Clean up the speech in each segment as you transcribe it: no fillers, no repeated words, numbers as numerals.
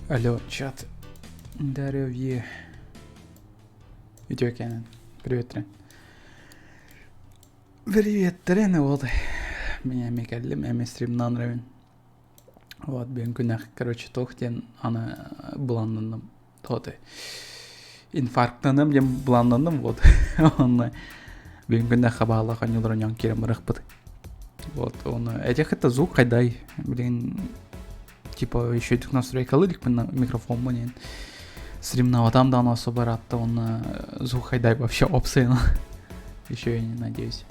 Алло, чат. Здоровье. Видео Кенен. Привет, Трен. Привет, Трен. Вот. Меня мекалим, я стримнан равен. Вот, бен күнәк, короче, тохтен, ана бланданым. Тоты. Инфарктаным, дем бланданым, вот. Он бен күнәк хабала ханюлар нян кирем рахпыт. Вот, он этих это звук хайдай, блин. Типа еще этих настройка лырик на микрофон мне. Стримного там да особо рад, то он звук хайдай вообще опция. Еще я не надеюсь.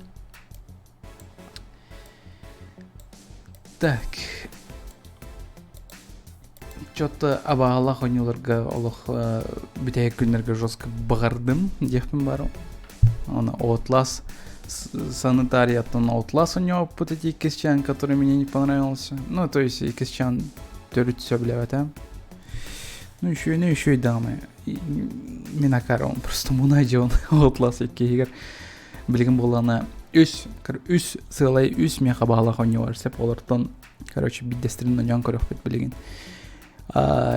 Так. Что-то абаалах онюларга олох битая күннерге жестко багардым, дефпен бару. Он Outlast санитариятон Outlast у него опыт Икисчан, который мне не понравился. Ну, то есть Икисчан төрүт сөйлеп атам. Ну, еще и дамы. Минакар он просто мунайден Outlast иккегер. Билген болана үс сылай үс меха багалах у него сеп олартон, короче, биддестрин на көрөк бит билген.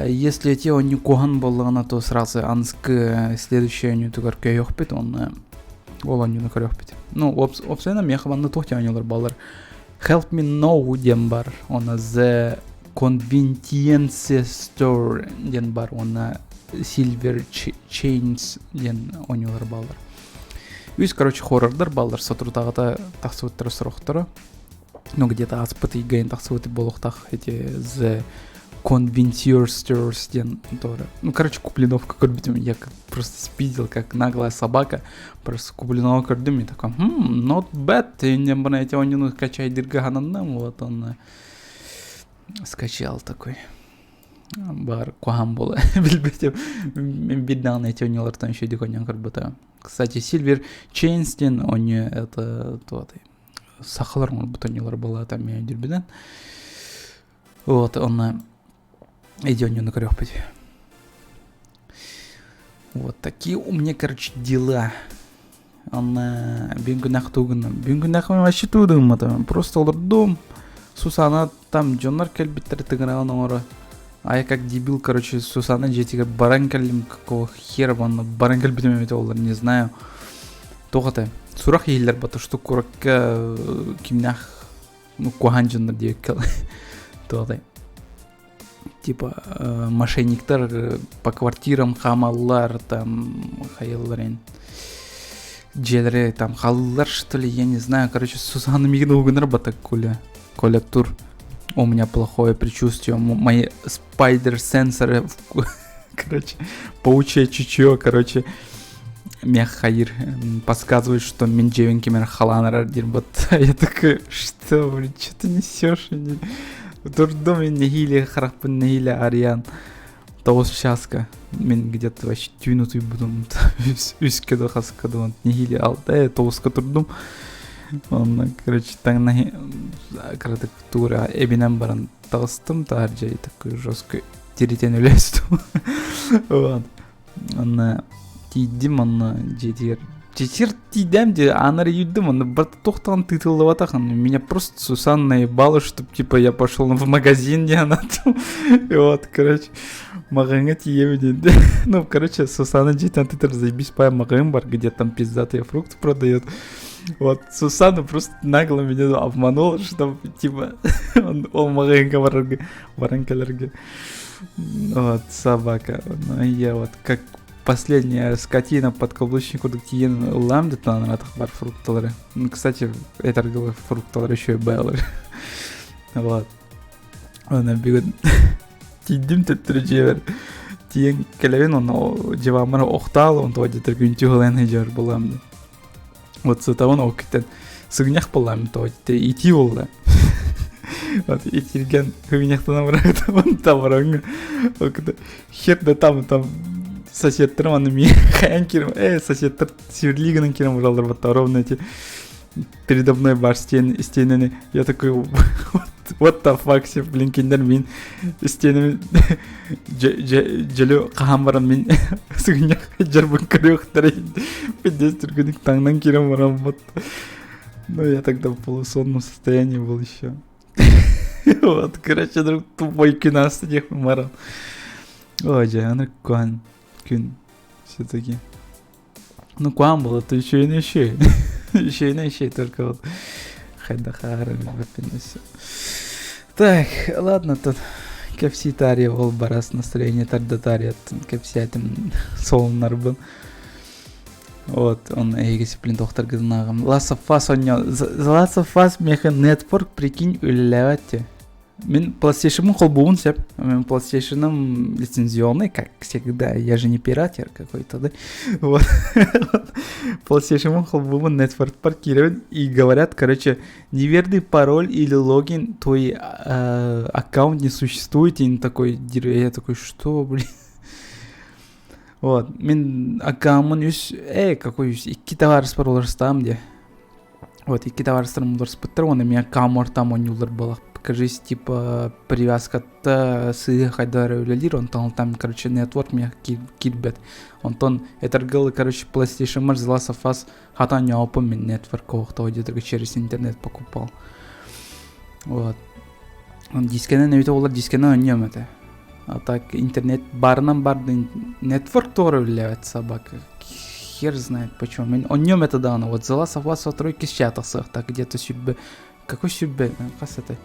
Если те он не коган болана, то сразу анск следующее не тугар көйөк бит, он олан не көрөк бит. Ну, опсена меха банды тохтянылар балар. Help me know дем бар. Он the convenience store ден бар. Он silver chains ден онылар балар. Үз, короче, хоррордар балдар сатуртагата таксывыттары сұрақтары. Ну, где-то аспыты гейн таксывыты болуқтақ эти the convenience stores ден тоже. Ну, короче, куплиновка көрбітім. Я просто спидел, как наглая собака. Просто куплиновка көрдім. И такой, not bad. И не бана эти онины качай диргагананным. Вот он скачал такой. Бар куам было. Билбетем. Биддан эти онилартан еще диконян көрбіті. Кстати, Silver Chains ден он это тот. Сахалар может быть онилар была там я дирбиден. Вот он идет не на корёпать. Вот такие у меня, короче, дела. Он бенгунах туган. Бенгунах мы вообще тудым это. Просто дом. Сусана там Джонар кельбиттер тыграл на. А я как дебил, короче, Сусана джетига баранкалим какого хера он баранкаль битым это олар, не знаю. Тоғаты. Сурах ейлер бата что куракка кимнях ну куанджандар декел. Тоғаты. Типа мошенниктар по квартирам хамаллар там хаялларен. Джелере там халлар что ли, я не знаю. Короче, Сусана мигнул гунар бата Коля тур. У меня плохое предчувствие. Мои спайдер-сенсоры, короче, паучье чутье, короче, мехаир подсказывает, что Минджевин Кимер Халанар дирбат. Я такой, что, блин, что ты несешь? Дурдом не хили, харапын не хили, Ариан. Того счастка. Мен где-то вообще тюнутый буду. Үскеду хаскаду, не хили, алтай, тоуска турдум. Он, короче, так на тура эбинем баран толстым тарджей такой жесткой теритен үлесту. Вот. Он тидим он жетер тидем де анар юдым он бір тоқтан титулы атахан. Меня просто Сусан наебало, чтоб типа я пошел в магазин, где она там. И вот, короче, магазин тиевиден. Ну, короче, Сусана жетен титр заебись пая магазин бар, где там пиздатые фрукты продает. Вот, Сусана просто нагло меня обманула, что типа он маленько варанкалерги. Вот, собака. Ну, я вот как последняя скотина под каблучнику дактиен ламдит на бар фрукталары. Ну, кстати, это фрукталары еще и беллар. Вот. Он бегает. Тидим тут трудевер. Тиен келевин он девамара охтал, он тоді түргүнтүгөлен хижар буламды. Вот с того нокитен сыгнях полам то идти олда. Вот и тирген хыгняхтан барат он там ранг. Вот херда там соседтер аны ми хаян кирим. Соседтер сирлигенен кирим жалдар бата ровно эти передо мной бар стенени. Я такой what the fuck се блин киндер мин стенени желө кахамбаран мин сыгнях жарбын көрөктөр. Пидестргник таңнан кирим барам вот. Ну я тогда в полусонном состоянии был еще. Вот, короче, друг тупой кино с этих марал. Ой, жанр куан күн все-таки. Ну, куан было, то еще и на еще. Еще и на еще, только вот хайдахара, все. Так, ладно, тут кепси тари ол барас настроение тардатари кепси айтым солнар был. Вот, он эгеси плин доктор гыдынагам. Last of Us оньо. Last of Us меха нетворк, прикинь, үлләвәтте. Мен PlayStation'ым холбуын сеп. Мен PlayStation'ым лицензионный, как всегда. Я же не пиратер какой-то, да? Вот. PlayStation'ым холбуын нетворк паркирован. И говорят, короче, неверный пароль или логин, твой аккаунт не существует. И такой, я такой, что, блин? Вот, мен аккаунтын үс, какой үс, 2 товарыс бар олар стам де. Вот, 2 товарыстарым олар спыттыр, оны мен аккаунт там он улар балақ. Кажись, типа, привязка-то сыйы хайдары өлелер, он там, короче, нетворк мен кирбет. Он тон, этергалы, короче, PlayStation Mars, The Last of Us, хата не опым мен нетворк оғықты ойдетіргі через интернет покупал. Вот. Он дискенен өйті олар дискенен өнем это. А так интернет барынан барды нетворк тоже влияет собака. Хер знает почему. Он нем это дано. Вот The Last of Us тройки с чата так где-то сюрбе. Какой сюрбе? Как это?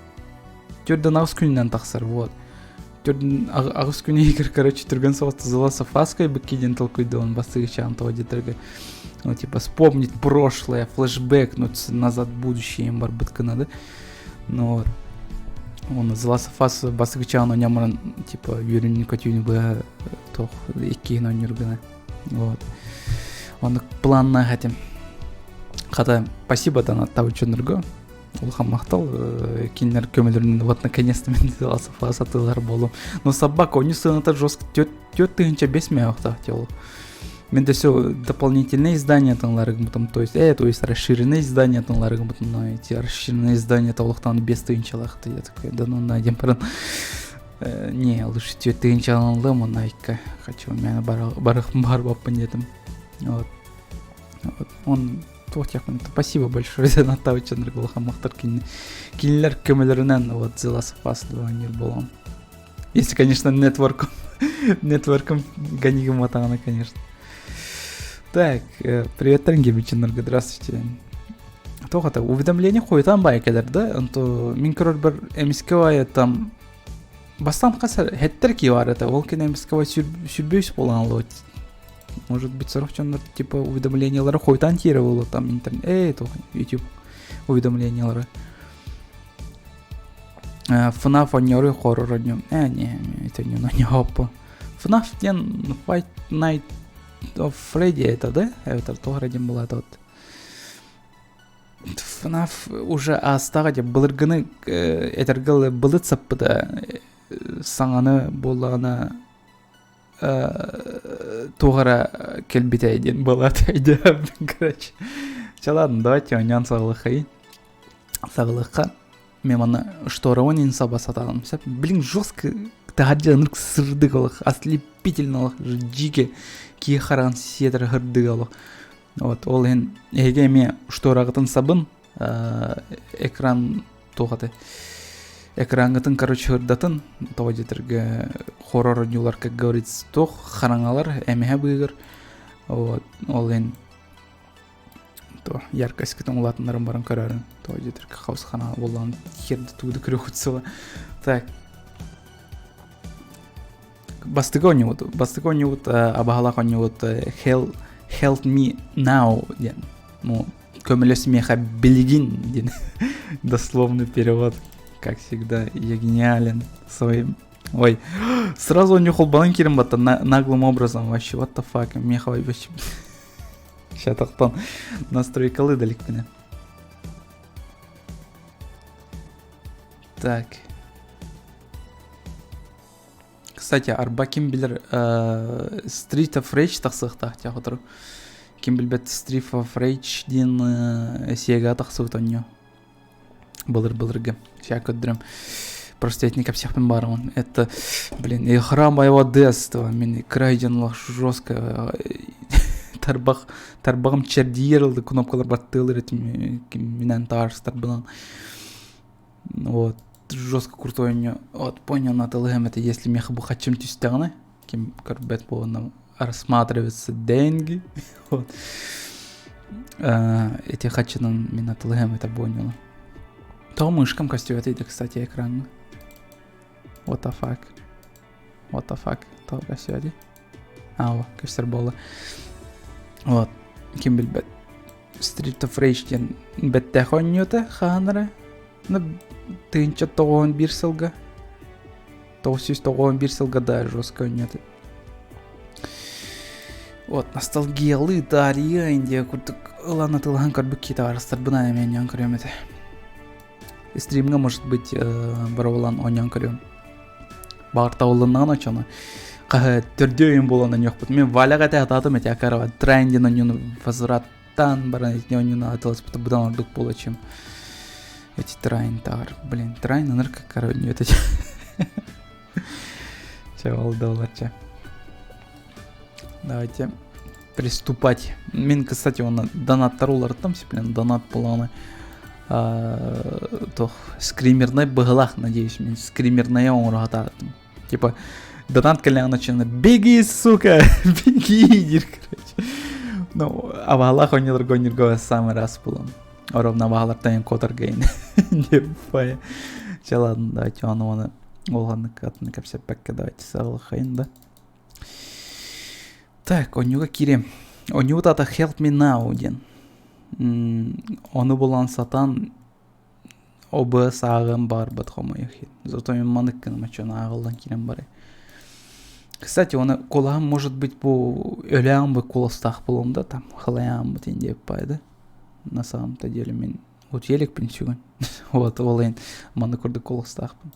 Тёрден агускүнен тахсар, вот. Тёрден агускүнен игр, короче, түрген соғысты The Last of Us кай бекиден толкуйды он бастығы чан того детерге. Ну типа вспомнить прошлое, флешбэк, ну назад в будущее им бар быткана, да? Ну вот. Он The Last of Us бастығы чан он ямаран типа юринин көтюни бы тох еккейін он юргана. Вот. Он планна хотим. Хата спасибо да на того чөніргі. Улхан мақтал, кинлер көмелерінен вот наконец-то мен The Last of Us атылар болу. Но собака, он не сыната жестко, тёт тыгынча бесмей ақтақ телу. Мен де все дополнительные издания тыңларыгым бутым, то есть расширенные издания тыңларыгым бутым, но эти расширенные издания толықтан без тыгынчалақты. Я такой, да ну найдем паран. Не, лучше тёт тыгынчаланлы мұн айка. Хочу, мен бар баппын едім. Вот. Он... Спасибо большое за натавчан рыгылхан мақтар кинлер көмелерінен вот The Last of Us дуанер болам. Если, конечно, нетворком ганигам атағана, конечно. Так, привет, Тангебиченерге, здравствуйте. Тоғата, уведомление қойтан бай кедер, да? Онто, мен көрір бір эмискевая там бастан қасар, хеттер ки бар это, ол кен эмискевая сүрбейс болан лот. Может быть, сорокчандар типа уведомлениялары қойтан тері болу там интернет, YouTube уведомлениялары. FNAF оньоры хоррор оньом. Не, это не опа. FNAF ден Fight Night of Freddy это, да? Это тоже один была тот. FNAF уже астағаде бұлырғыны әтергілі бұлыт саппыда саңаны болағына туғара келбетейден болады. Короче. Ладно, давайте онян сағылыққа. Сағылыққа. Мен мана шторован инсаба сатадым. Блин, жестко тағаджанырк сырдық олық. Ослепительно олық. Жиге ки харан сетір хырдық олық. Вот, ол ен еге ме шторағытын сабын экран тоғаты. Экранғытын, короче, хырдатын. Тоға жетіргі хоррор нюлар, как говорится, тоқ харангалар, әмеге бұйғыр. Вот, ол ен то яркость кітің олатынларын барын көрәрін. Тоға жетіргі қауыз хана олан херді туды көрі құтсыла. Так. Бастығы он вот абағалақ он вот Help Me Now ден. Ну, көмілесі меха білігін ден. Дословный перевод. Как всегда, я гениален своим. Ой, сразу он не холбалан керем бата наглым образом вообще. What the fuck, мехавай вообще. Сейчас тақтан настройкалы далек меня. Так. Кстати, арба ким билер Street of Rage тақсықта тяғыдыр. Ким билбет Street of Rage ден сиега тақсықта нё. Былыр-былырғы. Сейчас көддірім. Просто я не капсяхпен бармын. Это, блин, игра моего детства. Мен крайден жестко. Тарбағым чердиерілді. Кнопкалар баттылыр етім. Менен тарстар білан. Вот. Жестко крутой. Вот, понял на тылығым. Это если меха бұқатчым түстіғаны. кем корбет по рассматриваются деньги. Вот. Эти хачинан меня тлэгэм это понял. То мышкам костюет это, кстати, экран. What the fuck? What the fuck? То костюет. О, костюрбола. Вот. Кем билбет. Street of Rage ден бетте хоньюта ханара. Тынча тоғын бір сылға. 991 сылға да жестко нет. Вот, ностальгиялы дария инде курдук ылана тылган көрбүк кита арастар бына эмен ян көрөм эте. Стримга может быть барабалан онян көрөм. Багырта улыннан очону. Кахы төрдөйүн болонан жок бут. Мен валяга тататым эте акарава трендин онюну возвраттан баран эти онюну атылас бут будан ордук болочум. Эти трайн тагыр. Блин, трайн нырка короче эте. Чего долларча. Давайте приступать. Мен, кстати, он донат тарулар там сиплен донат планы. То скримерный быглах, надеюсь, мен скримерный он рогататым. Типа донат калян начинает. Беги, сука, беги, короче. Ну, а быглах он не другой нерговый самый раз план. Ровно быглар тайын котаргейн. Не пая. Че, ладно, давайте он олғаны катыны кәпсе пәкке давайте сағылықайын да. Так, онюға кирем. Онюға тата help me now ден. Оны болан сатан обы сағын бар бәт қомай екен. Зато мен манықкін мәчен ағылдан кирем бары. Кстати, оны қолағын может быть бұл өләң бұл қолыстақ болын да, там қалаян бұл тен деп байды. На самом-то деле мен от елік пен сүйген. Вот, олайын маны көрді қолыстақ бұл.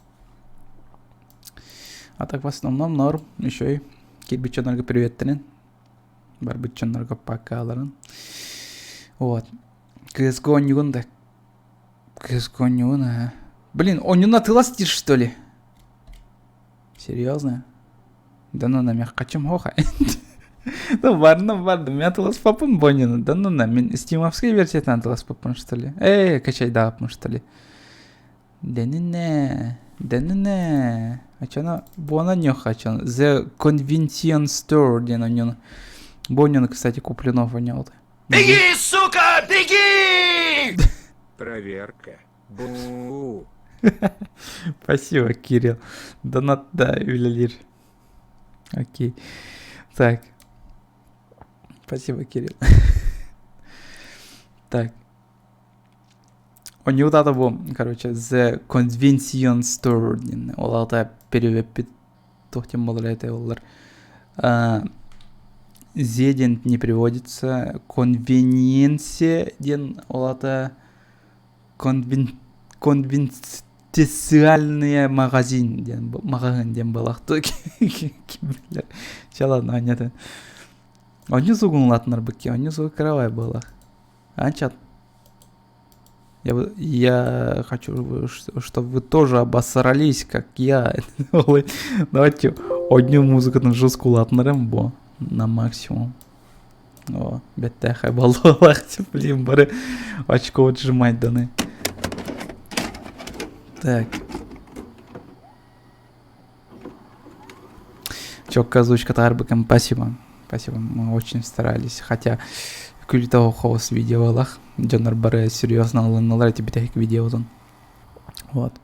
А так в основном норм. Еще и кирбичонарга приветтерин. Барбичонарга покаларын. Вот. CSGO онюгун да. CSGO онюгун, ага. Блин, онюна тыластишь, что ли? Серьезно? Да ну на меня качем хоха. Ну барды. Меня тылас папун бонина. Да ну на мен стимовской версии там тылас папун, что ли? Качай да папун, что ли? Да-не-не. А чё она? Бона нёха, чё она? The Convenience Store, где на нём. Бонина, кстати, куплено вонял-то. Беги, сука, беги! Проверка. Бу. Спасибо, Кирилл. Донат, да, ювелир. Окей. Так. Спасибо, Кирилл. Так. У него тогда был, короче, The Convenience Store. Оларда перевепит. Тохтем болар это олар. Зеден не приводится. Convenience ден оларда конвенциальный магазин ден был. Че ладно, нет. Он не зугун латнар быки, он не зуг кровай был. Анчат. Я хочу, чтобы вы тоже обосрались, как я. Давайте одну музыку на жестку латнарем, бо на максимум. О, беттехай баллахти, блин, бары очко отжимать даны. Так. Чё, казучка тарбыком, спасибо. Спасибо, мы очень старались. Хотя күлтау хоус видеолах. Джонар бары серьезно алыналар эти битахик видеодан. Вот.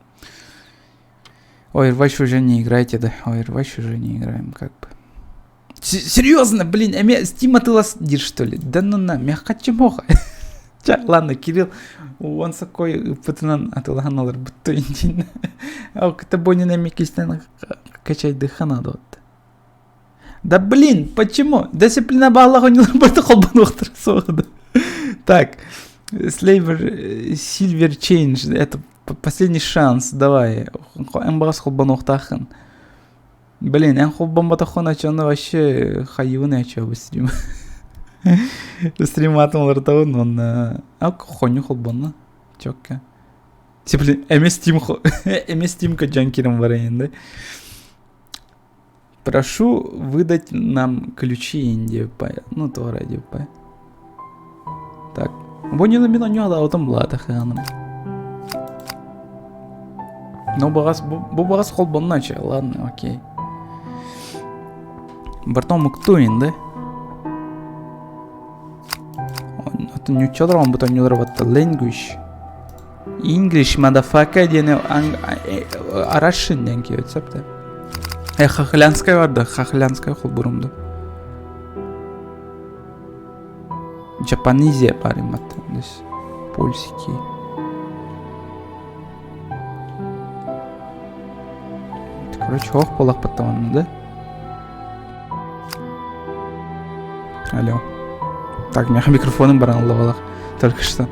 Overwatch уже не играете, да? Overwatch уже не играем, как бы. Серьезно, блин, Стима ты ласдишь, что ли? Да ну на, мягко чемоха. Ладно, Кирилл, он такой пытанан атылганалар бутто индин. А это бонина микистен качать дыхана дот. Да блин, почему? Дисциплина баллах не работает холбанух трасода. Так, Silver Change, это последний шанс, давай. Эмбас холбанух тахан. Блин, я холбан батахон, что он вообще хаюный, что вы стрим. Стриматом лартаун, он хоню холбана. Чокка. Блин, эместимка джанкером варен, да? Прошу выдать нам ключи Индии, ну то ради, Так, бонни на меня не отдал там блатах, ну, бу багас холбан начал, ладно, окей. Бартом кто инде? Это не учёдро, он будет не вот language. English motherfucker дene арашин деньги өтсепті. Хохлянская барды, хохлянская хол бурумду. Japanese бар им атты, дес польский. Короче, хох полах потом, да? Алло. Так, у меня микрофоном баран ловалах. Только что.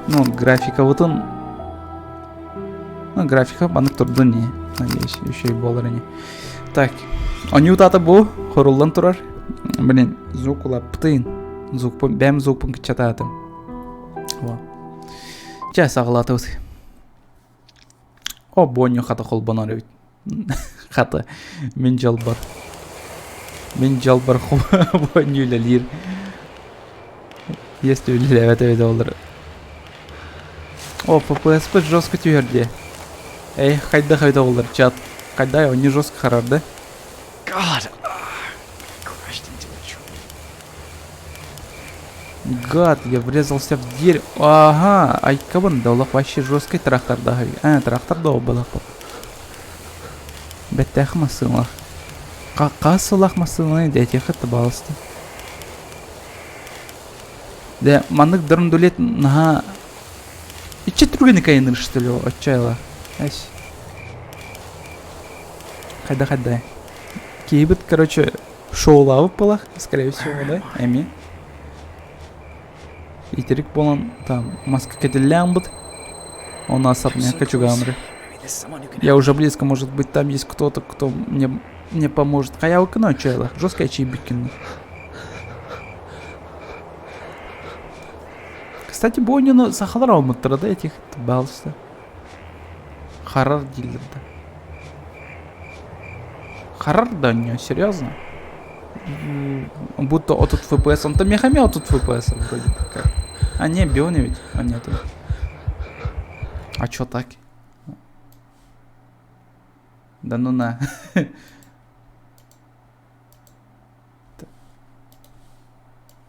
Ну, графика вот он. Ну, графика банык турду не. Надеюсь, еще и болары. Так. Они утата бу, хорулдан турар. Блин, звук ула птын. Звук бәм звук пын кычататым. Во. Чай сағылатыбыз. О, боню хата қол банар бит. Хата. Мен жалбар. Мен жалбар хол боню лалир. Если улилевет эве доллар. О, FPS жестко тюрде. Эй, хайда олар, чат. Хайда, он не жестко харар, да? God. Crashed into a tree. Гад, я врезался в дверь. Ага, ай кабан долах вообще жесткий трактор да. Трактор да обалах. Беттех масылах. Қасылах масыланы детех это балысты. Да, манык дырындулет наха. Иче тургені кайыныр что ли, отчайла. Айс. Хайда. Кейбіт, короче, шоулавы пылах, скорее всего, да? Эми. Итерик болан, там, маска кетеллян быт. Он асапня, хочу гамры. Я уже близко, может быть, там есть кто-то, кто мне поможет. Хая окно, чайла. Жесткая чайбикина. Кстати, Бонину сахалар алмыттыр, да, этих балысты. Харар дилер, да. Харар, да, не, серьезно? Будто от тут FPS, он там мехами от тут FPS вроде как. А не, бионы ведь, а нету. А чё так? Да ну на.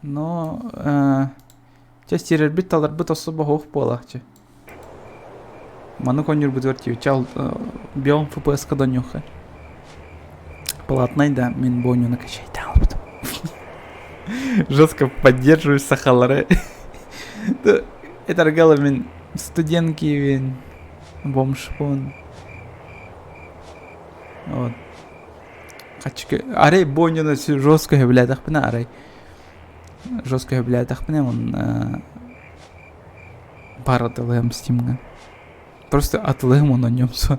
Но... Часть бит талар бит особо хох полахче. Ману конюр бит вертив. Чал биом FPS когда нюха. Платный, да, мен боню накачай дал потом. Жестко поддерживаешь сахалары. Это рогало мен студентки вен бомшпон. Вот. Хачка. Арей боню на жестко блядь, ахпна арей. Жесткая, блядь, ахпне, он пара ТЛМ стимга. Просто атлым он на нем все.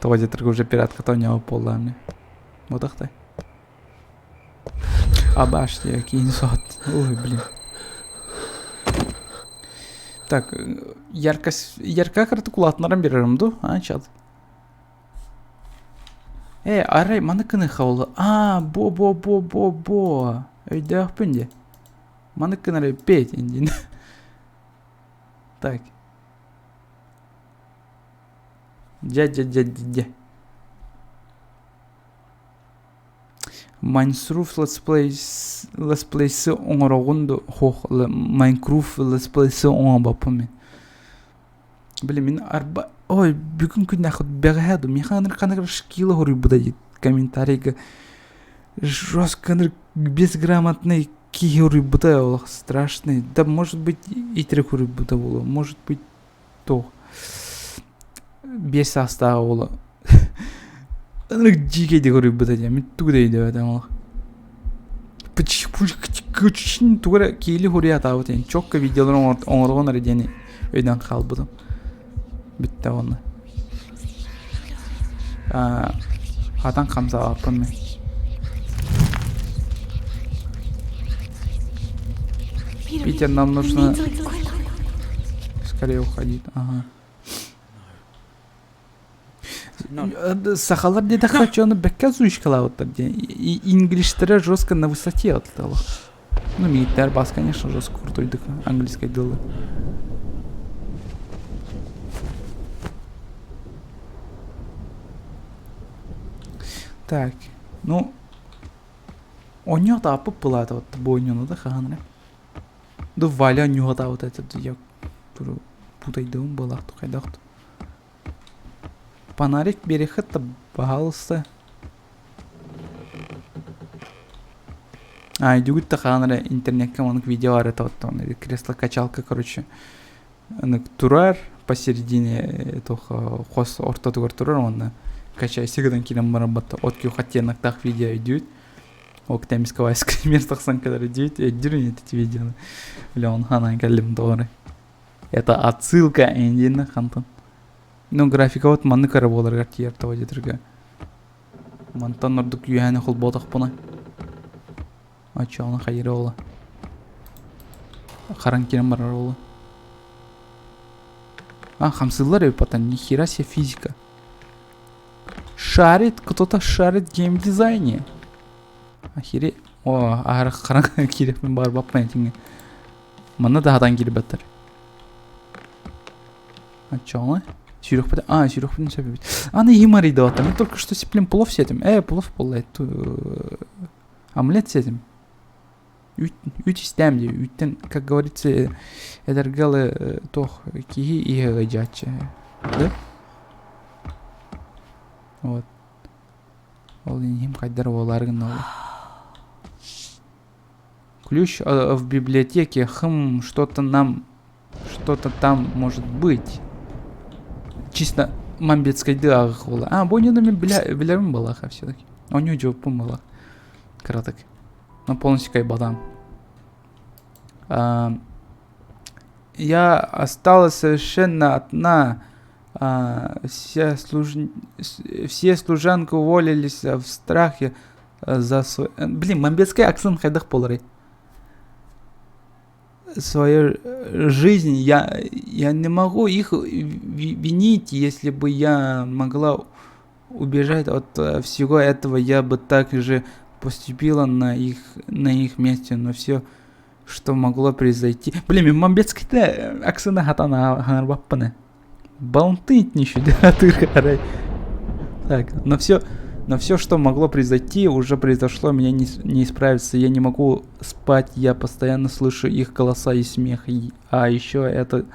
Тоді трохи вже піратка то нього полами. Вот так ты. А башня, який інсот. Ой, блин. Так, ярка артикулатларын берерим ду, а, чат. Арай, маны кыны хавлы. Бо. Өйде ақпынде. Маны кынары пет индин. Так. Дя. Майнкрафт Let's Play'si оңырағынды хоқ. Майнкрафт Let's Play'si оңа бапымен. Біле, мен арба... Ой, бүгін күн нақыд бәғәді. Мен қаныр шкилы хоры бұда дейді. Комментарийға. Жестканыр безграмотный кихоры бұда олақ страшный. Да, может быть, и три хоры бұда болу. Может быть, то. Без состава олақ. Анырық жекейді хоры бұда дейді. Мен түгді еді өтем олақ. Күчін түгірі кейлі хоры атауы дейін. Чокка видеоларын оңырғын әрдені өйден қал бұдым. Бітті оны. Хатан қамса апын мен. Питер, нам нужно скорее уходить. Ага. Сахалар деда хочу, он бекка зуишкала вот так. И инглиштері жестко на высоте отлетало. Ну, милитар бас, конечно, жестко крутой дык английской дылы. Так, ну, Оньо тапы пылата вот бойнёну да ханре. Ду валя нюхата вот это я туру путайдым балақты қайдақты. Панарик берехетті бағалысы. Идюгітті ханре интернетке онык видео арета вот он кресло-качалка, короче. Онык турар посередине этого хос орта турар он качай сигадан килем барабатта. Отки ухаттенак так видео идет. Ок темискова скример тахсан кадар идет. Эддирин эти видео. Бля он хана калим доры. Это отсылка эндина хантан. Ну графика вот манны кара болар гартиер того детрга. Мантан нордук юханы хол ботах пона. Ачална хайры ола. Харан кирем барар ола. Хамсылар и потом нихера себе физика. Шарит, кто-то шарит в геймдизайне. Ахире. О, харан киреп мен бар баппан этинге. Мана да хадан кирбеттер. Ачална. Сюрөх потом. Сюрөх потом все бит. Аны юмори да вот. Мы только что сиплем плов сетим. Плов полает. Омлет сетим. Ють истем де. Үттен, как говорится, эдергалы тох киги и гадяче. Да? Вот. Ол инем кайдар оларгын олы. Ключ в библиотеке. Что-то там может быть. Чисто мамбетской дырах была. Бойнёдами билерим балаха все-таки. Он не джопом была. Краток. Но полностью кайбадам. Я осталась совершенно одна. Все служанки уволились в страхе за свой... Блин, мамбетский акцент хайдах полары. Свою жизнь я не могу их винить, если бы я могла убежать от всего этого, я бы так же поступила на их месте, но все, что могло произойти. Блин, мамбетский акцент хатана ханарбаппане. Баунтыть ничего, да, ты так, но все, что могло произойти, уже произошло, меня не исправится. Я не могу спать, я постоянно слышу их голоса и смех. А еще это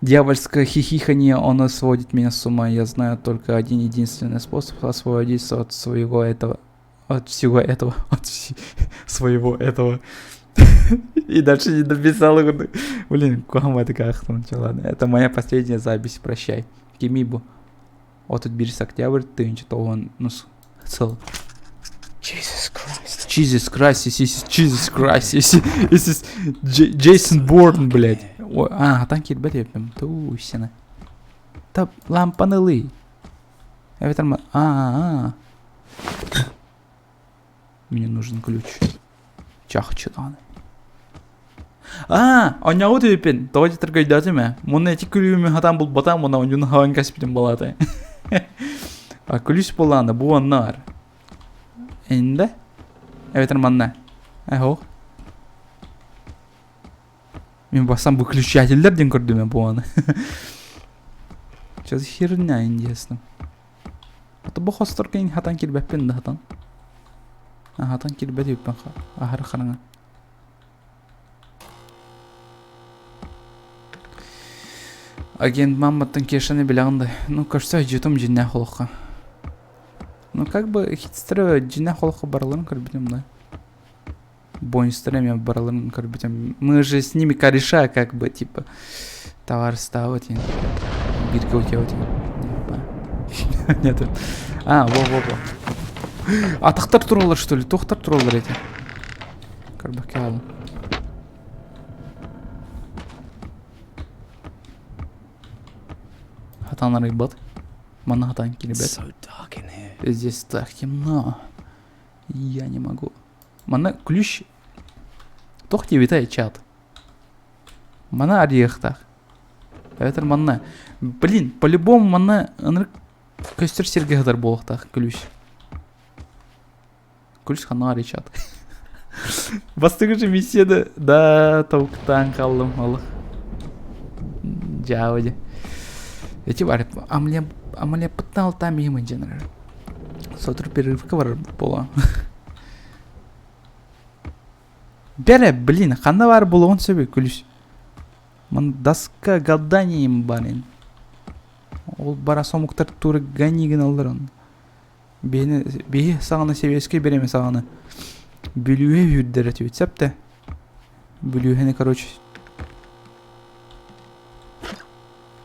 дьявольское хихиханье, оно сводит меня с ума. Я знаю только один единственный способ освободиться от своего этого. И дальше не дописал. Блин, куам это как-то начала. Это моя последняя запись, прощай. Кимибу. Вот тут бирис октябрь, ты ничего он, ну, цел. Jesus Christ. Jesus Christ, Jesus Christ, this is Jason Bourne, блядь. Ой, танки, блядь, прям тусина. Та лампанелы. Я там, Мне нужен ключ. Чахчыдан. Оняу тепен, давайте торгайдаты ме. Мон эти күлүмө хатан бул батам, мона онжун хаван каспитен балаты. Ключ боланда бу аннар. Энде? Манна. Хо. Мен басам бу ключателдерден көрдүм мен бу аны. Сейчас херня интересно. Это бу хостор кен хатан кирбеппен да хатан. Хатан кирбет юппен ха. Ахыр хараңа. Агент Мамматтың кешені білағындай. Ну, кажется, жетім жинна холыққа. Ну, как бы хитстері жинна холыққа бараларын көрбетем, да. Бонустері мен бараларын көрбетем. Мы же с ними кореша, как бы, типа, товарство, вот, бирка у тебя, вот. Нет. Во. Атақтар туралар, что ли? Тоқтар туралар эти. Көрбеке алым. Хатан рыбат. Мана хатан киребет. Здесь так темно. Я не могу. Мана ключ. Тохти витай чат. Мана ариехтах. Это мана. Блин, по-любому мана костер сергегадар болохтах ключ. Ключ хана аричат. Бастығы же меседі. Да, тауқтан қалым алых. Жауды. Эти бар, амалия пытал там ему дженер. Сотыр перерывка бар пола. Бере, блин, қанда бар болуын сөбе күліш. Мын доска гаданием барин. Ол бара сомуктар туры ганигін алдар он. Бейі сағаны себеске береме сағаны. Бүлуе үрдері түйет сәпті. Бүлуені, короче.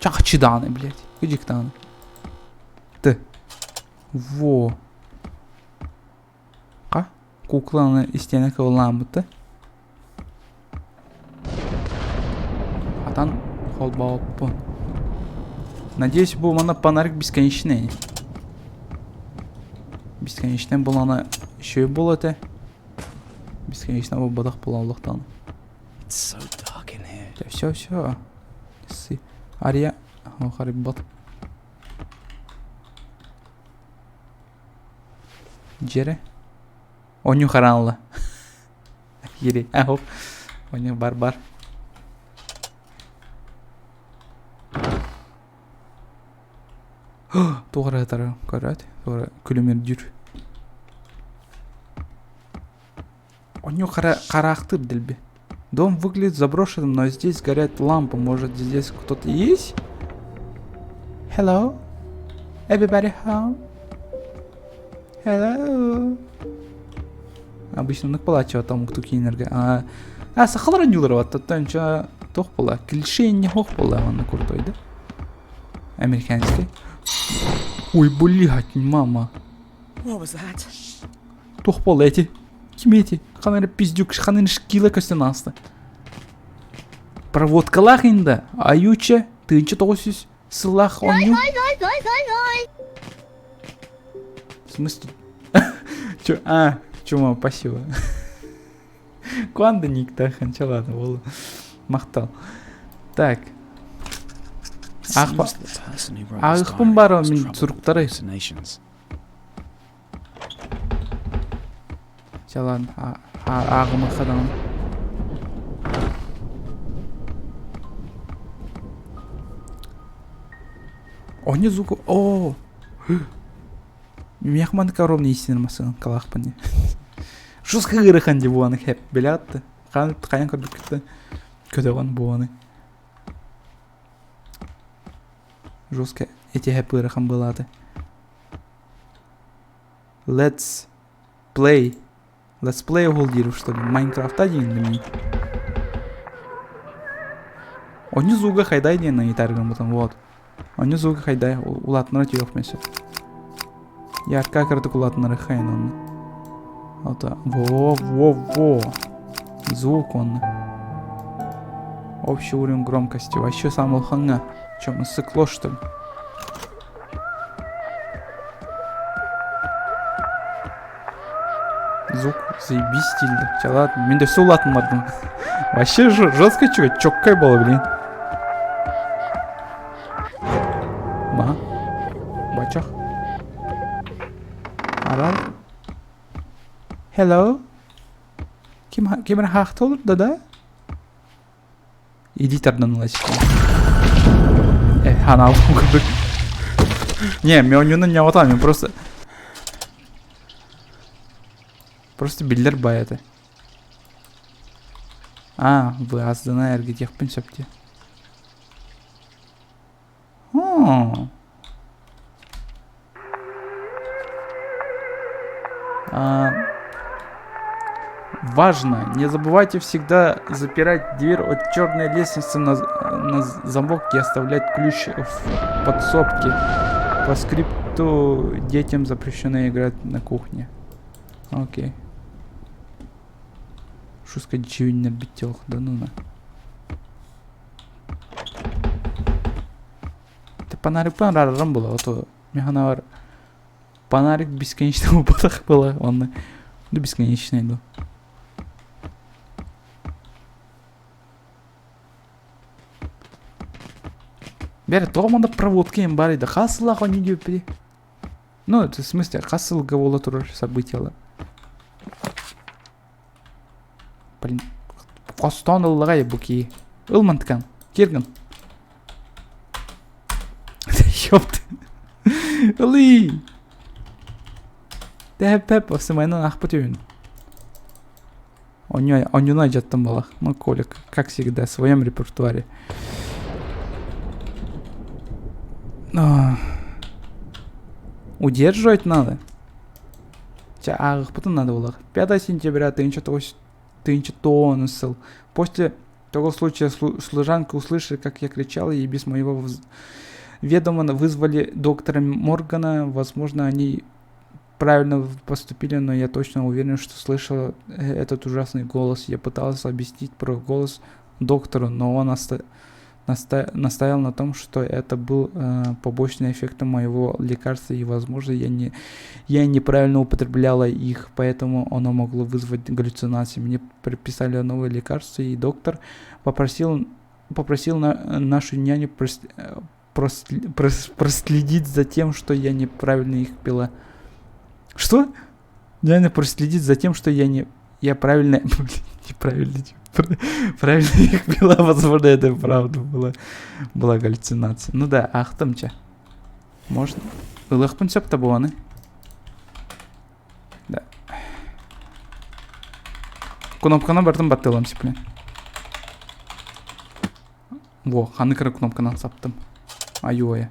Чақа чиданы, блядь. Күдік таны. Ты. Во. Қа? Кукланы істені көвілан бұтты. Атан қол бауып бұл. Надеюсь, бұл мана панарик бесконечный. Бесконечный бұл ана шөй бұл өте. Бесконечный бұл бадақ бұл аулықтан. It's so dark in here. Все. Си. Ария. О, қарып бат. Жері. Оню қаранлы. Ері. Ағып. Оню бар. Тоғыры атары көрәді. Тоғыры күлімер жүр. Оню қарақтыр ділбе. Дом выглядит заброшенным, но здесь горят лампы. Может, здесь кто-то есть? Hello? Everybody home? Hello? Обычно нық бала чего там кто кейнерге. Сақалар өнділер ватты. Тәнча тоқ бала. Клишейне хоқ бала. Оны крутой, да? Американский. Ой, блядь, мама. What was that? Тоқ бала эти. Кім эти? Қанары пиздюк, қанары шкилы көстен асты. Проводкалақ енді. Аютча, тыынчы 900 сылақ оню. В смысле? Чё? Чума, спасибо. Куанда никта ханча, ладно, бол. Мақтал. Так. Ағықпын бар о мен сұрықтары. Жалан, ағымы қадан. Оны звук... О! Мехман коровны истинер масыгын калақпын. Жусқа ғырықан де буаны хәп білатты. Қаян көрдік кетті. Көдеған буаны. Жусқа эти хәп ғырықан болады. Let's play ол дейру, что ли? Майнкрафта дейінді мен. Оны звуға қайдай дейін айтарғын бұтын, вот. Оны звуға қайдай, улатынары түйоқ мәсі. Ярка кірдік улатынары қайын оны. Во. Звук он. Общий уровень громкости. Вообще сам улханга. Чё, мы сыкло, что ли? Звук заебись стильно. Чё, ладно. Мен де все улатын мадым. Вообще жестко чё, чоккай было, блин. Ма. Бачах. Арал. Hello. Кемір хақты olur да? Эдитордан ұлайсыз. Хана алып көрдік. Не, мен оны не отам, мен просто билдер баяды. Вы аздана әрге текпен сөпте. Важно, не забывайте всегда запирать дверь от черной лестницы на замок и оставлять ключ в подсобке. По скрипту детям запрещено играть на кухне. Окей. Шуска дичевинер бител, да ну на. Ты панарик панарарам было, а то механавар. Панарик бесконечного батах было, он да бесконечный, да. Бәрі тоғыманда проводка ем бар еді. Қасылақ он не деп бері. Ну, это в смысле, қасылға бола тұрар событиялар. Блин, қостан ұллағай бұки. Ұлмантыкан, кергін. Ёпты. Ұлы. Дәп-пәп, осы майнан ақпыт өйін. Онюна жаттым бала. Ну, Колик, как всегда, в своем репертуаре. Удерживать надо. Потом надо было. 5 сентября 1914. После того случая служанка услышала, как я кричала, и без моего ведома вызвали доктора Моргана. Возможно, они правильно поступили, но я точно уверен, что слышала этот ужасный голос. Я пытался объяснить про голос доктору, но он настоял на том, что это был побочный эффект моего лекарства, и, возможно, я неправильно употребляла их, поэтому оно могло вызвать галлюцинации. Мне прописали новое лекарство, и доктор попросил нашу няню проследить за тем, что я неправильно их пила. Что? Няня проследить за тем, что я правильно их пила, возможно, это правда была галлюцинация. Ну да, ахтымча. Можно. Ылықпын сөп табуаны. Да. Кнопканы бардым баттылам сиплен. Во, ханыкыры кнопканы саптым. Аюая.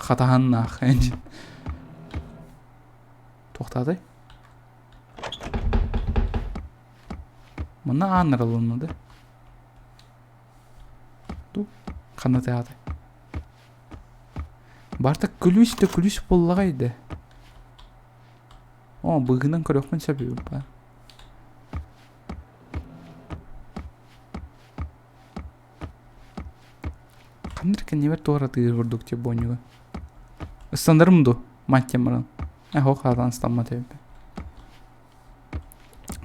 Қатағаннақ. Тоқтады. Мұна анырылынады. Қанаты ады. Барта күліс болағайды. Бұғынан көріқпен сәбейі ба. Қандыркен невер тоғыраты ғырдық те бонюға. Ыстандарымду, маттемырын. Хоқадан станма тебе.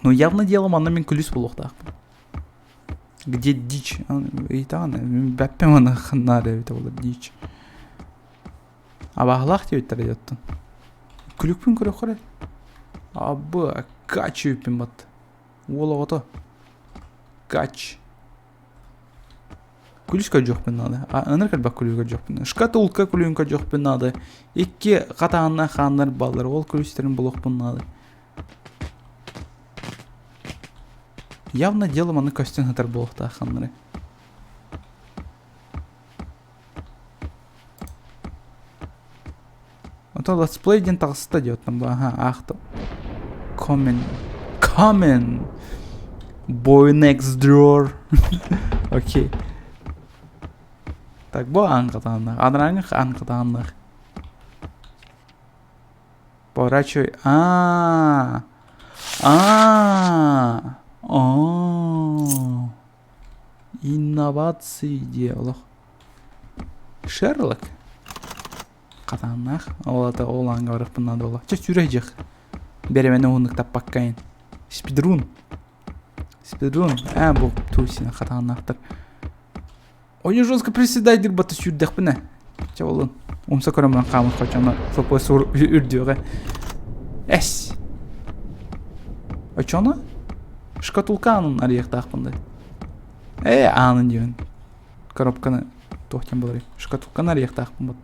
Ну, явно делом она мен күліс болуқтақ. Где дичь? И тағаны, бәппен ана қаннары өте болады дичь. Абағылақ те өттір еттін. Күлікпен көрі қорай. Абы, кач өппен бат. Ола ғото. Кач. Күлісқа жоқпен нады. Аныр бақ күліға жоқпен. Шкатулка күліға жоқпен нады. Екі қатағына қандар балар. Ол күлістерін болуқпен нады. Явно делом аны костюм хатар болуқта қанлары. Ото летсплейден тағысыта деуттым ба. Ақты. Coming. Boy next door. Окей. Так, бұл аңқытанлық. Адыраңық аңқытанлық. Поворачивай. Инновации дело. Шерлок. Қатанлық. Ол аңға барықпын нады ола. Ча сүрей жақ. Бәрі мәні оңдықтап баққайын. Спидрун. Бұл тусина қатанлықтыр. Ой, жестко приседай, дырбаты сүйдік бұны. Ча олын. Омса көремін қамыз қочамы. Сопой сұр үрдіғі. Әс. Очоны? Шкатулканын арияқтақ бұнды. Анын дейін. Коробканы тоқтен болар. Шкатулканы арияқтақ бұнды.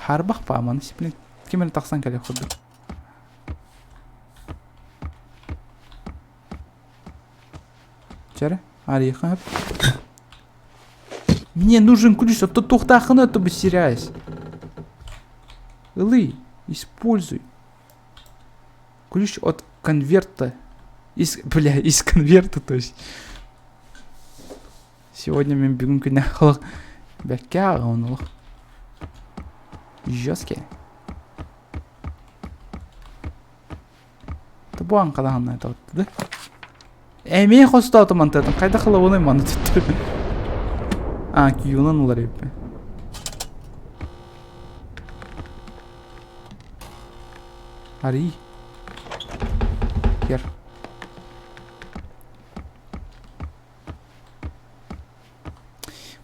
Харбақ па аманы сиплен. Кемені тақсан кәлі құдды. Чәрі? Орехом. Мне нужен ключ, а то тухтахана, то бы теряюсь. Илы, используй. Ключ от конверта. Из конверта, то есть. Сегодня мы бегем к нахлах. Бекя, он лох. Жесткий. Это банка, да, на это вот, да? Мен қосты атымантадым. Қайда қыла оңай маны түтті. Күйінен олар еппе. Ари. Кер.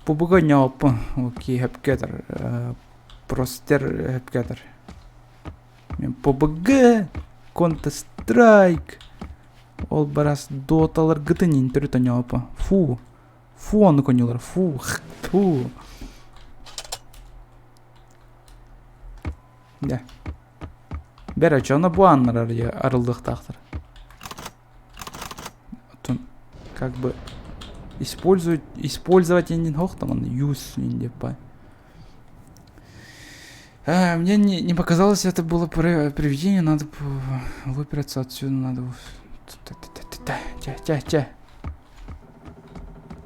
Побыға не опы. Окей, әпкетір. Простер әпкетір. Мен побыға. Counter-Strike. Ол барас доталар гытынин түрі таня опа. Фу оны конюлар. Фу. Да. Бер очоно бу аннар арылдыктактыр. Как бы использовать индин хохтаман use индеп па. Мне не показалось, это было привидение, надо выбираться отсюда, надо. Тя.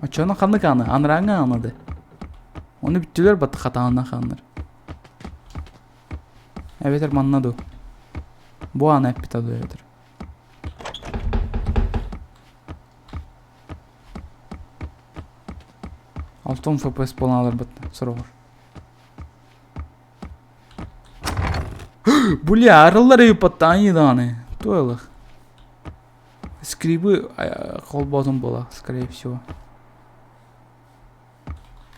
А чё на ханыканы? Анраңа анады. Оны бүттүлөр бат хатаана ханнар. Эветер маннаду. Бу ана эпитаду эветер. Алтон FPS боланалар бат сорогор. Бля, арылар эпаттаны даны. Тойлых. Скрибы холботом было, скорее всего.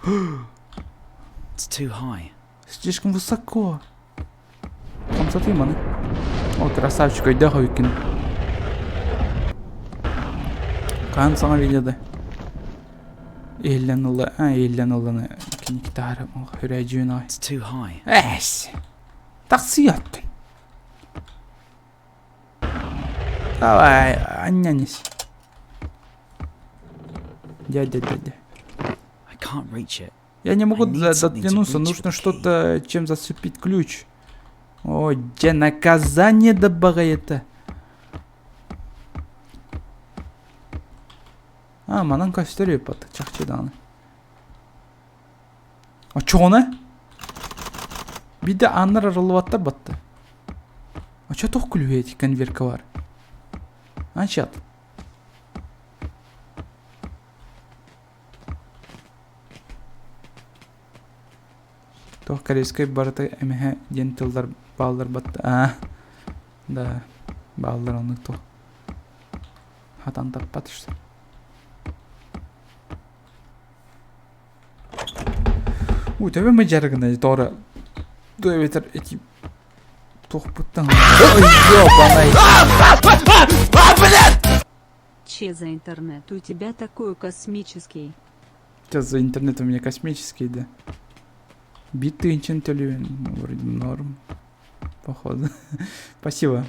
It's too high. Слишком высоко. Там смотри, маны. О, красавчик, айда хавикин. Кан сана видеода. Эйлен киниктары хүрәҗүнай. It's too high. Эс. Таксият. Давай, аннянис. Дядя. I can't reach it. Я не могу I need something to дотянуться, reach нужно the что-то, чем зацепить ключ. О, где наказание добавляет. Манан костюрі пат, чахчеданы. А чё оны? Биде аннар арылываттар батты. А чё тоқ күлуе эти конверка бар? Анчат. Тоқ корейской барыты эмеге дентылдар балдар батты. Да, балдар оны тоқ. Хатан таппат işte. Төбе мы жаргана тора. Ветер эти тохпуттан. Че за интернет у тебя такой космический? Сейчас за интернет у меня космический, да. Биты инчентелюен, вроде норм. Походу. Спасибо.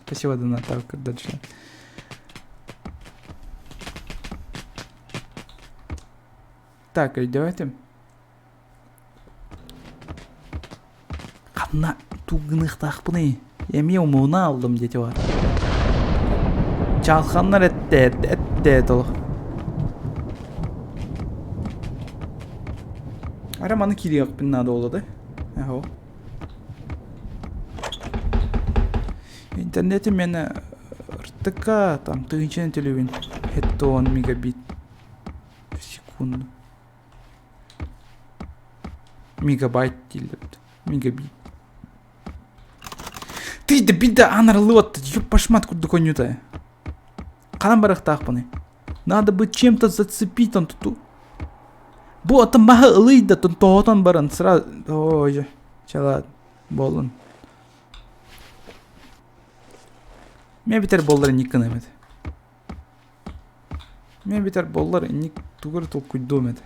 Спасибо, донатарка, дальше. Так, и давайте. Қамна туғынық тақпыны. Еме умуына алдым деті бар. Чалқанлар әтті толық. Араманы кири ақпын нады олады. Әхо. Интернеті мені РТК там тығыншен төлеуін. Хетті 10 мегабит в секунду. Мегабайт дейіліпті. Мегабит. Ты да бида анарлот, ёпашмат куда конюта. Канам барах тахпаны. Надо бы чем-то зацепить он тут. Бу ата маха ылыйда тон тоотон баран сразу. Ой, чала болун. Мен битер боллар никын эмет. Мен битер боллар ник тугар тол куйду эмет.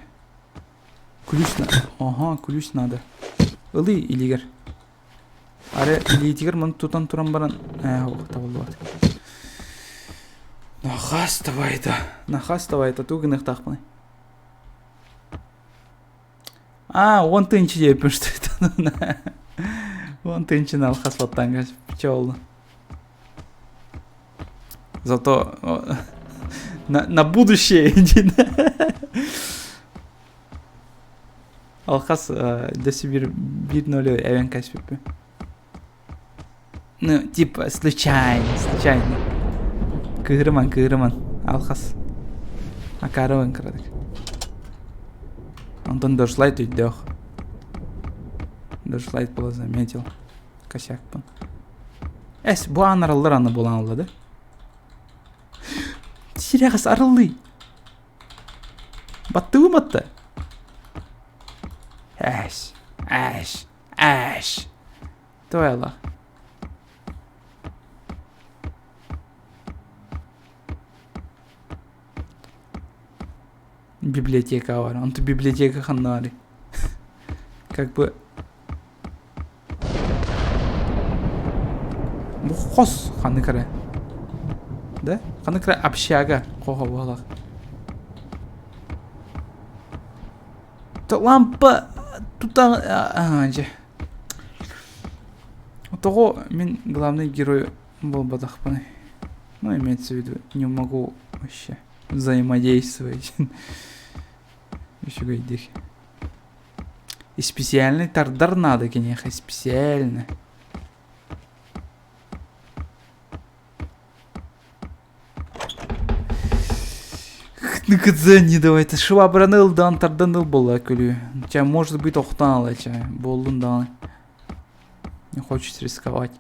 Ключ надо. Ага, ключ надо. Ылый илигер. Аре илитигер мын тутан туран баран. Табылды бат. Нахаставайда тугынық тақпыны. Он тынчы дейпін что это. Он тынчы налхас ваттан кәс. Пича олды. Зато на будущее. Алхас десі бір нөлі әвен кәс пепі. Ну, типа, случайно. Кырыман. Алхас. Акарыван кырадык. Антон доршлайт үйдех. Доршлайт была заметил. Косяк пон. Бу анаралдар аны болан алды, да? Сирягас арылды. Батты вы батты? Твой Аллах. Библиотека var. Анту библиотека ханнари. Как бы Хос ханыкара. Да? Ханыкара общага. Хога болак. То лампа тута же. Того мен главный герой был бадахпаны. Ну, имеется в виду, не могу вообще взаимодействовать. Еще говорит. И специальный тардар надо, конечно, специально. Не давай, ты швабраныл, дан тарданыл была, кулю. Тебя может быть охтанала, тебя болдун дан. Не хочешь рисковать.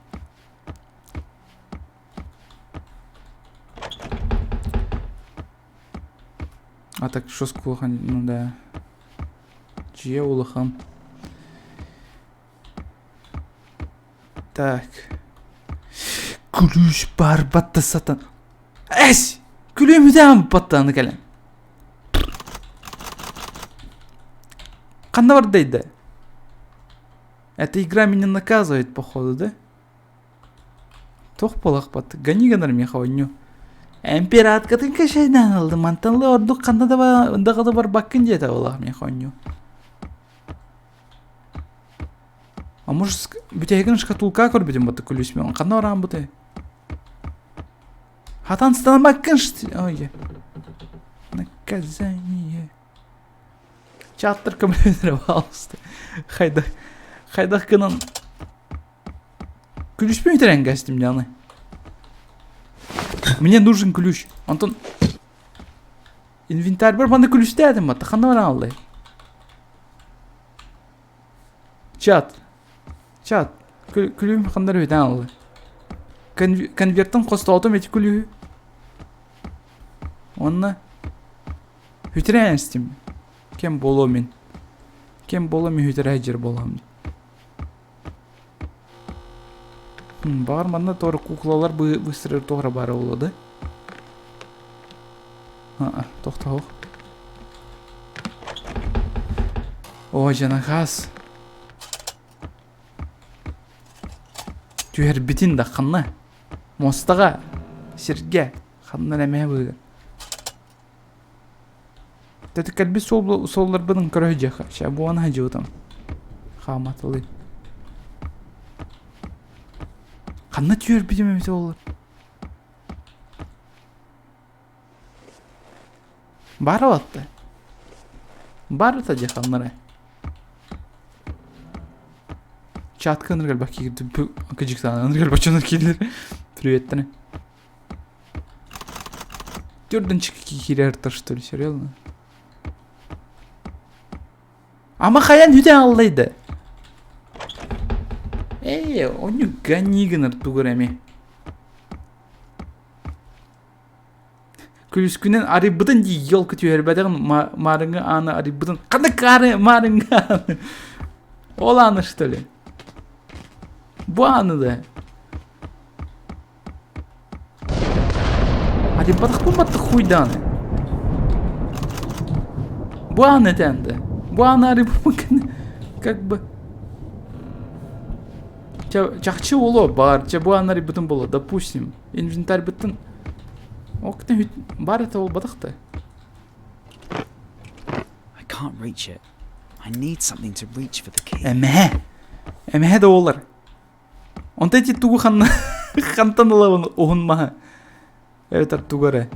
А так что скулахан, ну да. Чье улахан. Так. Күлүш бар батта сатан. Эс! Күлөмүдөн баттаны келем. Канда бар дейди? Эта игра меня наказывает, походу, да? Тох полак бат. Гани ганар мехаваню. Эмпиратка ты кашайдан алды. Мантанлы ордук канда да бар баккын жета олах мехаваню. А может бүтегин шкатулка көрбүдүм бат күлүсмөн. Канда барам буты? Хатанстан баккын шти. Ой. Наказание. Чаттыр компьютер пожалуйста. Хайдах кынан. Ключ пометрен гостем Дианы. Мне нужен ключ. Антон. Инвентарь бар, банда ключ дедим бата. Ханда бара алды. Чат. Ключ хандар бетен алды. Конверттен костолтум эти ключ. Онна. Хүтрен стим. Кем боло мен? Кем боло мен хүтрен болам. Бар манда тора куклалар быстро тора бара болады. Тоқтау. О, жанахас. Түйер битин да қанна. Мостаға. Сирге. Қанна нәме бұйыр. Тәті кәлбі соллар бұдың көрі жақа. Ша буана жауытам. Қаматылы. Қанна түйер битин мәмесе олар. Бары батты. Бары та жақанлары. Чатка ныргал баки кирди. Кыжыктан ныргал бачонар келдер. Приветтene. Дөрдүнчү кирердер, что ли, серьезно? Ама хаян хүден аллайды. Onu ганигыныр тугурами. Күлүскүнен арибыдын ди елка түйербеден марыңы аны арибыдын. Кандай кары марыңы аны? Ол аны, что ли? Bu anıda. Hadi batık huydan. Bu anı tende. Bu anı arı bakın. Как бы. Чахчы оло барча bu anları bütün боло. Допустим, инвентарь bütün. Октен бар это ол батыкты. I can't reach it. I need something to reach for the key. Эмhe de олар. Онта эти тугу хантан лавын оғынмаға. Evet тугары.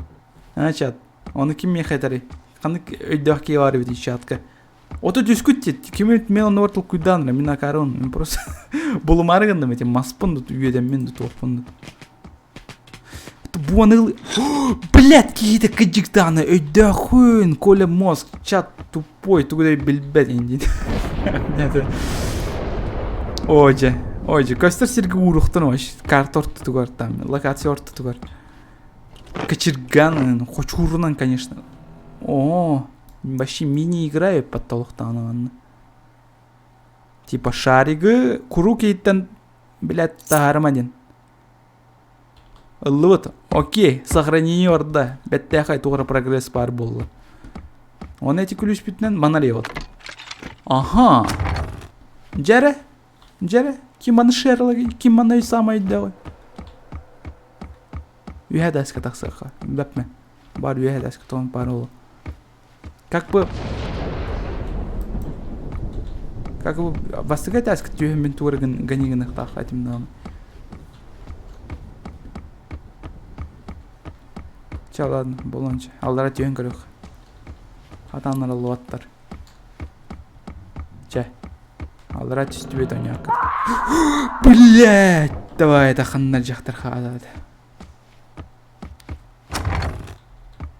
Чат. Оны ким мен хайтары? Қаны өйдіғ кей бары бейді чатқа. Оты дүскүттет. Кем мен оны ортыл күйданыры. Мен акарын. Мен просто болымарығында мен маспынды үйеден менді тоқпынды. Буанылы. Блядь, кейді кыджиктаны. Өйдіғ хүн. Коля мозг. Чат тупой. Тугудай білбәд енді. Ойже, көстер серге урухтан ош. Карта орты тугар там. Локация орты тугар. Кочерган. Хочурунан, конечно. О, вообще мини-игра под толықтан. Типа шаригы куру кейттен, блядь, тағармаден. Вот, окей, сохранение орда. Бәттәқай туғра прогресс бар болды. Он эти ключ бітінен манареват. Ага. Джәрі. Ким маны шерлығы, ким маны самайды давай. Ühedəskə taxsaqa. Bəpmə. Бар ühedəskə ton паролу. Как бы бастыга таскы түймен турган ганигын тах атымдан. Ладно, болонча. Алдара түйен көрөк. Хатанлар алуаттар. Че. Алдара түстүбе тоняк. Блять, давай это ханнар жактар хадат.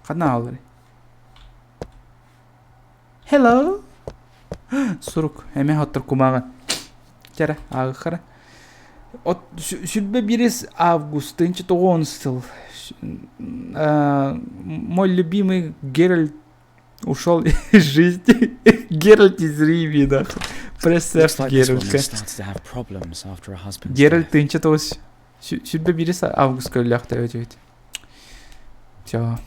Хана алыр. Hello. Сурук, эме хаттыр кумаган. Чара, агыхара. От сүрбе 1 август 1911 мой любимый Геральт ушел из жизни. Геральт из Ривии, да. Представь, Геральтка. Геральт 1911 сүрбе 1 август көллякта өтөйт. Всё.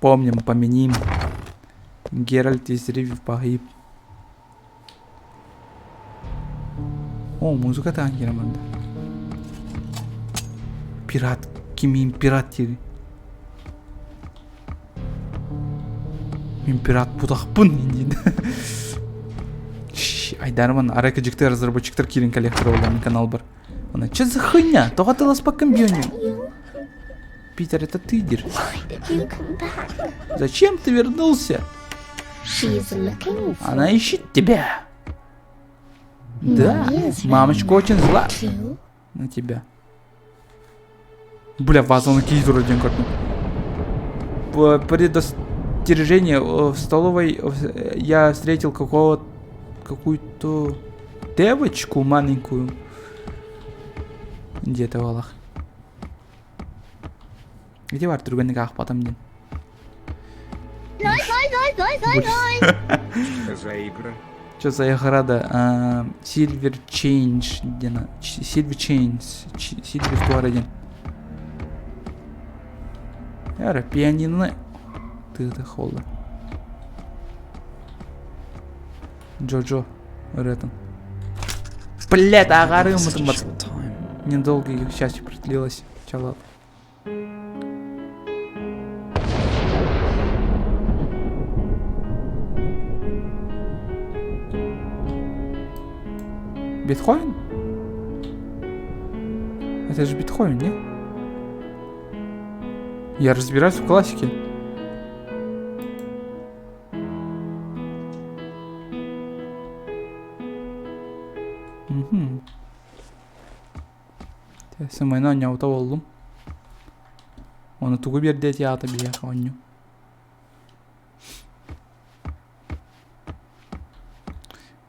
Помним, поменим. Геральт из Ривии погиб. О, музыка таңгераманда. Пират. Кимин пират тери. Мен пират будақпын дейді. Айдарман, аракаджиктер разработчиктер кирин коллектор оларный канал бар. Она, что за хуйня? Тоғатылас по комбионию. Питер, это ты, Дир. Зачем ты вернулся? Она ищет тебя. Да, мамочка очень зла на тебя. Бля, вазон кейс вроде как-то. Предостережение в столовой я встретил какую-то девочку маленькую. Где-то в Аллах. Где бар другенника потом день? За игра. Что за игра, да? Silver Change. Silver Chains. Silver Туар один. Яра, пианино. Ты это холда. Джо-Джо. Ретон. Блядь, агары мы недолго их счастье продлилось. Чалат. Бетховен? Это же Бетховен, не? Я разбираюсь в классике. Угу. Самайна няута болдум. Оны тугу берде тиата бия хоню.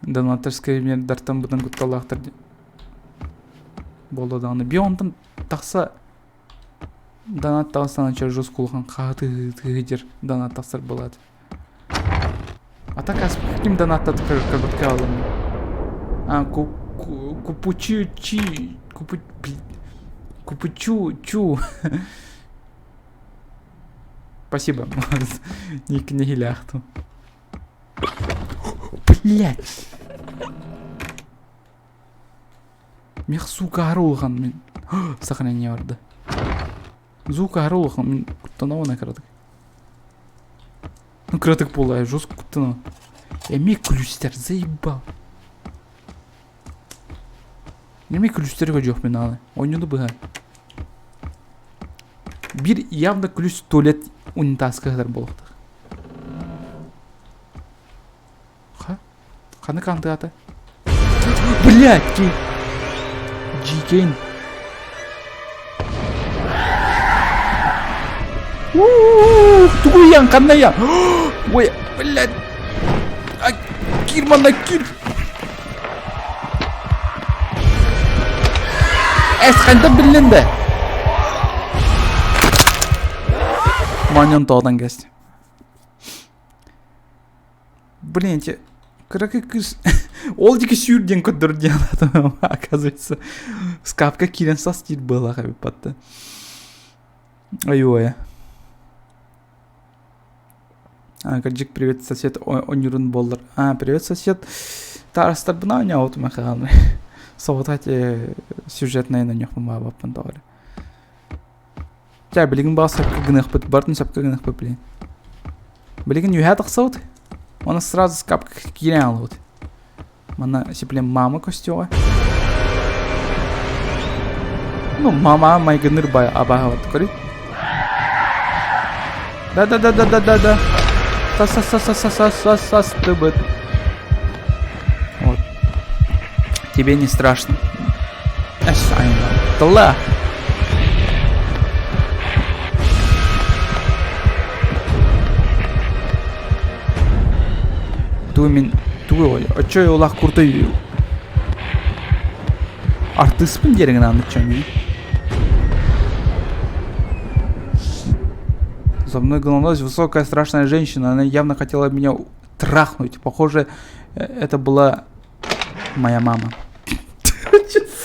Донатырская мен дартан будан гутталактыр. Болду даны. Би ондан такса донат тагысынан ча жос кулган каты тыгыр донат таксыр болот. А так каким донатта кырбытка алдым. Купучу. Спасибо. Ник не гиляхту. Блять. Мех сука арулган мен. Сохранение барды. Зука арулган мен куттанауына кырадык. Ну кырадык болай, жестко куттанау. Эме ключтер заебал. Неме ключтерге жоқ мен алы. Ойнуды бұға. Bir явно ключ туалет унитаз кадар болуқтық. Қаны қанды аты? Блядь! Джикен. Тугуян, қанная! Ой, блядь! Кирман, кир! Қанды білінді? Маньон тоғдан кәсті. Блин, те... Кракы кыз... Ол деке сүйірден көдірден атым, оказывается. Скапка кирен састир была, хаби патты. Ой-ой. Каджик, привет, сосед. Онюрун болдыр. Привет, сосед. Тарастар бұна өне аутыма қағалмай. Соғытати сюжетная на них помогла пантовали. Бля, білігін баға сапқа гынық бұд, бартын сапқа гынық бұд, блин. Білігін юхат ақсауд, оны сразу скапка кирен алуд. Мана, сеплен мама костюга. Ну, мама майгыныр бай абаға ватты көрі. Да. Сас, ты быт. Вот. Тебе не страшно. Тла. Туй, а чё я улах куртый? Артыспын дерегін анытчам, не? За мной гналась высокая страшная женщина, она явно хотела меня трахнуть. Похоже, это была моя мама.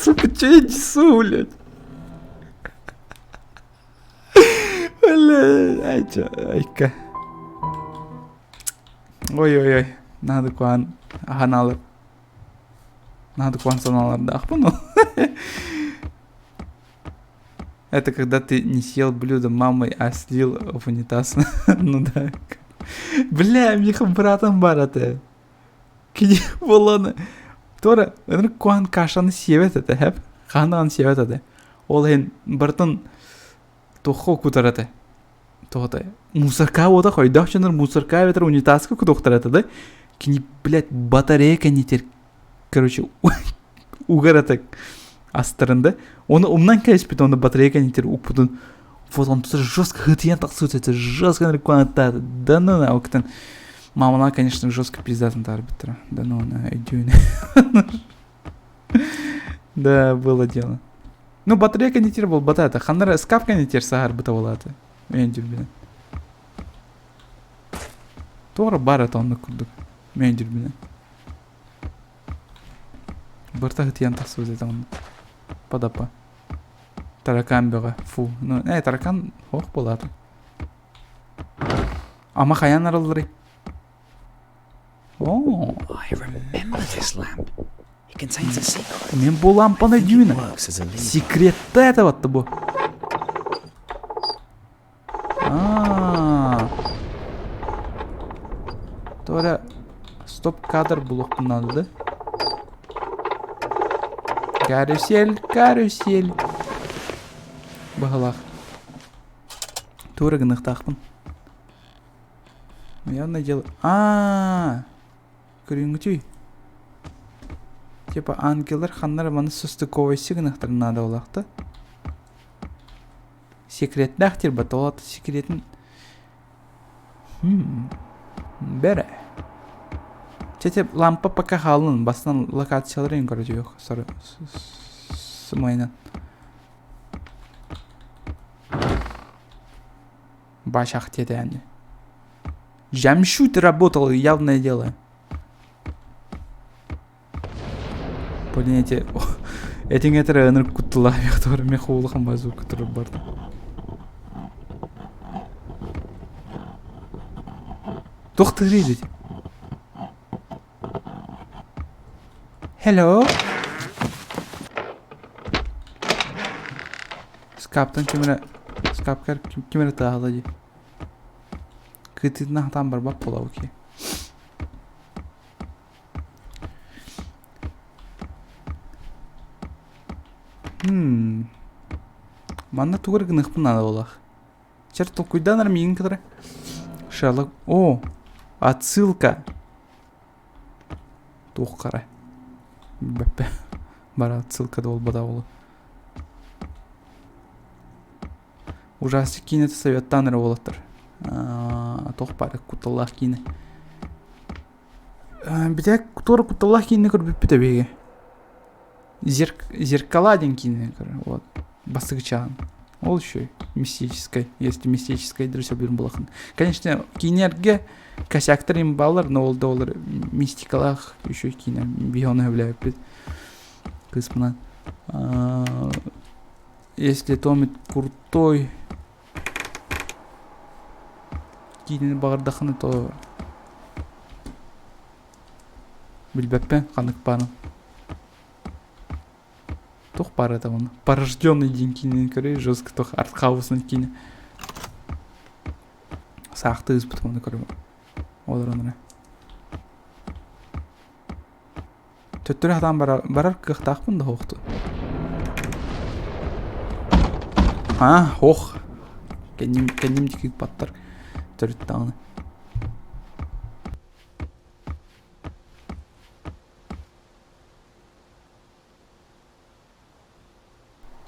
Сука, чё я несу, блядь? Блядь, айка. Ой-ой-ой, надо куан аганалар. Надо куан саналар, да, ахпану. Это когда ты не съел блюдо мамой, а слил в унитаз. Ну да. Бля, миха братом барате. Кини боланы. Тора, это куан кашаны севет это, хэп? Ханан севет это. Ол хен бартын тухо кутарате. Тота. Мусорка ода хойдах чанар мусорка ветер унитазка кудохтарате, да? Кини, блядь, батарейка не тер. Короче, угаратек. Астырында. Оны умнан кәспет, оны батарейка не тер упудын. Вот он тут жестко хытиян тақсует, это жестко нарекуанатады. Да ну на, октан. Мамана, конечно, жестко пиздатын тарбитра. Да ну на, идюйна. Да, было дело. Ну, батарейка не тер был батата. Ханара скапка не тер сагар бытавалаты. Мен жүрбінен. Тора бар атауны күрдік. Мен жүрбінен. Бұрта хытиян тақсует, это он. Падапа. Таракан беға. Фу. Ну, таракан хоқ болады. Ама қаян аралдыры? О. I remember this lamp. It contains a secret. Мен бұл лампаны It дүйіні. works as a lever. Секретті әті батты бұл. Тора стоп кадр бұл оқпынады. Карусель. Бағалақ. Тура гынық тақпын. Явно дело... Көріңгітүй. Типа ангелар ханнар маны состыковайсы гынықтар надо олақты. Секретті ақтер бата олаты секретін. Бәрі. Тете лампа пока халын. Басынан локацияларын көрді жоқ. Сұры. Сымайнан. Башақ деді әне. Жамшут работал, явное дело. Блин, эти әтері әнір күттіла вектор. Мен қуылған базу күттіріп барды. Тоқты рейді. Hello. Скаптан скапкар кемері тағылы де. Күтетін ақтан бар бақ бола өке. Манда туғыр гынықпын ады олақ. Чертыл күйданар мейін кідірі. Шарлық. О, отсылка. Туқ қара. Бәппе. Бара отсылка да ол бада олы. Ужасы кинеті советтаныры олаттыр. Тоқ бары күтталлақ кейіні. Бітек торы күтталлақ кейіні көріп бітті беге. Зеркала ден кейіні көрі. Вот. Бастығы чағын. Ол еще мистической. Если мистической дұрыс өбірін болақын. Конечно, кейінерге косяктар им балар, но ол да олар мистикалақ еще кейіні. Бионы өбілі өпілді. Кысмынан. Если Томит крутой кейінені бағырдақыны, то білбәппен қанық барын. Тох пар это он. Порожденный день кинен көрі, жестко тох артхаусный кине. Сақты испыт оны көрі. Олар онына. Төттөрі адам барар кықтақпын да хоқты. Ох. Кәнем декек баттар. Төрітті аны.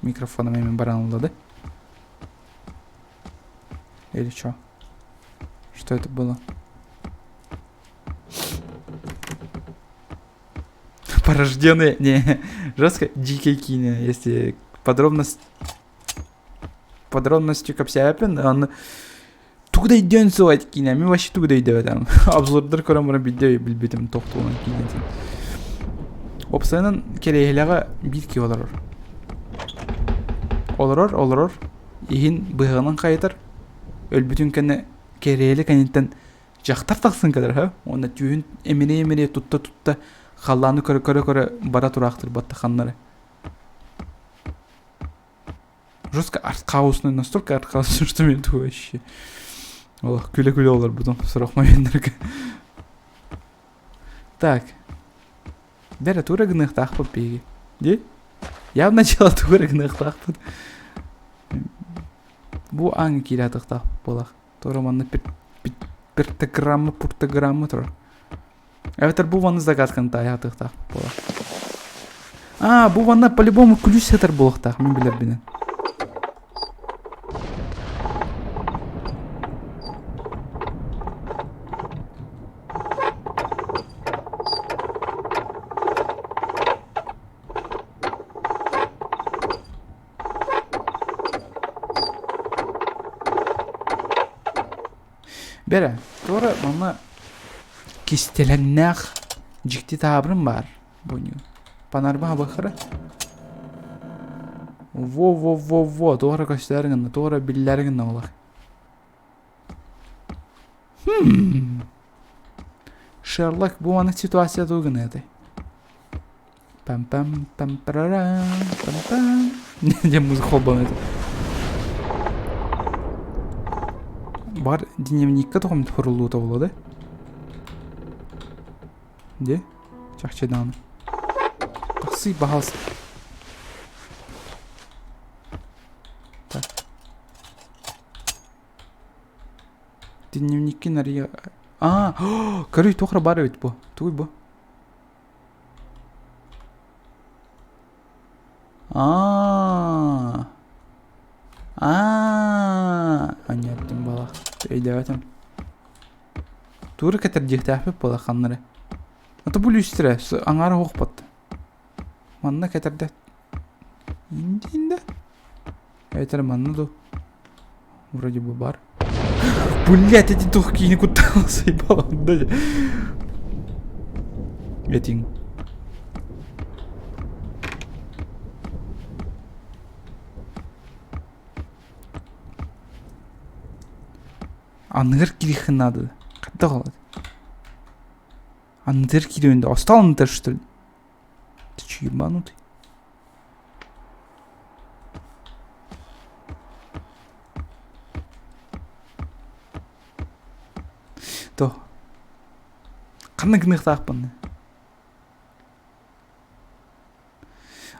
Микрофоном именно баранло, да? Или что? Что это было? Порожденные, не, жестко дикие кино. Если подробностью капсяпен, он тугдай ден сувать кино. Мен вообще тугдай деватам. Обзордар көремін бидеу білбетім тоқтуған кино. Опсайынан керейліға битки олар. Олар. Ихин быгынан қайтар. Өлбүтін кәне керейлі кәнеттен жақтар тақсын кәдір, ха? Онда түйін эмере тұтта қалланы көрі бара тұрақтыр батты қаннары. Жестко артқауысыны, настолько артқауысыны, что мен туы вообще. Олар, күлі олар бұдан сұрақ моменттерге. Так. Бәрі тура гынық тақпы пеге. Де? Я вначала тура гынық тақпы. Бу аңы келі атық болақ. Тура манны пиртограммы тұр. Әвітір бу ванны загадканы атық болақ. Бу ванна по-любому ключ сетер болақ тақ. Мен білер бенен. Бәрі, тура мама кестеленнәқ жікті табырым бар. Бұны. Панарба бақыры. Во. Тура көстеріңін, тура білдеріңін олақ. Шерлок bu anı situasya duygun edi. Pam. Ne diye müzik olban edi. Бар дневникка тоқым құрылуы болады. Де? Жақшыдан. Тақсы бағалсы. Так. Дневникки нария... Көрі тоқыра бар өт бұ. Туй бұ. Анеттім балақ. Өйдәвәтім. Туры кәтір дектәпіп бола қаннары. Аты бұл үстірі, аңары оқпатты. Манна кәтірді. Инді. Әйтір манны ду. Вроде бы бар. Блять, эти тух кейіні күтталы сайбалында. Этің. Анығыр келіхін ады. Қадда қалады. Анығыр келіхінді. Остал анығыр что ли? Ты че, ебанутый? То. Қаны гынық тақпын.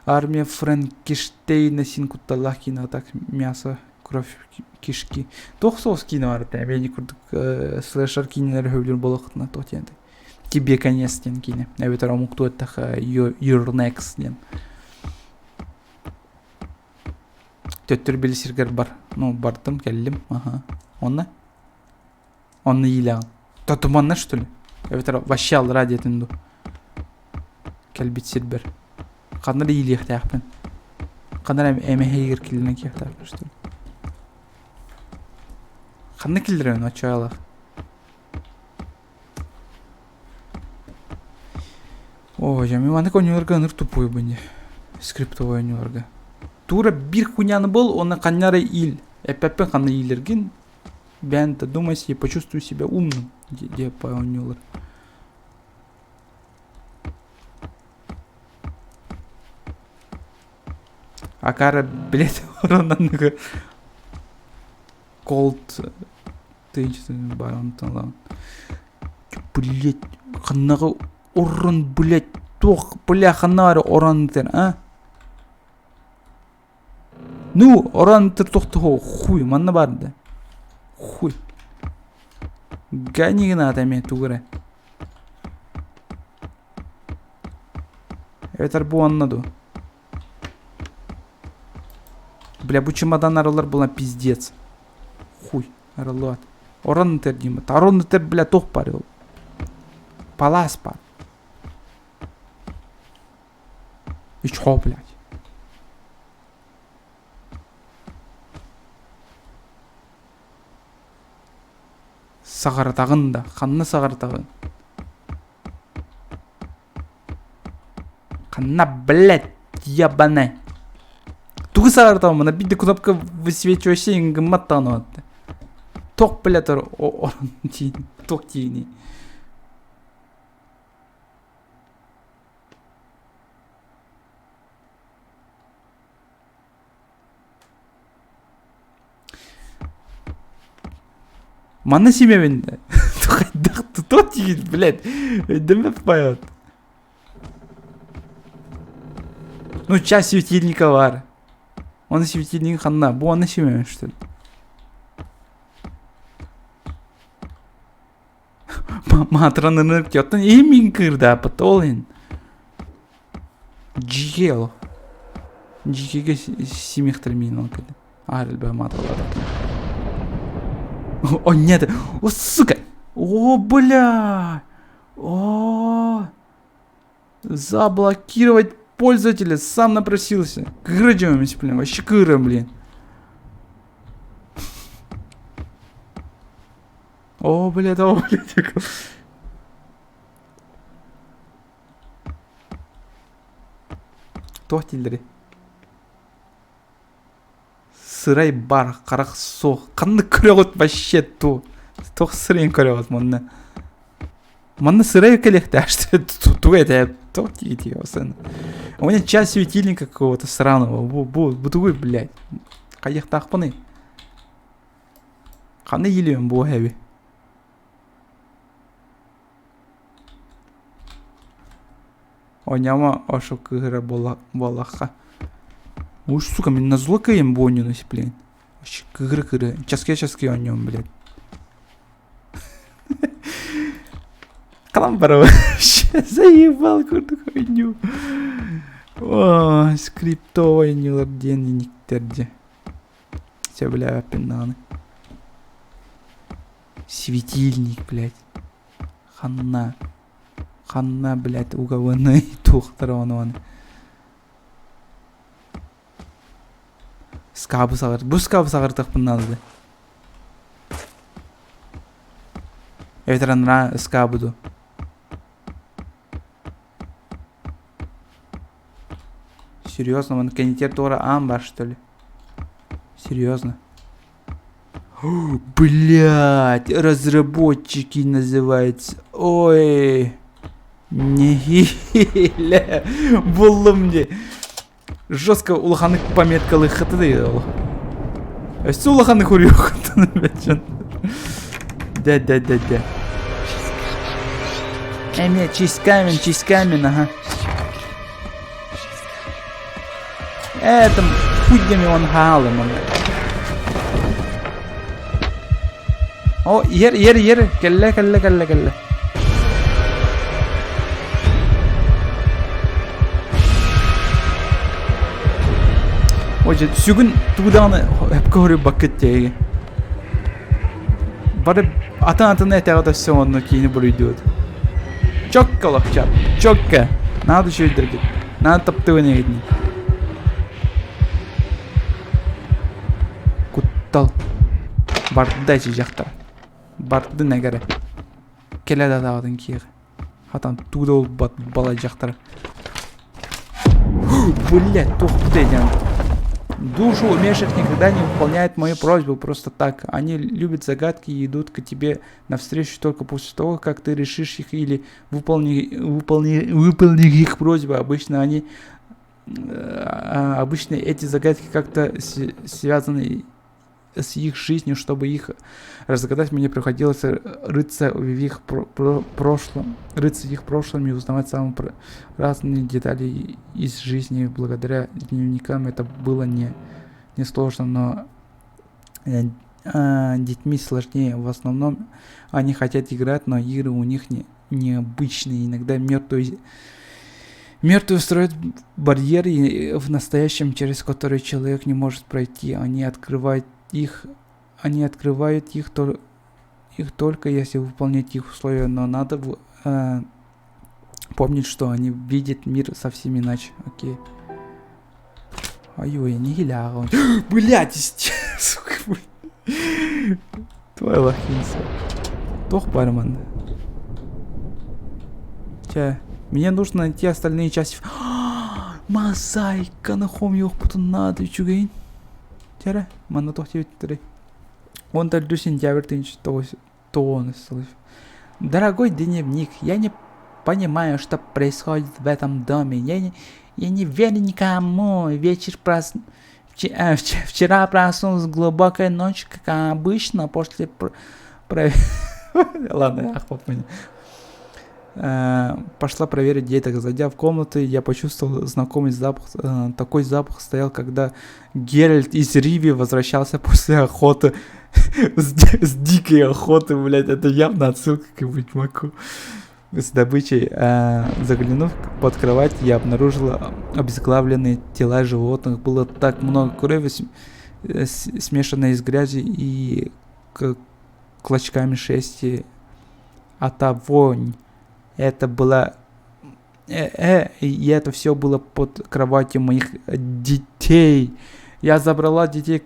Армия Франкенштейна син кутталлах кино так мясо, кровь, кишки. Тох соус кино бар прям. Я не курдык слэшер кинелер хөвлер болықытына тох тенді. Тебе конец ден кине. Әбетер омукту әттіға your next ден. Төттір білісіргер бар. Ну, бардым, кәлім. Онна? Онны елеған. Тотуманна, что ли? Әбетер вообще ал ради етінду. Кәлбет сирбер. Қандар елеқ тәқпен. Қандар әмәхейгер келінен кеқ тәқпен, что ли? Қанны келдірен, очайлақ. Ой, я мемандық ойныларға ұныр тупой бұнде. Скриптовой ойныларға. Тура бір хуняны был, оны қаннары ил. Әппен қанны илерген. Бәнті думайся, я почувствую себя умным. Где по ойнылар. Акара, блядь, ораннанығы колд тыйчысын барантылан. Блядь, қаннағы орын, блядь, тоқ, бля, қаннары орантыр, а? Ну, орантыр тоқты хо, хуй, манна барды. Хуй. Ганигін атаме тугыры. Эветер bu anladı. Бля, bu чемодан аралар была пиздец. Хуй, аралат. Оран тердим. Тарон тер, бля, тох парил. Палас пар. И чё, блядь? Сағартағын да. Қанны сағартағын. Қанна, блядь, ябаный. Туғы сағартағын мына бидді кнопка высвечивающий ингіматтағын отты. Тоқ, блядь, орын дейін. Тоқ дейін. Мана семьяменде. Тоқ дейін, блядь. Демеп поет. Ну, часть светильника var. Onun светильник қанна. Bu onu семьямен, что ли? Матранырып кеттін. Емін кірді апыт ол ең. Жигел. Жигеге семектірмейін ол кеді. Арыл бә матралады. О, нет. О, сука. О, бля. О. Заблокировать пользователя. Сам напросился. Кырыджамыз, блин. Вообще кыры, блин. О, блядь, о, блядь. Тоқ тілдері. Сырай бар, қарақ соқ. Қанды көре ғыт вообще то. Тоқ сырайын көре ғыт мұнны. Мұнны сырай көлекті ашты. Туға это тоқ тиги осыны. У меня часть светильника какого-то сраного. Бұтуғой, блядь. Қайық тақпыны. Қаны елеуін бұл әбі. Оняма ошо кыгыра болаққа. Уж, сука, мен на злокаем бонюнусь, блин. Вообще кыгыры. Часке онем, блядь. Қалам бар вообще. Заебал курды хуйню. О, скриптовый нелорденниктерде. Все, бля, пенаны. Светильник, блядь. Ханна, блядь, угованы и тухтарованы. Скабы сағыр. Бұл скабы сағыртық бұнназды. Эветранра скабыду. Серьезно, вон канитер Тора Амбар, что ли? Серьезно? О, блядь, разработчики называются. Ой. Нихиля. Болды мне. Жестко улаханық пометкалы хыты дейді ол. Өсті улаханық ұрıyor хытыны бәтшін. Да. Әме, чист-камен, ага. Этом пудями он халым. О, ер. Келле. Оже, сүгін туғдағаны әп көрі бақыт дейгі. Бары атын әтәғі да соңыны кейіні бір үйдеді. Чокка лақчап, чокка. Нады шөлдірді. Нады таптығын егідіне. Құттал. Барды дайчы жақтар. Барды нәгәрі. Келеді адағыдың кейігі. Хатан туғда ол балай жақтар. Блядь, тоқты дейден. Душу умерших никогда не выполняет мою просьбу просто так. Они любят загадки и идут к тебе навстречу только после того, как ты решишь их или выполнишь их просьбы. Обычно они обычно эти загадки как-то связаны с их жизнью, чтобы их разгадать, мне приходилось рыться в их прошлом, рыться в их прошлом и узнавать самые разные детали из жизни. Благодаря дневникам это было не сложно, но детьми сложнее. В основном они хотят играть, но игры у них необычные. Иногда мертвые строят барьеры в настоящем, через которые человек не может пройти. Они открывают их только если выполнять их условия, но надо помнить, что они видят мир совсем иначе. Окей. Ой, не гиляга. Блять, сука, твой лохинца. Тох бармен. Мне нужно найти остальные части. Мозаика на хом yok butun надо чугейн. Тера, мана тох тебе. Он дальше сентябрь 1900. Дорогой дневник, я не понимаю, что происходит в этом доме. Я не верю никому. Вчера проснулся глубокой ночью, как обычно, после Ладно, пошла проверить деток. Зайдя в комнату, я почувствовал знакомый запах. Такой запах стоял, когда Геральт из Риви возвращался после охоты. С дикой охоты, блядь. Это явно отсылка к Ведьмаку. С добычей. Заглянув под кровать, я обнаружила обезглавленные тела животных. Было так много крови, смешанной с грязью и клочками шерсти. А та вонь. Это было... И это все было под кроватью моих детей. Я забрала детей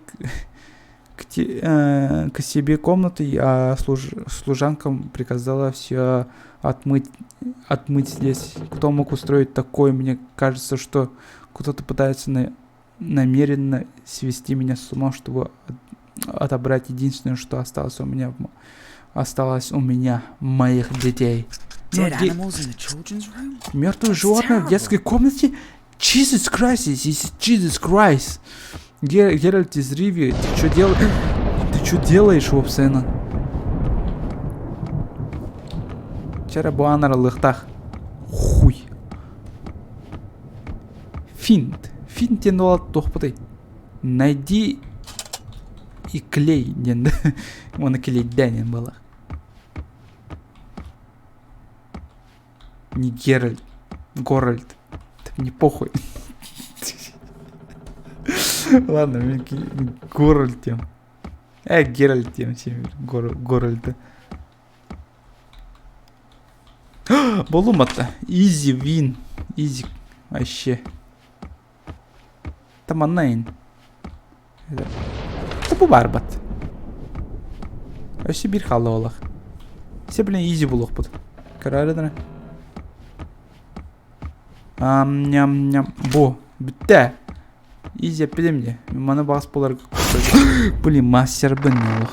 к себе в комнату, а служанкам приказала все отмыть здесь. Кто мог устроить такое? Мне кажется, что кто-то пытается намеренно свести меня с ума, чтобы отобрать единственное, что осталось у меня, моих детей. Мертвые животные в детской комнате? Jesus Christ. Геральт из Риви, ты что делаешь, вовсена? Вчера буанар лыхтах. Хуй. Финт тянула тохпытай. Найди и клей. Оны клей дәнен было. Не Горальд. Мне похуй. Ладно, мне Горальд тем. Геральт тем. Горальда. Болумата. Изи вин. Изи. Вообще. Таманайн. Это бубарбат. Вообще bir халы олақ. Все, блин, изи булық бұд. Карарыдыра. Ням. Бо. Бітті. Изи әппедем де. Маны бағыс болар. Блин, мастер бін олық.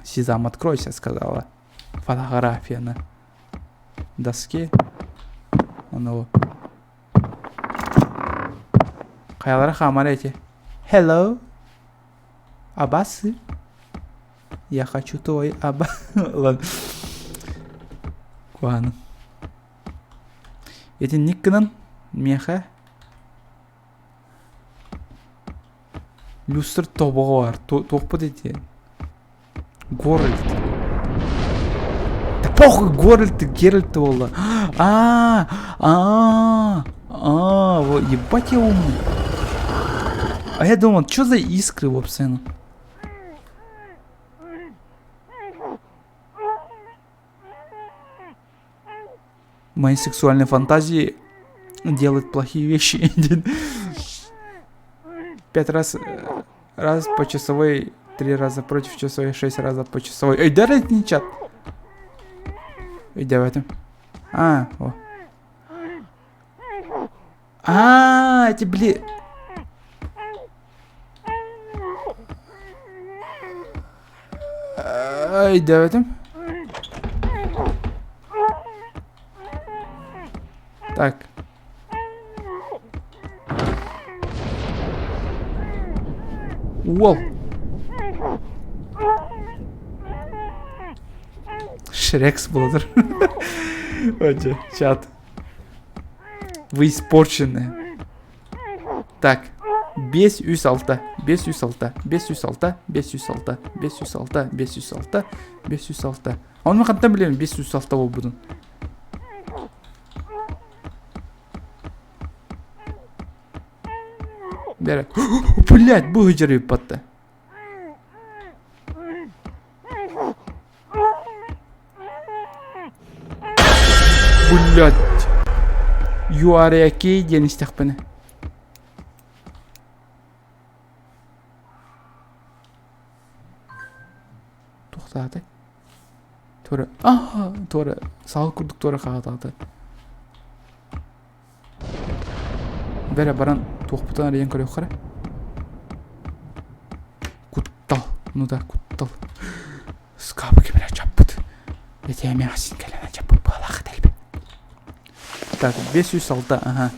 Сезам, откройся, сказала. Фотография на доске. Оно. Каялары хамар эти. Hello. Абасы. Я хочу твой аба. Ладно. Куану. Эти никнан меха. Люстр тобуар. Тоқпы дети. Горальд. Да похуй, Горальд и Геральт олла. Вот, ебать я умный. А я думал, что за искры в обсцену? Мои сексуальные фантазии делают плохие вещи. 5 раз по часовой, 3 раза против часовой, 6 раз по часовой. Эй, да это не чат. Эй, давай там. О. Эти, блин. Эй, давай там. Так. Уол. Шрекс болдыр. Оче, чат. Вы испорчены. Так. 506. 506. 506. 506. 506. 506. 506. Оны қантан білемін 506 ол бұдың. Бәрі. Блядь, бұл жүріп батты. Блядь. You are okay ден істек бені. Тоқтады. Торы. Аха, торы. Сал күрдік торы қағатады. Бәрі баран тоқпытан рейін көрек қара. Күттал. Ну да, күттал. Скабы кемелі жаппыды. Етеме асин кәліна жаппы балағы дәлбі. Так, 506, ага.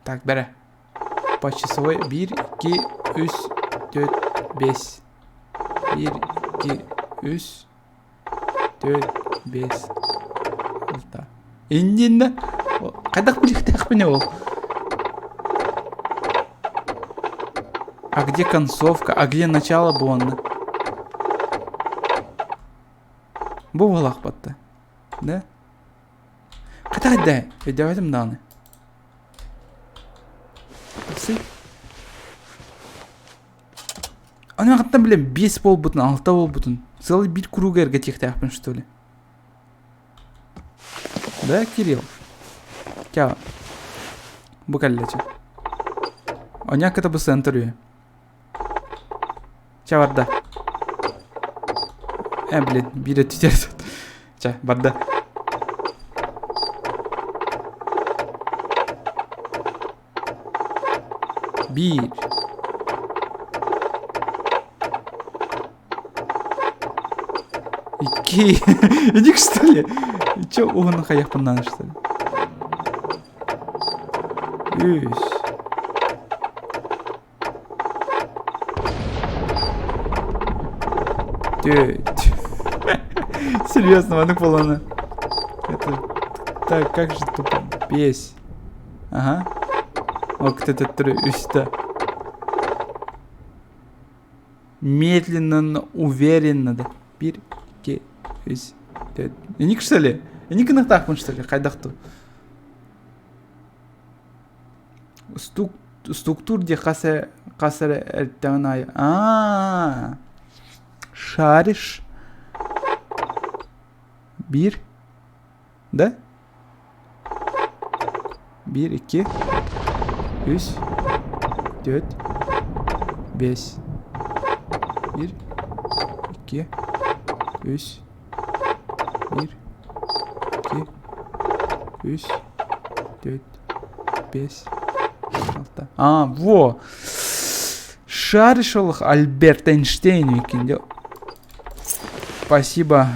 Так, бәрі. По часовой 1, 2, 3, 4, 5. 1, 2, 3, 4, 5. Индинді. Қайдақ білікті ақпене ол? А где концовка? А где начало бонны? Бұл олақ батты. Да? Қайда? Өйдеуәдім даны. Сый. Аны қаттан білем, 5 бол бұтын, 6 бол бұтын. Целый бір круга әрге текті ақпын, что ли? Да, Кирилл? Кява. Бұл кәлі. Оняк это бұсы интервью. Ча барда. Блин, бире тетер. Ча, барда. Bir. İki. Иди, что ли? И чё, он хаях банан, что ли? Üç. Дёрт. Серьезно, ванук полона. Это... Так, как же тупо? Бесь. Ага. О, кто-то üstte. Медленно, но уверенно, да. 1, 2, 3, 4. Ник, что ли? Ник на так, что ли? Хайдахту. Структур, где касса эртаная. Шаришь. 1. Да? 1, 2. 3, 4, 5. 1, 2, 3, 1, 2, 3, 4, 5, 6. А, во! Шаришолых Альберт Эйнштейн екен. Спасибо,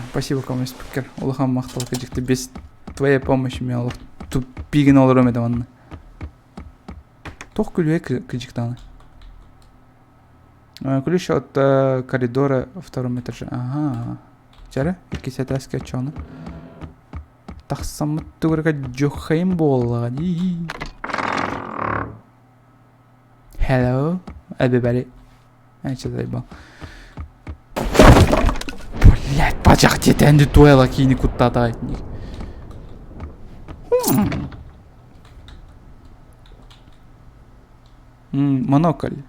кому спикер. Улахам мақтал кәжікті. Без твоей помощи мен олық тупигін олырым еді онны. Тоқ күлуе кәжіктаны. Ключ от коридора 2 этажа. Ага. Жары, 2 сәтәске чоны. Тақсамы түгірге жоқайым болға. Hello, everybody. Әйчедай бол. Блять, бачақ детенді туэла кейіні күттатай. Монокль.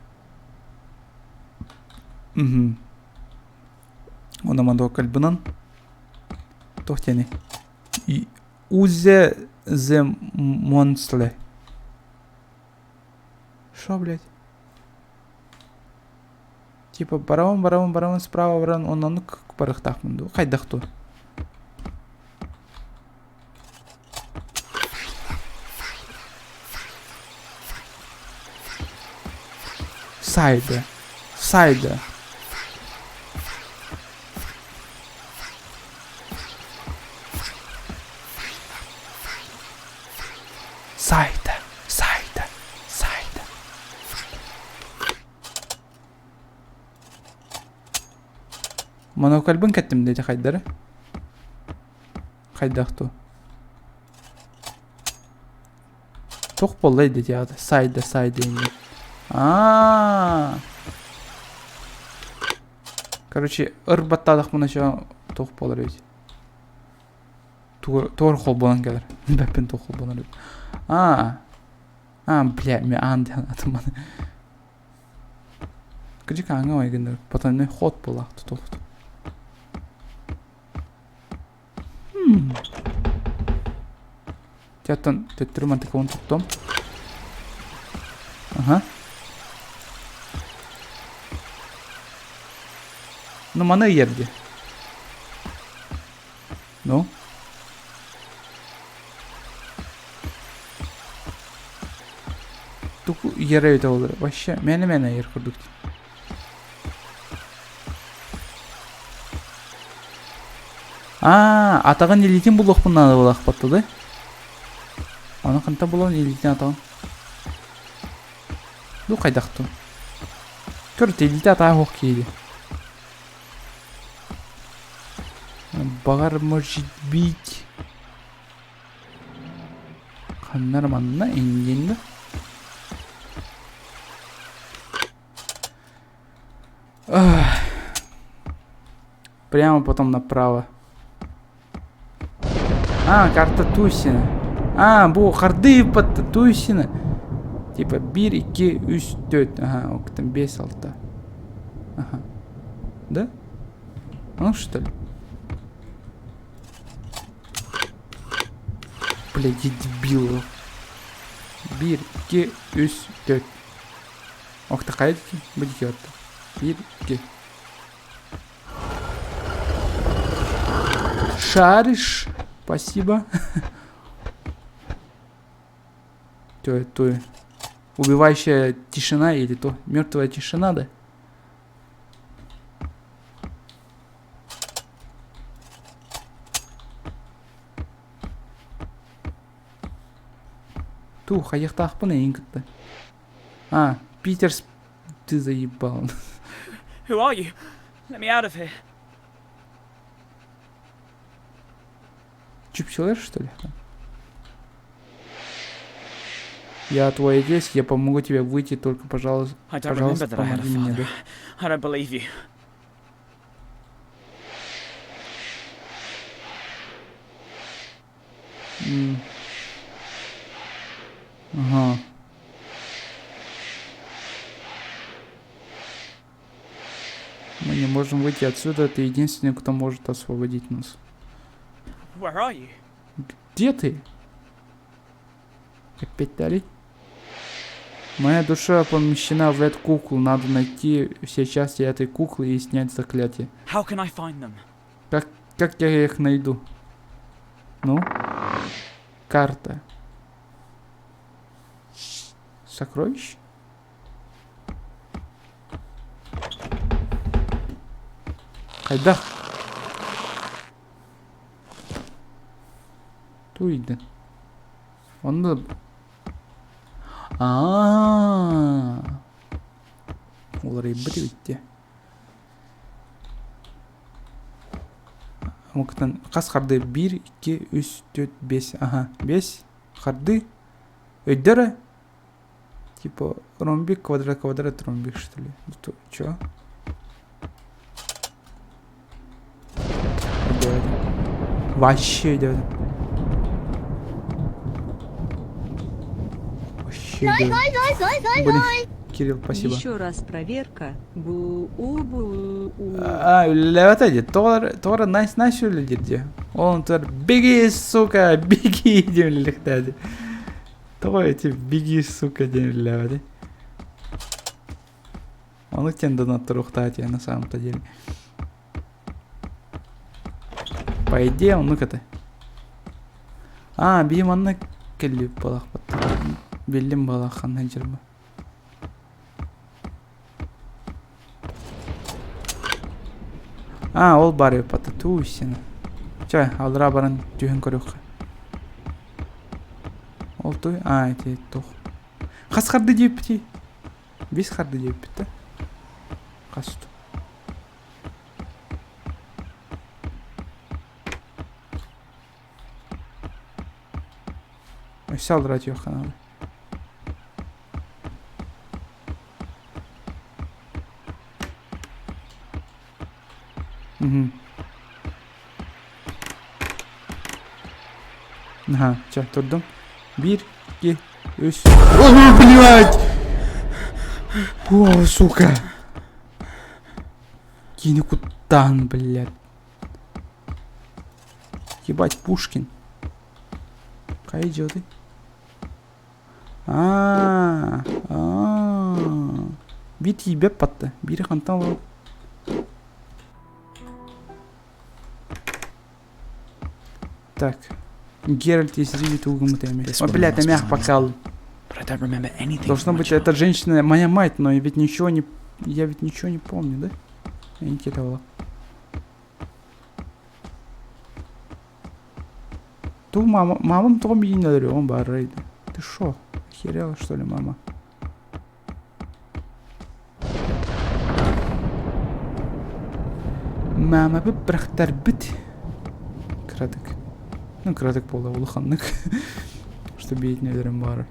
Ona monoklь bunun. Тоқтені. Узе зе монсле. Шо, блядь? Типа барамын, справа барамын, онаны барықтақмын. Қайдақ то? Сайда. Сайда, сайда, сайда. Монокальбын кеттім дейді қайдары? Қайдақты? Тоқ болай дейді яғды. Сайда, сайда енді. Короче, ырбаттадық мұна шоға тоқ болар өйді. Туғыр қол болан келер. Бәппен тоқ қол болан өйді. Бля, мен анды атым баны. Күжік аңа ойгендер. Потом не ход болақты тоқты. Тяттан төттірі мантықауын тұттым. Ну, мана ерді. Ну? Тук ері өйті олар. Вообще, мәні ер құрдық. Атаған елейтен бұл оқпыннан болақ батты, да? Аны қанта болуын елейтен атаған. Ду қайдақты. Көрт елейті атағы оқ кейді. Бағар может быть. Қаннар манна енгенді. Прямо потом направо. Карта Тусина. Бұл қарды патты Тусина. Типа 1, 2, 3, 4. Оқтан 5, 6. Да? Ну что ли? Блядь, дебил. 1, 2, 3, 4. Оқта қайды ки? Будете отты. 1, 2. Шариш. Спасибо. То убивающая тишина или то мертвая тишина, да? Қаяқтақ бұны ең күтті. Питерс, ты заебал. Who are you? Let me out of here. Чупчелер, что ли? Я твой отец, я помогу тебе выйти, только, пожалуйста, помоги мне, да? I don't believe you. Ага. Мы не можем выйти отсюда, ты единственный, кто может освободить нас. Where are you? Где ты? Опять дали? Моя душа помещена в эту куклу. Надо найти все части этой куклы и снять заклятие. How can I find them? Как я их найду? Ну? Карта. Сокровище? Қайда? Туйды. Онда... Олар ебір өйтте. Оқтан қас қарды 1, 2, 3, 4, 5. 5. Қарды. Өйдері. Типа ромбик, квадрат, ромбик, что ли? Чё? Вообще идет. Вообще идет. Блин, Кирилл, спасибо. Еще раз проверка. Леватади, Тора найс үлілдерде. Он тор, беги, сука, беги, демліктәді. Тора эти, беги, сука, демліктәді. Он тен донат рухтати, на самом-то деле. По идее, он ну-ка ты. Бейім анна келі балақ батты. Белім балақ қанна жүрбі. Ол бар епаты, туысыны. Чай, алдыра баран түйін көріққа. Oltu. Eti toh. Kas kardı deyip biti. Biz kardı deyip bitti. Kas tu. Sal radyo kanalı. Ага, сейчас тұрдым. 1, 2, 3. Ой, блядь! О, сука! Кинекутан, блядь. Ебать, Пушкин. Кай идет ты? Бит ебеп патты. Бири хантан лоб. Так. Геральт есть зритель угом теми. О, блядь, я мягко покал. But I don't remember anything. Должно from my быть, эта childhood. женщина моя мать, но я ведь ничего не помню, да? Я не кидала. Ту мамам том не он баррейд. Ты шо? Охерела, что ли, мама? Мама бы прахтар бит. Краток. Ну, краток пола улаханнык. Что бить не верим бары.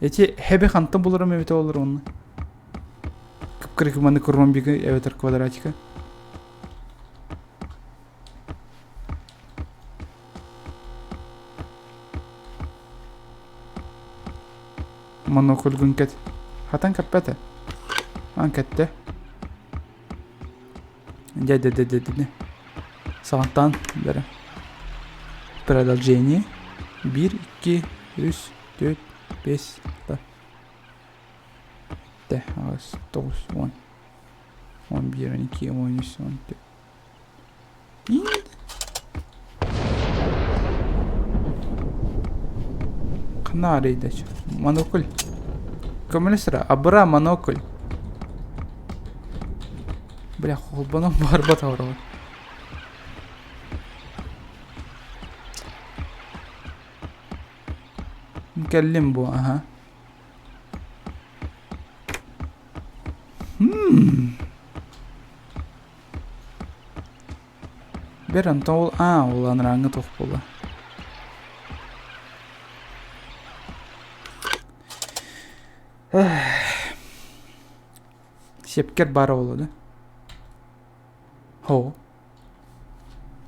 Эти хебе ханта буларым эвете олар онны. Кыпкырык маны ромбига эветер квадратика. Моноколь гүнкет. Хатан каппете. Анкетте. Де. Сағаттан бері. Продолжение. 1, 2, 3, 4, 5. Де, ağız, 9, 10. 11, 12, 13, 14. İndi. Kanarıydı. Monokol. Көмілі sıra. Абыра моноколь. Бля, холбаном барба таврала. Нкеллим бу, ага. Bir anta ol, olan rangı toq bola. Sepker bara oladı. Ho.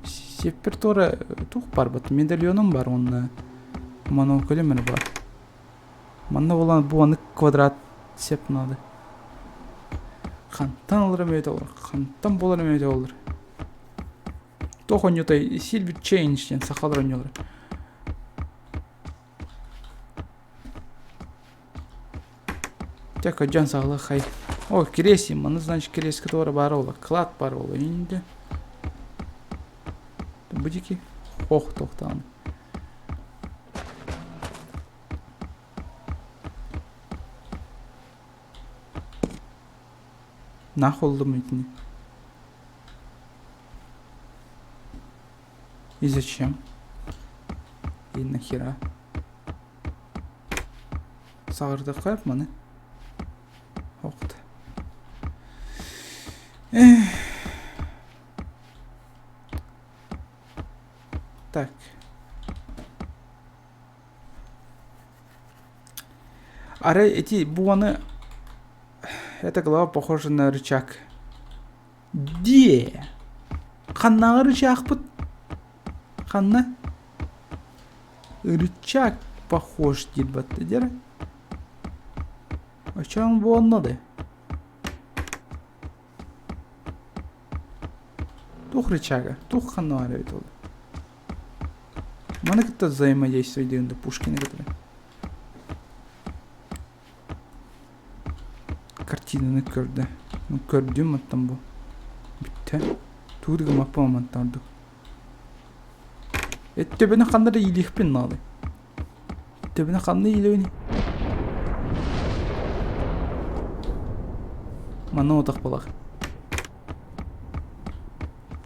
Sepper tora toq бар бат. Медальоным бар онна. Моноколі мені бар. Манна olan bu anık kvadrat sep nadı. Қанттан алырым өте олар. Қанттан боларым өте олар. Тохон ютай Silver Change ден сақалыр ойнылар. Тек жан сағылы қай. О, кересі. Маны значит керескі торы бары олар. Клад бары олар. Енді. Будеки. Ох, тоқтаны. Нах oldu mu itini? И зачем? И нахера? Сағырды қойып маны? Оқты. Так. Аре, эти буаны... Эта голова похожа на рычаг. Де? Қаннағы рычаг бұд? Қанна? Рычаг похож дейді бәтті дері. Очан bu anladı? Тух рычага. Тух қанна var evet oldu. Mana кітті взаимодействие дегенде Пушкина который. Картинаны көрді. Көрдім аттан бұл. Бітті. Туғдығы мақпам аттарды. Төбені қандары елікпен нады. Төбені қанды еліуіне. Мана отақ болақ.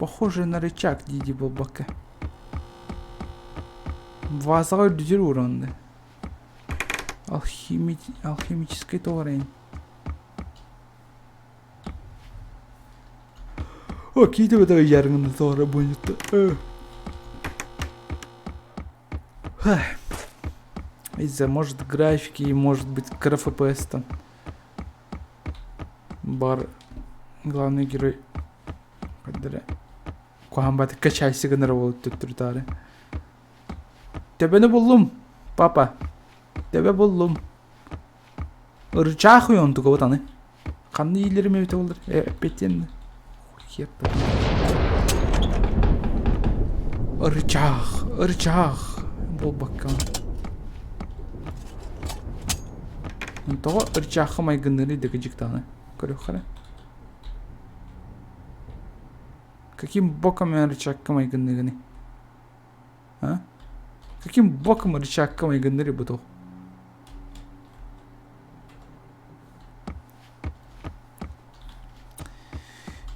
Похоже на рычаг, Диди Болбака. Вазага дүзер уранды. Алхимический товарень. Окей, тебе давай ярганы товара будет. Из-за, может, графики и может быть КРФПС там. Бар. Главный герой. Кадре. Куамбаты качай сиганар болуп туттуртары. Тебени булдум, папа. Тебе булдум. Ырчак уйонтуга вот аны. Кандай ийлериме өтө болдур? Петтен. Ырчак. Болбакка. Того ырчакка майгыныры деги жиктаны. Көрөк кара. Каким боком я рычагка майгынырыны? А? Каким боком рычагка майгыныры буту?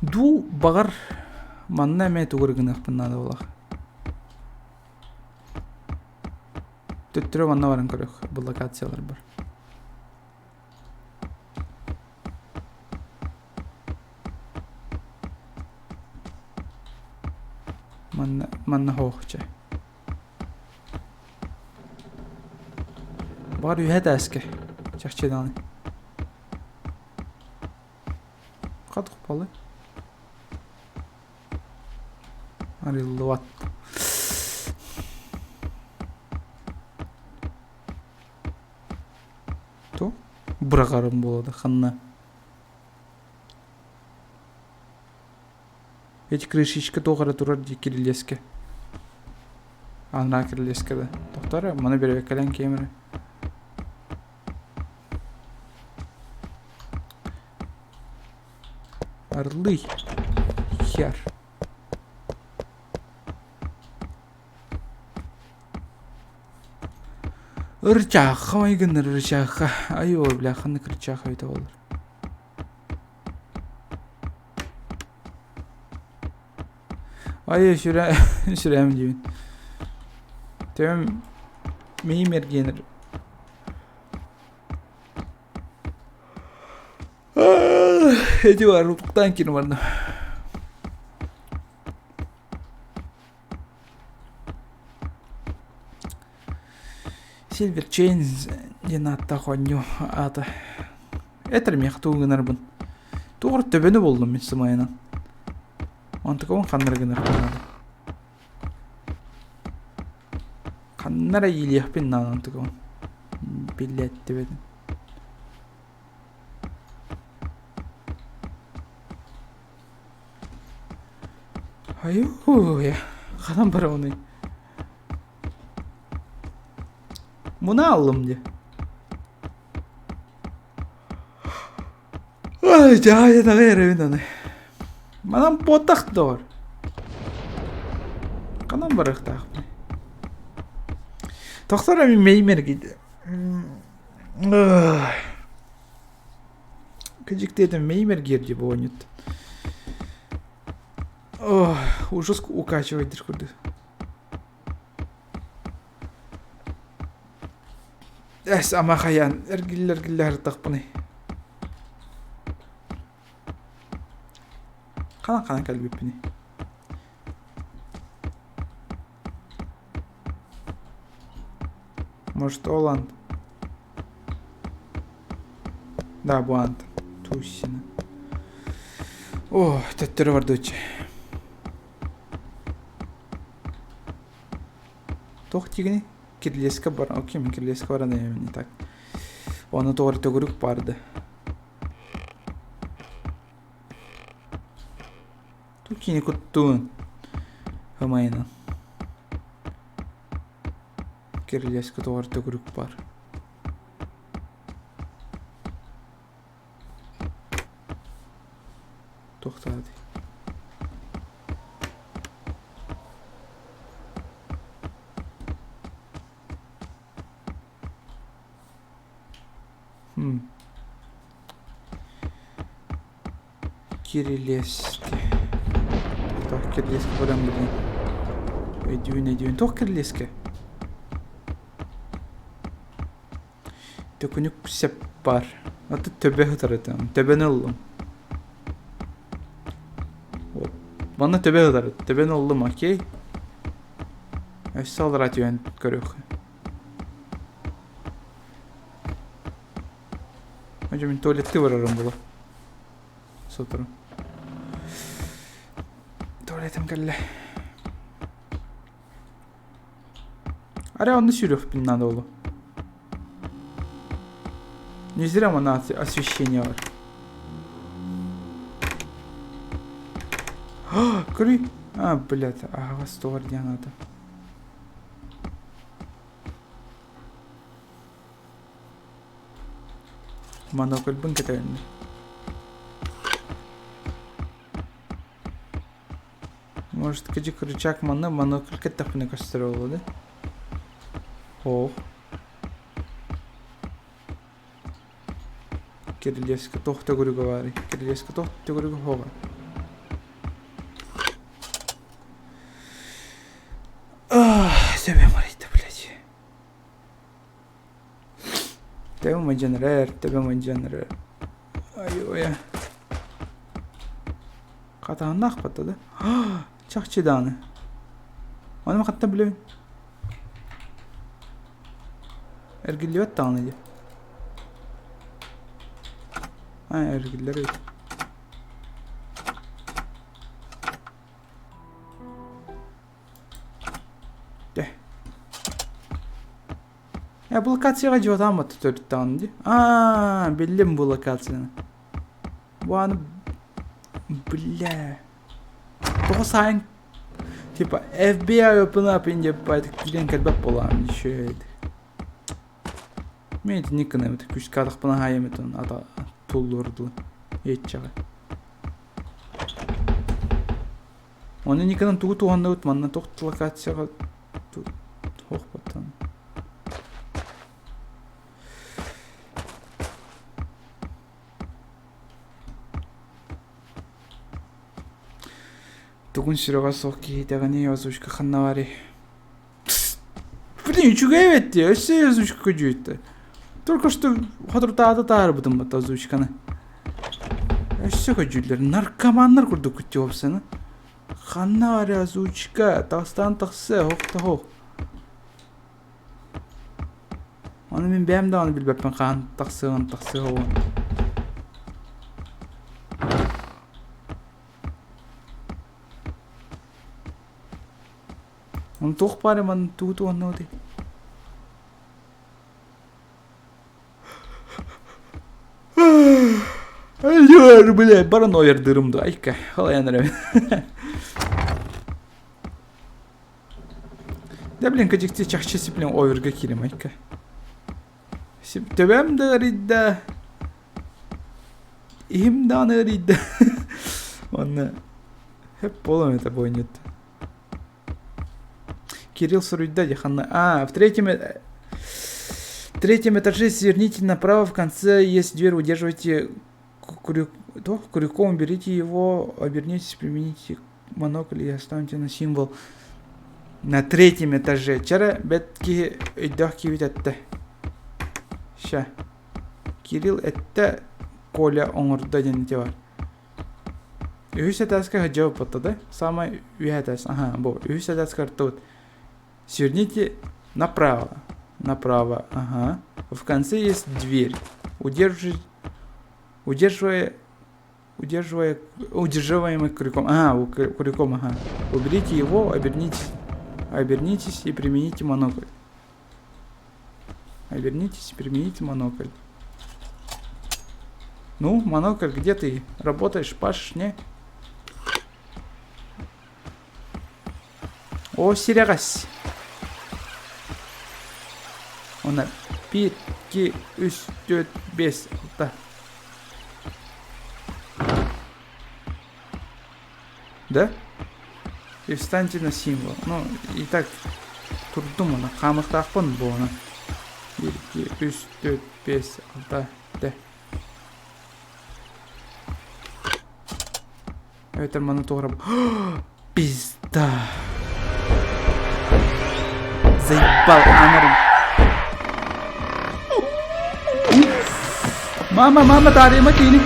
Ду багар манна эме тугургынак пыннады болак. Төттүрө манна барын көрөк. Бул локациялар бар. Манна хоохча. Бар үйәді әске. Чақчеданы. Қадық балы. Арылы ват. То? Бұрағарым болады қанна. Эти крышечка тоғара турар ди кириллеске. Анра кириллеске да. Тоқтары, мұны беребек кәлен кемірі. Арлы. Хер. Ырчаққа майгыныр ырчаққа. Ай-ой, бляханы кырчаққа өте болыр. Ай, сүрәм деймін. Тәуім мейім ергенір. Әді бар, ұтықтан кейін барды. Silver Chains ден атта қойню аты. Әтір меқ туғынар бұн. Туғыр төбені болдым мен сымайынан. Антыкон қаннар гынар қанады. Қаннара елеқ пен нан антыкон. Билетті бедін. Ай-ой, қадан бара оны. Мұна алым де. Ай, жағай дағай әревен аны. Манам потақ дор. Қанам барық тақ. Тоқтар әмі меймер кейді. Күжіктеді меймер керді бұл ойнет. Ужас укачивайдыр күрді. Әс ама қаян. Әргілер тақпыны. Қана кәлбеппіне. Может, Оланд. Да, Буант. Туссина. О, төттірі бар дөтчі. Тоқ тегіне кирлескі бар. Окей, мен кирлескі бар әдемін не так. Оны тоғыр төгірік барды. Тукини куттуын. Хамайынан. Кирлескі тоғыр төгірік бар. Тоқтады. Кириллеске. Так, Кирлеске болам билин. Өйдүүн. Тох кирлеске. Төкүнүк сеп бар. Аты төбе хытарытым. Төбені олым. Бана төбе хытарыт. Төбені олым, окей? Өсі алыр атуен көрөк. Önce ben tuvalette vararım bunu. Sotarım. Tuvaletim geldi. Ara onu сюрёв надо было. Не зря у нас освещение var. Кури. Блядь, вас то где надо. Монокль бун кетеринде. Может, кыжык рычаг монокль кеттапыны көстөрө болот, Ох. Кириллевска тохта көрүгө бар. Кириллевска тохта көрүгө хога. Себе морит, блядь. Тебе манжанер. Ай-ой. Катаанак батады. Чакчыданы. Аны катта билебин. Эргиллет таны. Эргиллер өйт. Bu lokatsiyaga jo'tamı tuturttan di. Bildim bu lokatsiyani. Bu anı bile. To'g'ri sayın типа FBI open up deb aytib kelgan kalbab bo'lardi shu edi. Men nikini mit kuchkadaq bilan hayameton ata to'ldirdi. Yetchaga. Оны никадан тугу туганда өтманна тоқт локацияга тоқпаттан. Тугун сирога соки даганы озвучка ханнавари. Блин, чуга эветти, өсө озвучка көжөйт. Только что хатыртаада таарбыдым бат озвучканы. Өсө көжөйлөр наркомандар курду күтүп опсаны. Ханнавари озвучка тастан тахсы хоктахо. Аны мен бәмдә аны билбәпмен хан тахсы хо. Он toch pare man тут он ноди. Ай, бля, параноя дырымды, айка. Қалай анырам. Да, блин, кадикте чахчеси, блин, оверга килим, айка. Төбәм да ридда. Им да ридда. Он hep болом это бойнет. Кирилл Суруйдади Ханна. В третьем этаже сверните направо, в конце есть дверь, удерживайте крюком, берите его, обернитесь, примените монокль и оставьте на символ. На третьем этаже. Чара бетки идахки витатта. Ща. Кирилл это Коля оңырда денете бар. Үхіс әтәскі жауап бітті, да? Самай үхәтәс. Бұл. Үхіс әтәскі артуыт. Сверните направо. Направо. Ага. В конце есть дверь. Удерживаемый крюком. Крюком, ага. Уберите его, обернитесь и примените монокль. Обернитесь и примените монокль. Ну, монокль, где ты? Работаешь, пашешь, не? О, сирягас. Она 1, 2, 3, 4, 5, 6. Да? И встаньте на символ. Ну, и так турдум она. Камыктакпын бу она. 1, 2, 3, 4, 5, 6. Да. Это монотограф. Пизда. Заебал, Анарин. Мама, тари матини.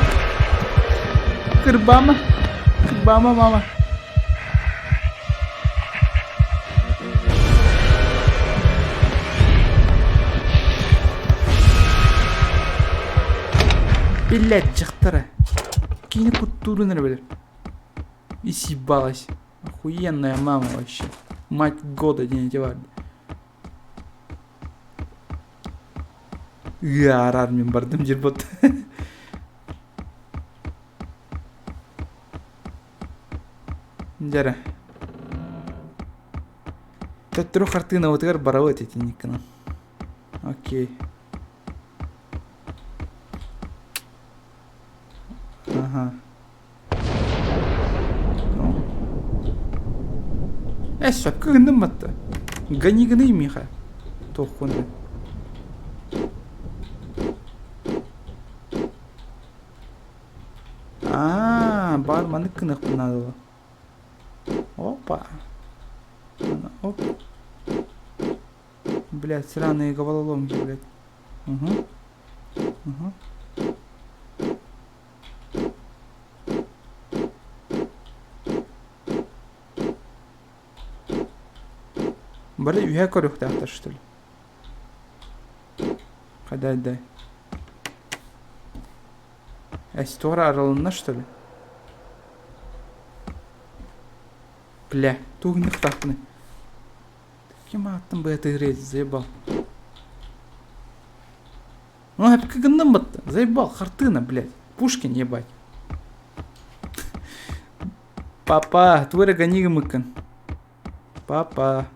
Кырбама, мама. Блять, жахтара. Кине кутуру нравится. И съебалась. Охуенная мама вообще. Мать года, не девали. Арар мен бардым жербот. Жара. Төттүрү картина отыгар барабыт эти никна. Окей. Ага. Эсвап кыгындым батты. Гани миха. Тохуны. Бар маны кынық надо. Опа. Оп. Блять, сраные головоломки, блять. Угу. Блять, я корюх так-то, что ли? Дай. Стора аралына, что ли? Бля, тугных тахны. Кем аттым бы это играть, заебал. Ну, я как гандамбат, заебал, хартына, блядь. Пушкин, ебать. Папа, твой гони мыкан. Папа,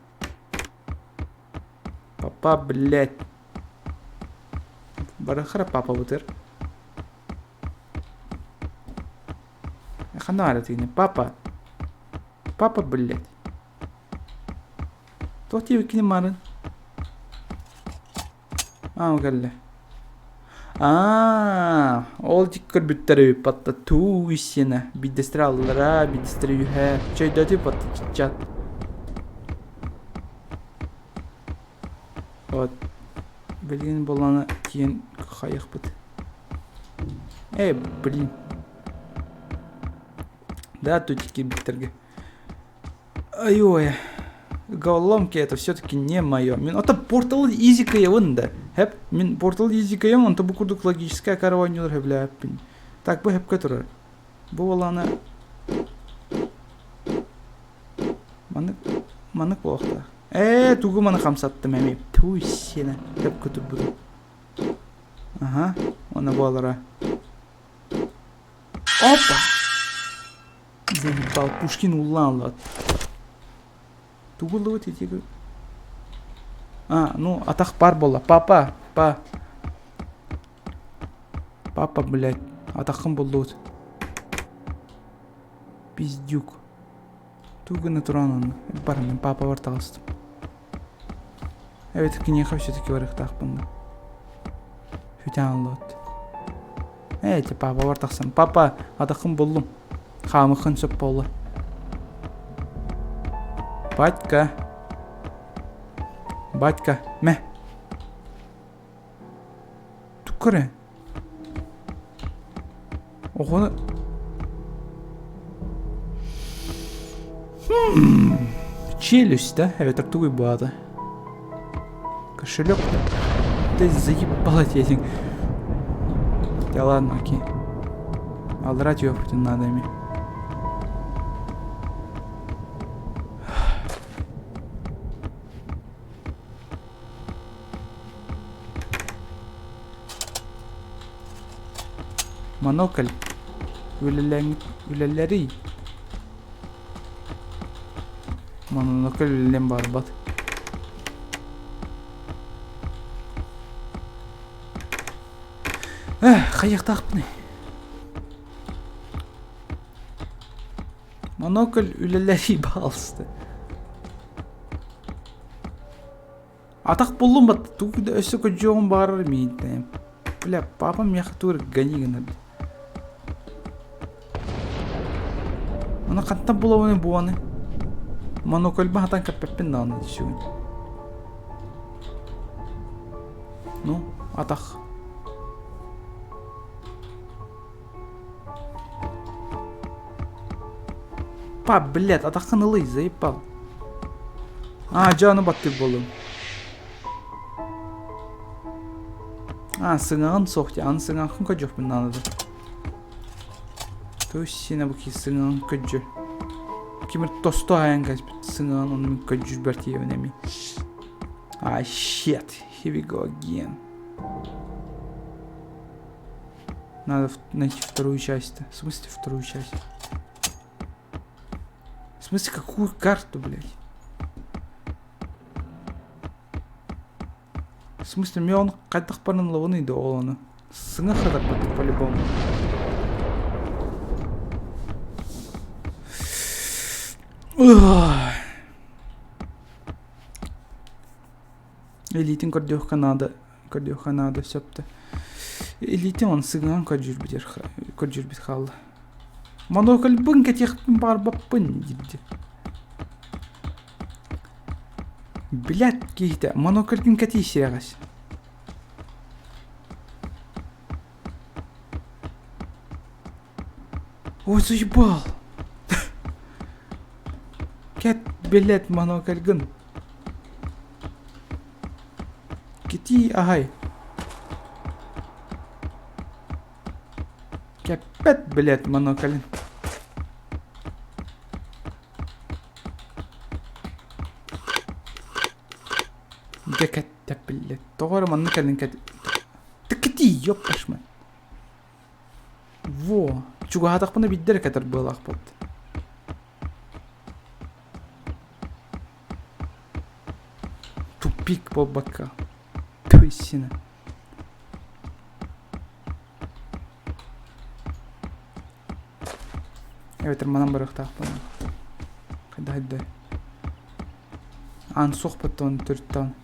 блядь. Барахара папа бутер. Ханара ты не папа. Папа, блядь. Тот тебе кинемарын. Галле. Ол тик көрбүттөрү патта туу исена. Бидестраллара, бидестрюхэ. Чойдоты патта чат. Вот. Блин, болана кийин хаяк бут. Блин. Да, тутики биттерге. Ой, головоломки это все-таки не мое. Это портал изика явында. Хеп, мен портал изика ям, он то букурдук логическая караваннер хебля. Так бы хеп который. Бувалана. Маны плохо. Тугу маны хамсаттым эми. Туй сені. Хеп көтір буду. Ага, оны болара. Опа! Заебал, Пушкин уланлат. Тугулы вот эти. Ну, атақ бар бола. Папа, блядь. Атақым болды вот. Пиздюк. Тугыны тұран оны. Бармен, папа бар тағыстым. Evet, кинеха все-таки бар тақ бұнда. Хүтен лот. Папа бар тақсам. Папа, атақым болдым. Хамықын сөп болы. Батька, мә. Түкірі. Оғыны. Челюсть, да? Тугой бады. Кошелек. Да заебалать этим. Да ладно, окей. Алдрать ее надо ими. Монокль. Үлелери. Монокль үлелен бар бат. Қаяқ тақпыны. Монокль үлелери балысты. Атақ болдым бат. Туғыда өсі көджоғын барыр мейді. Бля, папам яқы туыр ганигін. Ана қаттан болауыны буаны. Monokel bahatan kapepin nana dişiyorsun. Ну, атах. Блядь, атахын ылый, заебал. Жаны баттыр болым. Сыңағын соқты, сыңағын күнка жоқ мен анады. То есть сені бұки сыңағын көджі. Кемір тосто аян қазбет, сыңағын оны мен көджі бәрті евінеме. Shit, here we go again. Надо найти вторую часть. В смысле вторую часть? В смысле какую карту, блядь? В смысле мен он қайтақ барынлы оны иді ол оны. Сыңа қадақ баттық по-любому. Элитин көрдеу Канада сөпті. Элитин он сыңан көрдербет қалды. Монокөл бұн кәтеқпін бар баппын дейді. Блядь, кейті, монокөлдің кәтей серағас. Ой, заебал. Кәт, блядь, монокөлгін. Кетей, ағай. Кәппәт, блядь, монокөлін. Кәтті, блядь. Тоғыры монокөлін кәтті. Ты кетей, ёппашман. Во. Чуға атақпына биддер кәтір бұл ақпат. Тупик бол бака. Түйсіні. Evet, manam bırak takpını. Hadi. An sohbet onu türkten.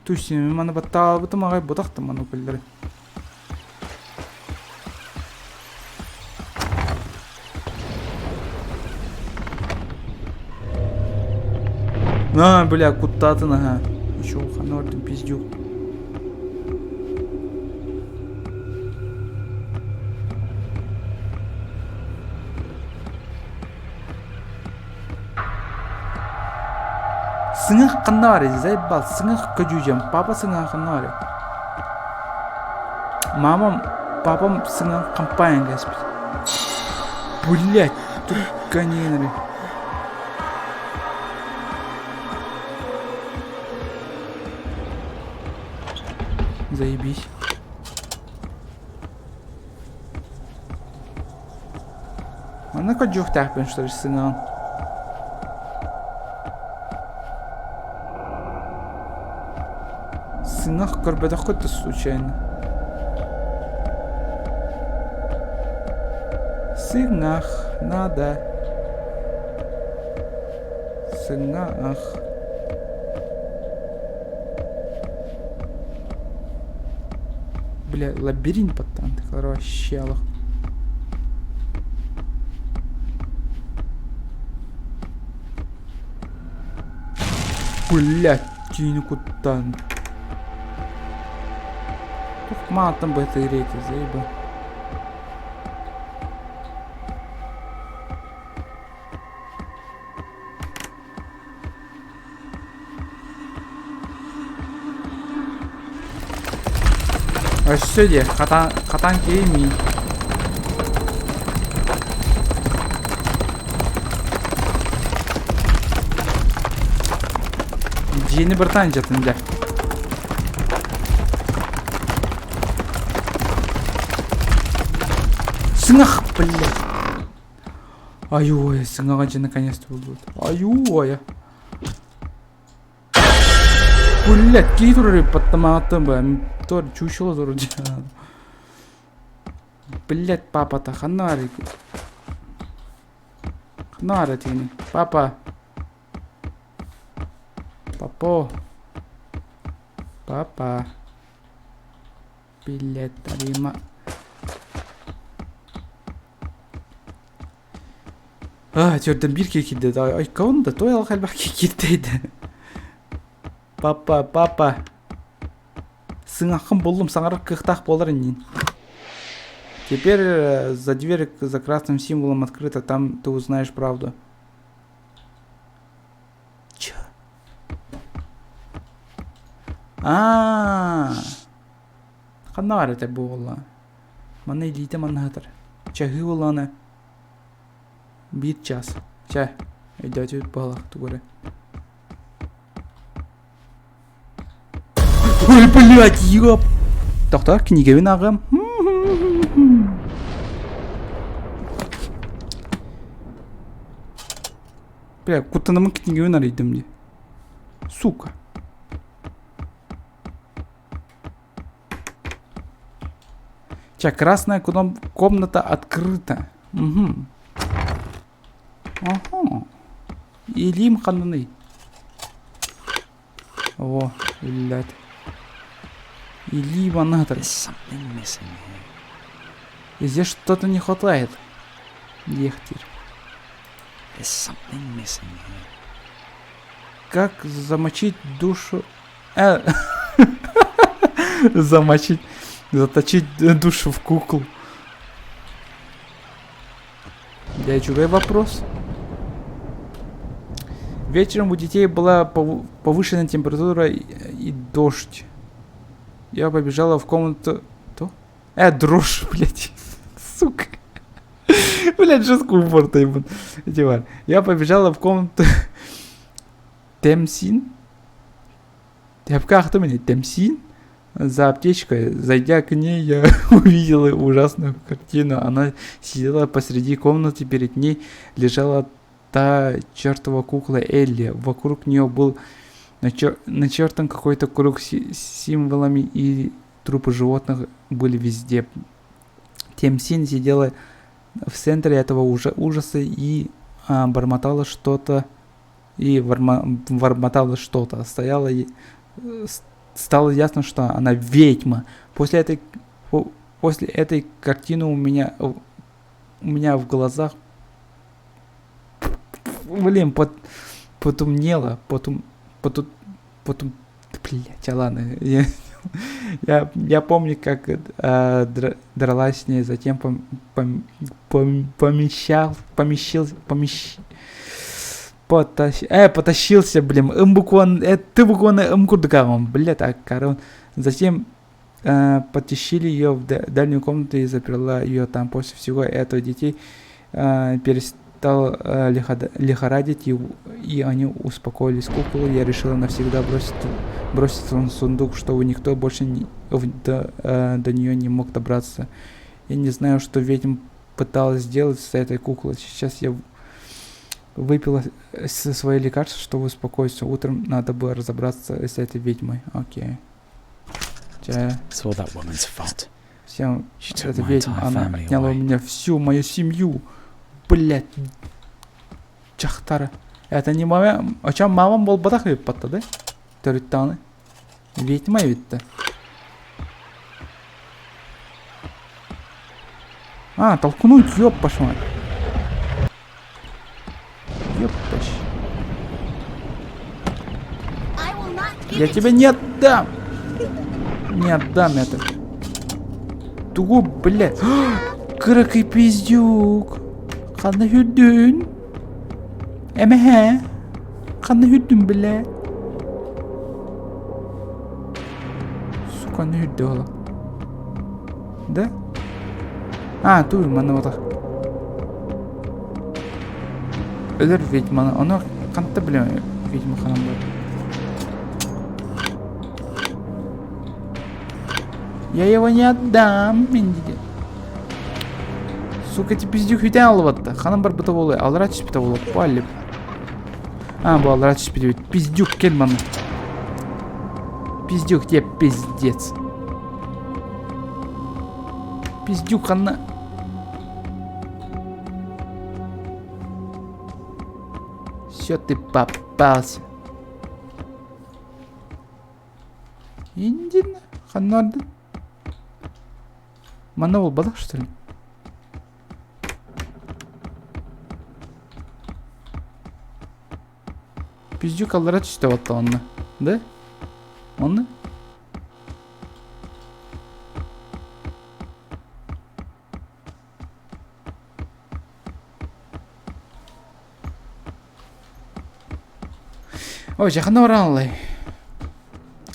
Tüysün, bana batta bıtım ağay bodaktım bana okulları. Бля, куда-то ага. Еще уханордым пиздюк. Сыңақ қанары, заебал, сыңақ көжүйжем. Папа сыңақ қанары. Папам сыңақ компания газбит. Блять, тут конейнеры. Заебись. Она кожух тахпен, что ли, сыгнал. Сынах корбета хоть-то случайно. Сынах надо. Сынах. Бля, лабиринт потом, ты вообще лох. Блять, тени куда? Тут матом бы этой реки заебал. А что где? Катанки и ми. Jeni bir tane jatınca. Сыңах, блядь. Ай-ой, сыңаға же наконец-то болды. Ай-ой. Блядь, кей туры подтамағаттым ба. Тор, чушылы туры жа. Блядь, папа-то, ханары. Ханары тени. Папа. Папа. Блять, Рима. Жөрдөн бир кийдээд айкон да той алхал бах кийдээд. Папа. Сын ахын боллум саңарак кыхтах болар инин. Теперь за дверь за красным символом открыто, там ты узнаешь правду. Чё? Ханар это было. Маны лите манхатар. Чахи уланы. Бит час. Ча. Идёте балах тугуре. Ой, блядь, ёп. Доктор, книга винагам. Бля, кутанамын книга винар идем де. Сука. Ча, красная комната открыта. Угу. Ага. Илим хананы. О, блядь. Или ванатор. И здесь что-то не хватает. Ехтер. Как замочить душу? Заточить душу в куклу. Я чужой вопрос. Вечером у детей была повышенная температура и дождь. Я побежала в комнату... Что? Дрожь, блядь. Сука. Блядь, жестко упорта, ебан. Я побежала в комнату... Темсин? Кто меня? Темсин? За аптечкой. Зайдя к ней, я увидела ужасную картину. Она сидела посреди комнаты, перед ней лежала та чертова кукла Элли. Вокруг нее был начертан какой-то круг с символами, и трупы животных были везде. Темсин сидела в центре этого ужаса и бормотала что-то. Стало ясно, что она ведьма. После этой картины у меня в глазах, блин, потемнело, блять, ладно. Я помню, как дралась с ней, затем потащился, блин, ты буквально курдакам, блядь, корон. Затем потащили ее в дальнюю комнату и заперла ее там. После всего этого детей перестал лихорадить, и они успокоились. Куклу я решила навсегда бросить в сундук, чтобы никто больше до нее не мог добраться. Я не знаю, что ведьма пыталась сделать с этой куклой. Сейчас я выпила свои лекарства, чтобы успокоиться. Утром надо было разобраться с этой ведьмой. Окей. Всем, эта ведьма, она отняла у меня всю мою семью. Блять. Чахтара. Это не моя... А чем мамам был батах виппатта, да? Төріттаны. Ведьма ведь-то. Толкнуть, ёппаш мать. Ёппаш. Я тебе не отдам. Не отдам это. Тугу, блядь. Кыракый пиздюк. Қаны хүддін. Әмәхә. Қаны хүддін, блядь. Сука, не хүдді ола. Да? Тур, мана отақ. Өлір ведьманы. Оны қантты білем, ведьма қанам бар. Я его не отдам, мендиде. Сука, ти пиздюк хүйтен алып атты. Ханым бар бұта болы. Алыра түспіті болы. Палып. Бұл алыра түспіті бет. Пиздюк, кел маны. Пиздюк, тебе пиздец. Пиздюк, хана. Все, ты попался. Индина, ханарды. Манна ол бадақ, что ли? Пиздюк аллара түсті отты онны. Да? Онны? Ой, жақында оранлай.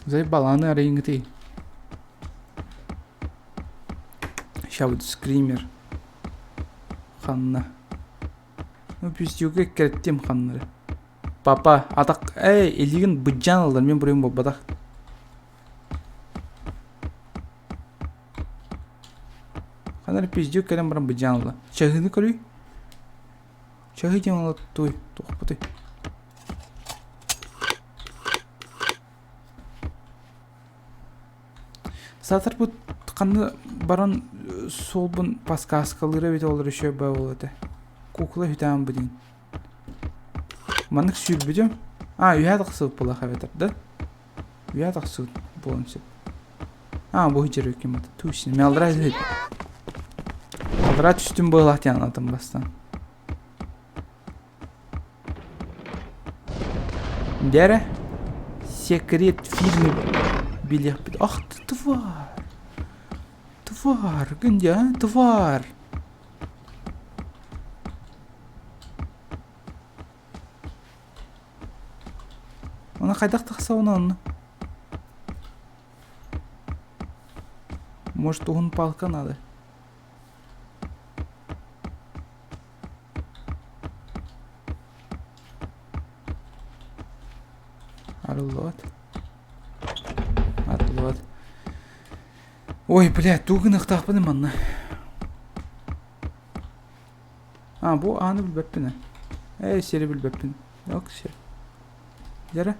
Заебал, аны арайыңгыты. Ща будет скример. Ханна. Ну, пиздюге керттем ханнары. Папа, атақ, элеген бұджан алдар, мен бұрайым бол, бадақ. Ханнары пиздюк кәлем бұрын бұджан алдар. Чағыны көрүй? Чағы дем алады, той, тоқ бұтай. Сатыр бұд қанды баран сол бұн паскаскалыра бет олар үші бай олады. Кукла хүтәм бұден. Манық сүйір бүдем? Үйәдіқ сылып бұла қабетар, да? Үйәдіқ сылып болын сөп. Бұл жер өкем баты. Түйсіне. Мен алдыра өйді. Алдыра түстім бойлақ дейін атым бастан. Дәрі? Секрет фильмі билег бит. Ах ты тварь! Тварь, гынде, а? Тварь! Оны қайдақ тақса оны? Может, уғын палка надо? Арылот. Арылот. Ой, блядь, туғын ұқтақпыны манна. Бұл аны білбәппіні. Сері білбәппіні. Ок, сері. Дәрі?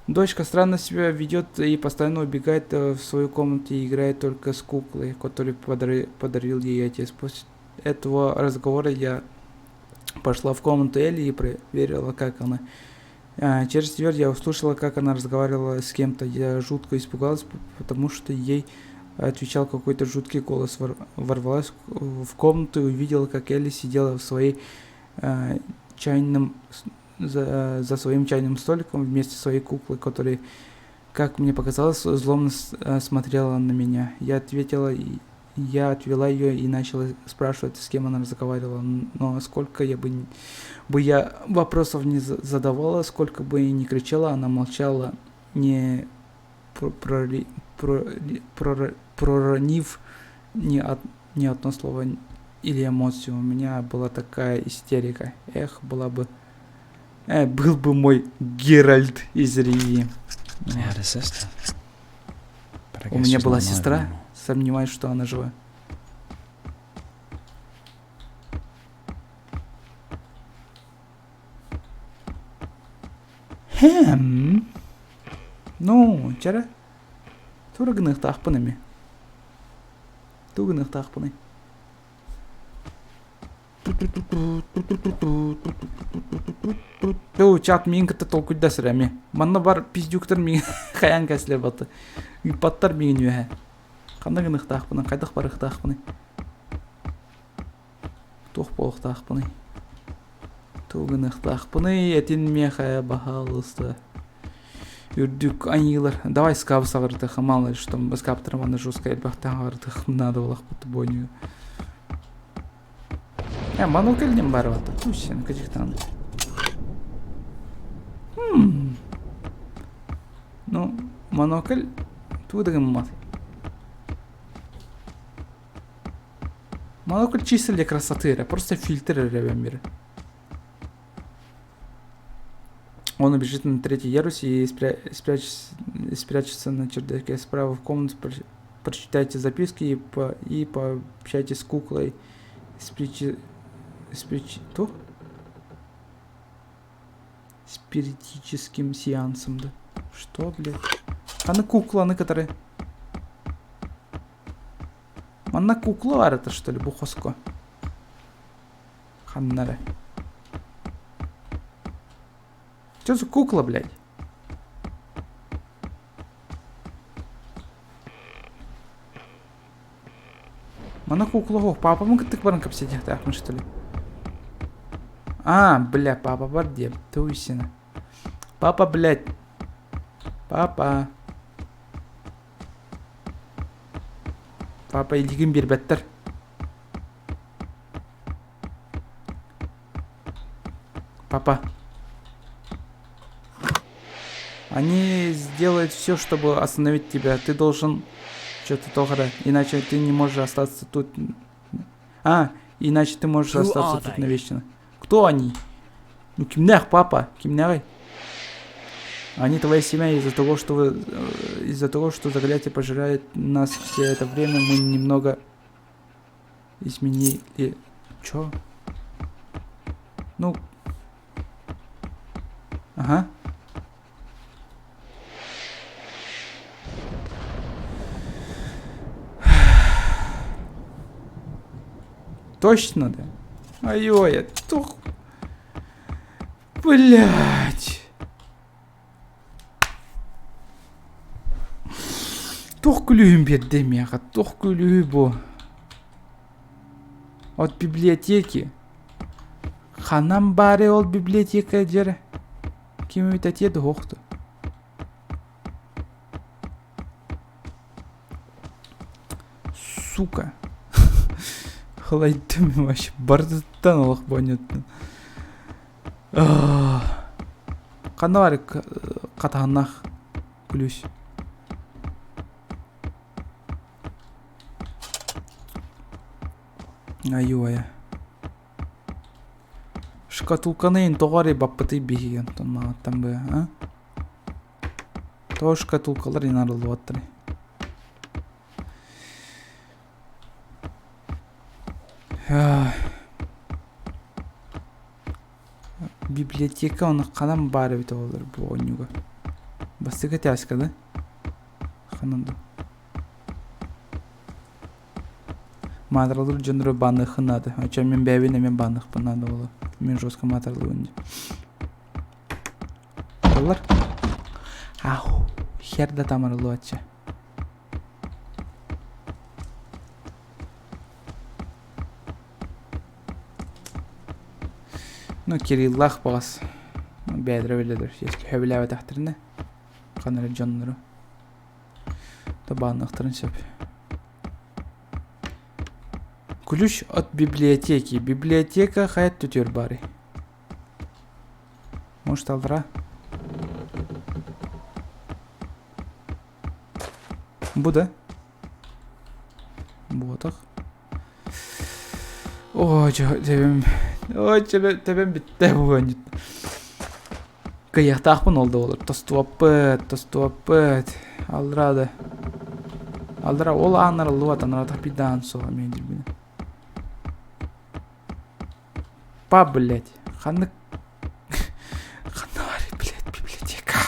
Дочка странно себя ведет и постоянно убегает в свою комнату и играет только с куклой, которую подарил ей отец. После этого разговора я пошла в комнату Элли и проверила, как она. Через дверь я услышала, как она разговаривала с кем-то. Я жутко испугалась, потому что ей отвечал какой-то жуткий голос. Ворвалась в комнату и увидела, как Элли сидела в своей за своим чайным столиком вместе со своей куклой, которая, как мне показалось, злобно смотрела на меня. Я отвела ее и начала спрашивать, с кем она разговаривала. Но сколько я вопросов не задавала, сколько бы я ни кричала, она молчала, не проронив ни одно слово или эмоцию. У меня была такая истерика. Был бы мой Геральт из Ривии. У меня была сестра, сомневаюсь, что она жива. Ну, чара? Тургынық тақпынымен. Тугынық тақпыны. Чат меңгітті толкуй дәсір әме. Манна бар пиздюктер мен қаян кәсілер баты. Үйпаттар мен үйе. Қандай ғынық тақпыны, қайдақ барық тақпыны. Тоқ болық тақпыны. Туғынық тақпыны, әтен меқая бағалысты. Үрдік айылар. Давай скабы сағырдық. Мало ли, что скаптырым аны жестко әлбақтан ағырдық. Надо олақ бұты бойню. Манокельнем бар вата. Тусен, качектан. Ну, монокль тудыгым мат. Монокль чисто для красоты, просто фильтр мира. Он убежит на третий ярус и спрячется на чердаке справа в комнату. Прочитайте записки и пообщайтесь с куклой. Спиритическим сеансом, да? Что, блядь? Она кукла, она которая... Она кукла, это что ли, бухоско? Ханнара. Что за кукла, блядь? Мана кукла хох. Папамın кыттык барын капсетек тахмын что ли? А, бля, папа бар деп. Туйсина. Папа, блядь. Папа. Папа илигин бербеттер. Папа. Они сделают все, чтобы остановить тебя. Ты должен что-то тогда, иначе ты не можешь остаться тут. Иначе ты можешь Who остаться are тут they? навечно. Кто они? Ну, кимнях, папа, кимнях. Они твоя семья из-за того, что заклятие пожирает нас все это время, мы немного изменили. Чё? Ну. Ага. Точно, да? Ай-ой, я тух. Блять. Тух күлігін берді меға, тух күлігі бұ. От библиотеки. Ханам баре ол библиотека жері. Кем өйтет еді оқты. Сука. Қалайды мен вообще бардыттан олық бонеттін. Қанда бар қатағынақ күліш. Ай-ой. Шкатулканы ен тоғары баппыты бейген тонмағаттан бі, а? То шкатулкалар ен арылы баттыры. Библиотека оны қанам бары біті олар бұл ойнуға. Бастыға тәскі, да? Қананды. Материалдар жөндірі банық хынады. Оча мен бәвіне мен банық бұнады олы. Мен жостқа материалы өнде. Олар? Ау, херда тамарылы атча. Ну, Кириллах бағас. Бәдірі өледір. Если хөбілі әвет ақтырында. Қаныры жөндірі. Да банықтырын сөп. Ключ от библиотеки. Библиотека хаят түтер бары. Может алдыра? Бұ да? Бұ отақ. Ой, тебем бітті бұған. Қияқтақпын олды олар. Тостуаппыт. Алдырады. Алдыра ол анар луат анар бидан соға мен жүрбені. Па, блядь. Қанды бар, блядь, библиотека.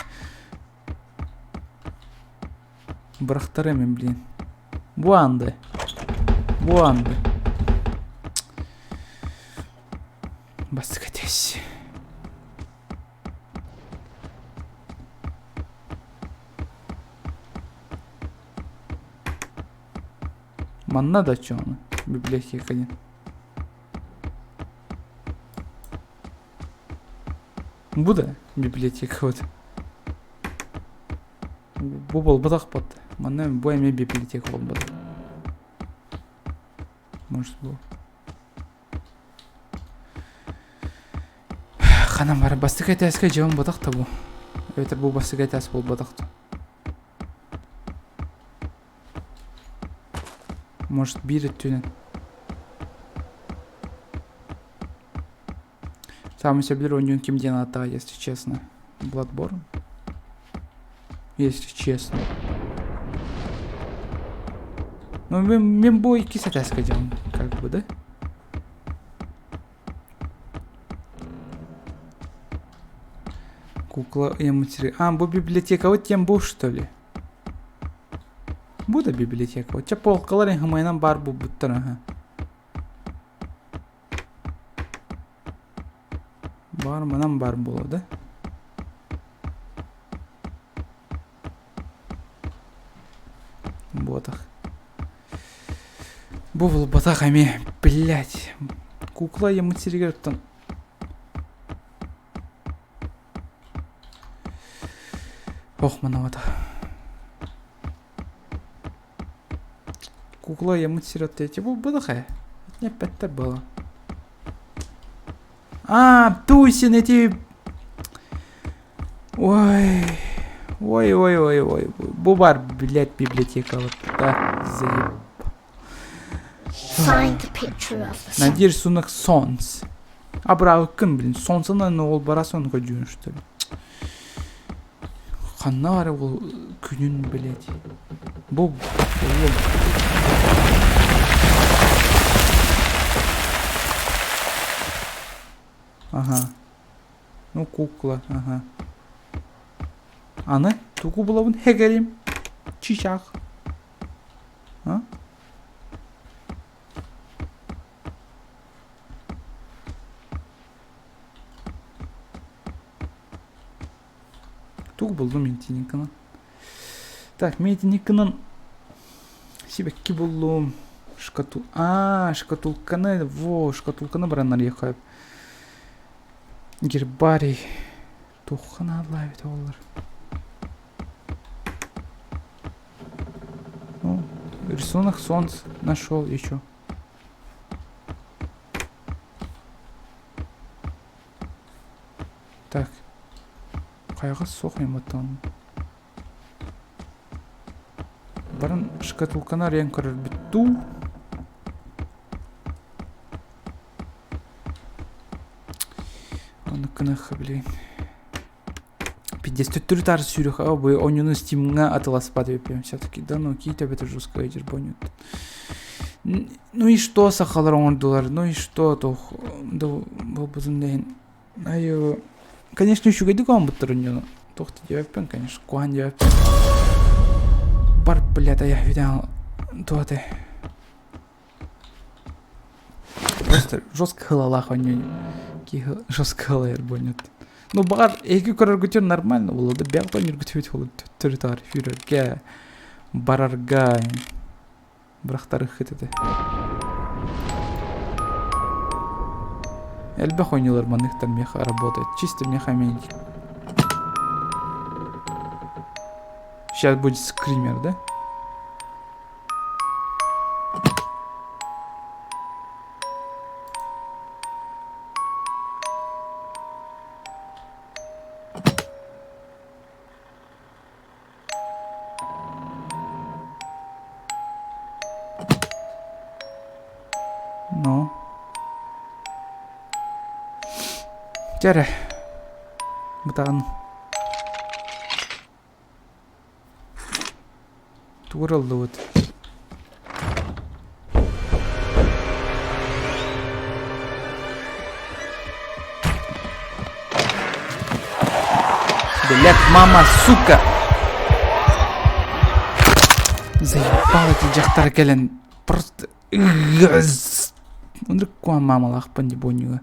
Бірақтары мен, блин. Буанды. Басты кәтесі. Манна да чё оны? Библиотека не. Бұ да библиотека вот. Бұ бол бұдақ бады. Манна бұ әме библиотека бол бады. Может бұл. Қанам бары басты кәтәсіға жауын бұдақ та бұ. Өйтір бұ басты кәтәсі бол бұдақ та. Может бири тюнен. Сам себе беру кимден ата, если честно. Bloodborne. Если честно. Ну, мен бой кисата скажем, как бы, да? Кукла и матери. Бу библиотека, вот тем бу, что ли? Бұ да библиотека. Вот ча полқалар ең ғымайнан бар бұ бұттыр. Бар манан бар болады. Ботақ. Бұл батақ әме, блядь. Кукла я материалттан. Ох, мынау Кукла я материалттан. Эти бұл батақ. Не пәттер бала. Тусин эти... Ой. Бұл бар, блядь, библиотека. Да, заеб. Find the picture of the sun. Надир сунак сонс. Брау кім, блин, сонсынан ол барасонға жүйін, что ли. Қанна бары ол күнін, блядь. Бұл... Ага. Ну, кукла, ага. Аны, туку булабын хегерим. Чичақ. А? Тук болду мединиканы. Так, мединиканын себекки болдум. Шкатулканы, шкатулканы баранар якайып. Гербарий. Тухана лавит олар. Ну, рисунок солнца нашел еще. Так. Қайға соқайым атан. Барын шкатулкана рең көрір бітту. Оны кынақы білейін. 54 тары сүйрек, бұл онюны стимға атыласпады өпем. Все-таки, да, ну, кейті беті жұрсқа өйдер бонют. Ну и что сақалар $10? Ну и что, тоқ, бұл бұзын дейін. Айо... Конечно, еще гайду ком бутырыню. Тохты девапен, конечно, куан девапен. Бар, блядь, я видел туаты. Просто жестко хылала хоню. Жестко хылайыр бонет. Ну бар, эки көрөр көтер нормально болады. Бяқ тонер көтебет болады. Төрітар, фюрерге, барарга. Бірақтары хытыды. Эльбах ойнилар манықтар меха работает. Чисто мехаменик. Сейчас будет скример, да? Ну. Жарай. Бұтағын. Туырылды өт. Блядь, мама, сука! Заебал эти жақтар келен. Просто... Онды куан мамалы ақпан деп ойнуға.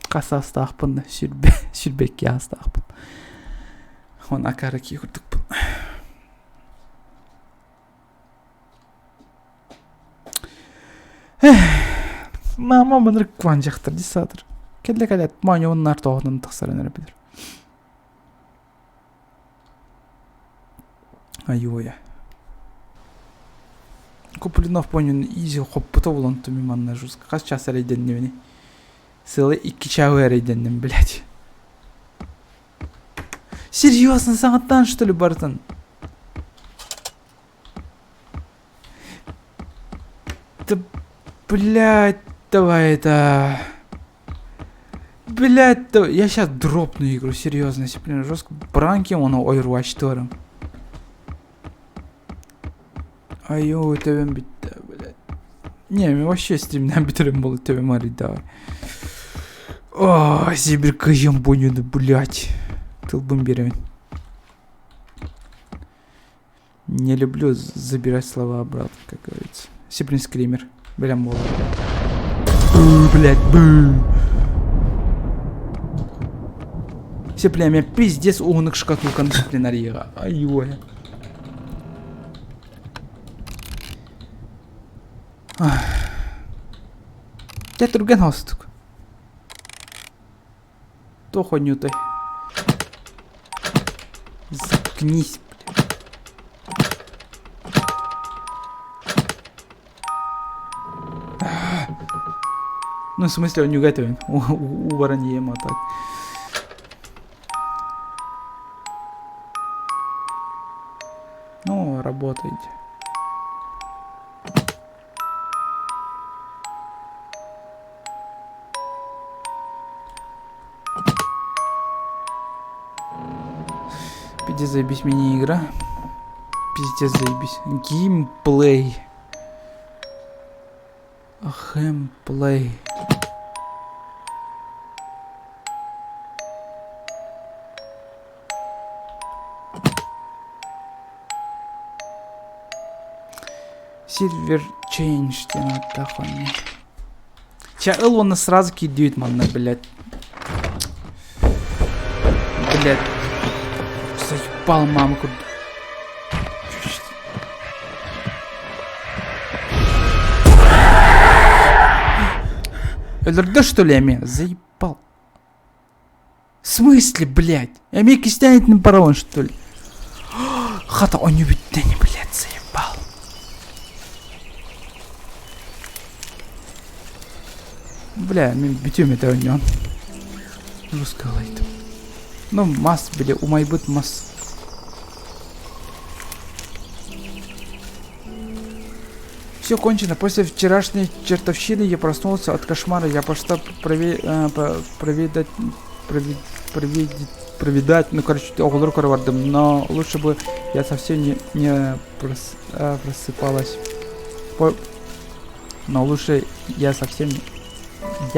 Қаса астақпын, сүрбекке астақпын. Он акары ки құрдықпын. Мама бұныр куан жақтыр десадыр. Келі кәлет, маңы оның артауғынан тақсарын әрбедір. Айоя. Куплинов понял, изи хоппута уланту миманна жестко. Кас час рейденни мені. Сылы 2 чағы рейденним, блядь. Серьезно, сағаттан, что ли, бартын? Да, блядь, давай это... Блядь, давай. Я сейчас дропну игру, серьезно, если, блин, жестко. Бранки он Overwatch 2. Айо, төбем битті, блядь. Не, мен вообще стримнен бітірім болды, төбем арит, давай. О, себе кайым бонюды, блядь. Тылбым беремін. Не люблю забирать слова обратно, как говорится. Сиплин скример. Блям было. Блядь, бу. Сиплин, я пиздец угнық шкатулканы сиплинарияға. Айо. Где другой галстук? То хуйню ты. Заткнись, бля. Ну, в смысле, он не готовен. У Вороньема так. Ну, работайте. Пиздец, заебись мини-игра. Пиздец, заебись. Геймплей. Геймплей. Silver Change, вот так он. Сейчас Элвона сразу кидает, мана, блядь. Блядь. Заебал мамку. ЛРД, что ли, я меня заебал? В смысле, блядь? Я меня кистянет на паровон, что ли? Хата, он не видит, да не, блядь, заебал. Бля, битюм это не он. Русская лайт. Ну, масс, бля, у моей быть масс. Все кончено. После вчерашней чертовщины я проснулся от кошмара. Я пошла проведать, ну, короче, оглор корвардом. Но лучше бы я совсем не просыпалась. Но лучше я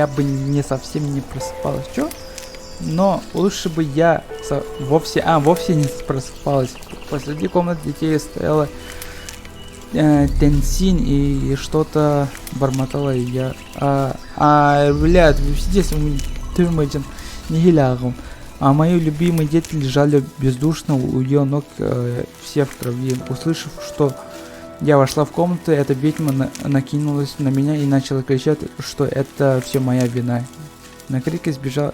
бы не совсем не просыпалась. Чё? Но лучше бы я вовсе не просыпалась. Посреди комнаты детей стояла Тенсин и что-то бормотала я. Блядь, здесь тюрьмачен не гилягом. А мои любимые дети лежали бездушно у ее ног, все в крови. Услышав, что я вошла в комнату, эта ведьма накинулась на меня и начала кричать, что это все моя вина. На крик избежали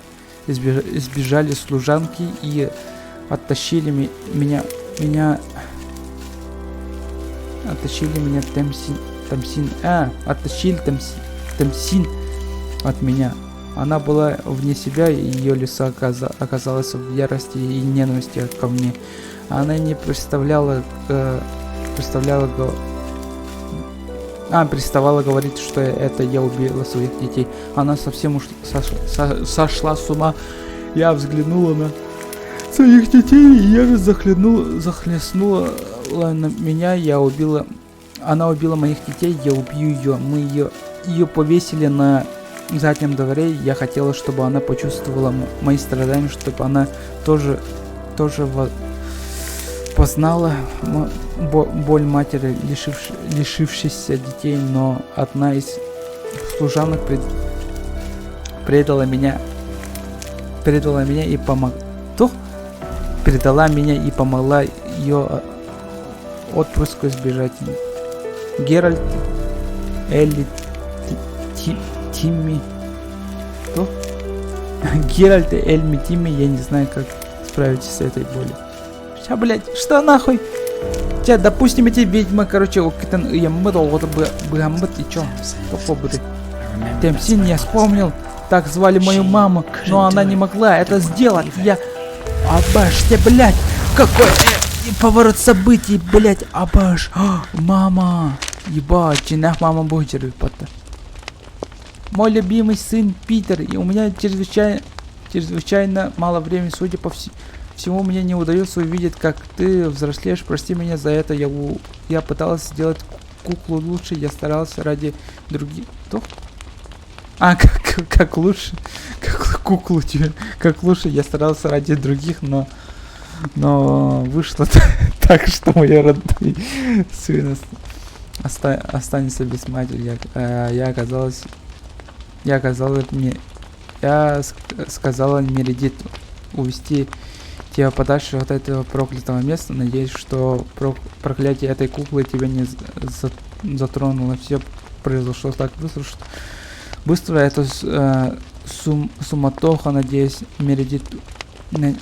служанки и оттащили меня Тамсин от меня. Она была вне себя, и ее лицо оказалось в ярости и ненависти ко мне. Она не приставала говорить, что это я убила своих детей. Она совсем сошла с ума. Я взглянула на своих детей, и ярость захлестнула на меня. Она убила моих детей, я убью ее. Мы ее повесили на заднем дворе. Я хотела, чтобы она почувствовала мои страдания, чтобы она тоже познала боль матери, лишившейся детей, но одна из служанок предала меня и помогла ее отпрыску сбежать. Геральт, Элли, Тимми. Кто? Геральт и Эльми Тимми, я не знаю, как справиться с этой болью. Ща, блять, что нахуй? Сейчас, допустим, эти ведьмы, короче, я мыдал, и чё? Попробуй. Темсин, я вспомнил. Так звали мою маму, но она не могла это сделать. Обожьте, блять, какой поворот событий, блять, обож. Мама, ебать, чинах мама будет пота. Мой любимый сын Питер, и у меня чрезвычайно мало времени, судя по всему, мне не удается увидеть, как ты взрослеешь. Прости меня за это. Я пыталась сделать куклу лучше, я старался ради других. Кто? Как лучше, как куклу тебе, как лучше, я старался ради других, но вышло так, что мой родной сын останется без матери. Я сказала Мередит увести тебя подальше от этого проклятого места. Надеюсь, что проклятие этой куклы тебя не затронуло. Все произошло так быстро, что быстро эта суматоха, надеюсь, Мередит... Мередит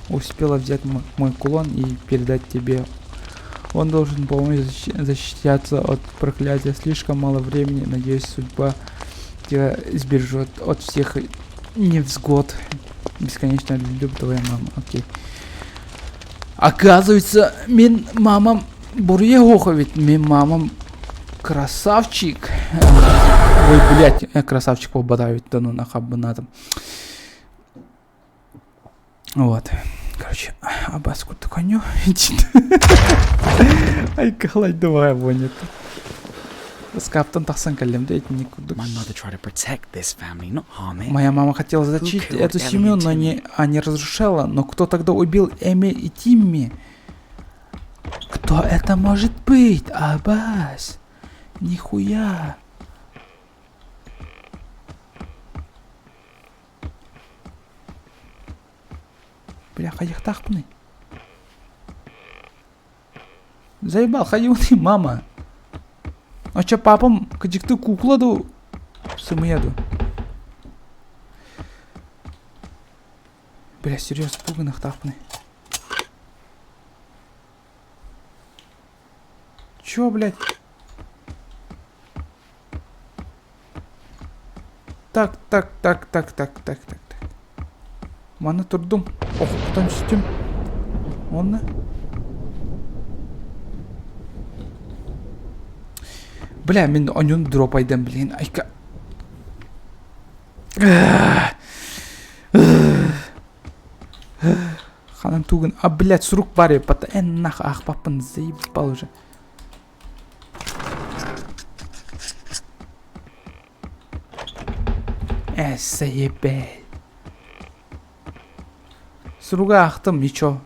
успела взять мой кулон и передать тебе. Он должен помочь защищаться от проклятия. Слишком мало времени. Надеюсь, судьба тебя сбережет от всех невзгод. Бесконечно люблю твоя мама. Окей. Оказывается, мен мамам бурье ведь мен мамам красавчик. Ой, блядь, я красавчик пободавить, да ну нахаб бы надо. Вот. Короче, абас курту коню. Ай, калай давай вонет. Скаптан тахсан калем, да эти не курдук. My mother tried to protect this family, not harm it. Моя мама хотела защитить эту семью, но не разрушала. Но кто тогда убил Эми и Тимми? Кто это может быть, Аббас? Нихуя. Бля, ходи тахпны. Заебал, ходи ты, мама. А чё, папам, кадик ты кукладу? Сымыяду. Бля, серьезно, пуганах тахпны. Чё, блядь? Так. Мана турдум. Ох, там систем. Онна. Бля, мен онюн дроп айдам, блин. Айка. Ханам туган. А, блядь, с рук баре. Нах, ах, папан заебал уже. Заебей. С рука ахтым, и чё?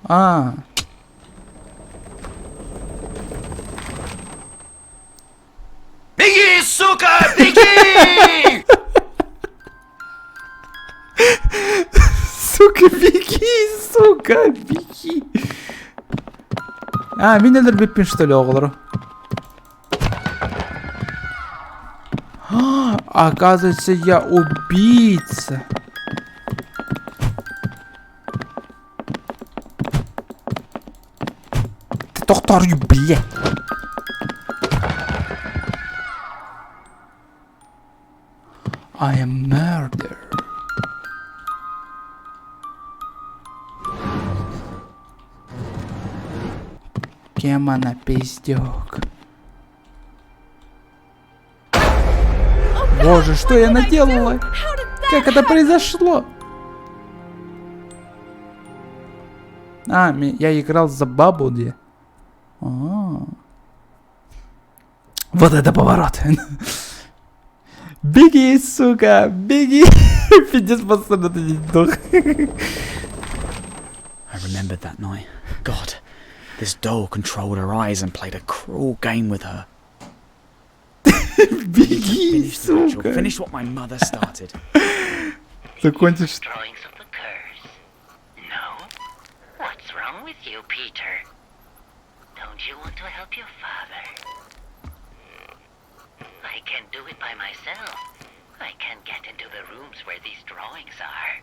Беги, сука, беги! Сука, беги. Мен элер беппин, что ли, оғылыры? Оказывается, я убийца. Ты тоқтар, блядь. I am murder. Кем она пиздёк? Боже, что я наделала? Как это произошло? Я играл за бабу, где? Вот это поворот. Беги, сука, беги. Пиздец, пацан, это не сдох. I remembered that night. God, this doll controlled her eyes and played a cruel game with her. Беги, Finish the ritual. сука. Finish what my mother started. Закончишь. Drawings of the curse. No? What's wrong with you, Peter? Don't you want to help your father? I can do it by myself. I can get into the rooms where these drawings are.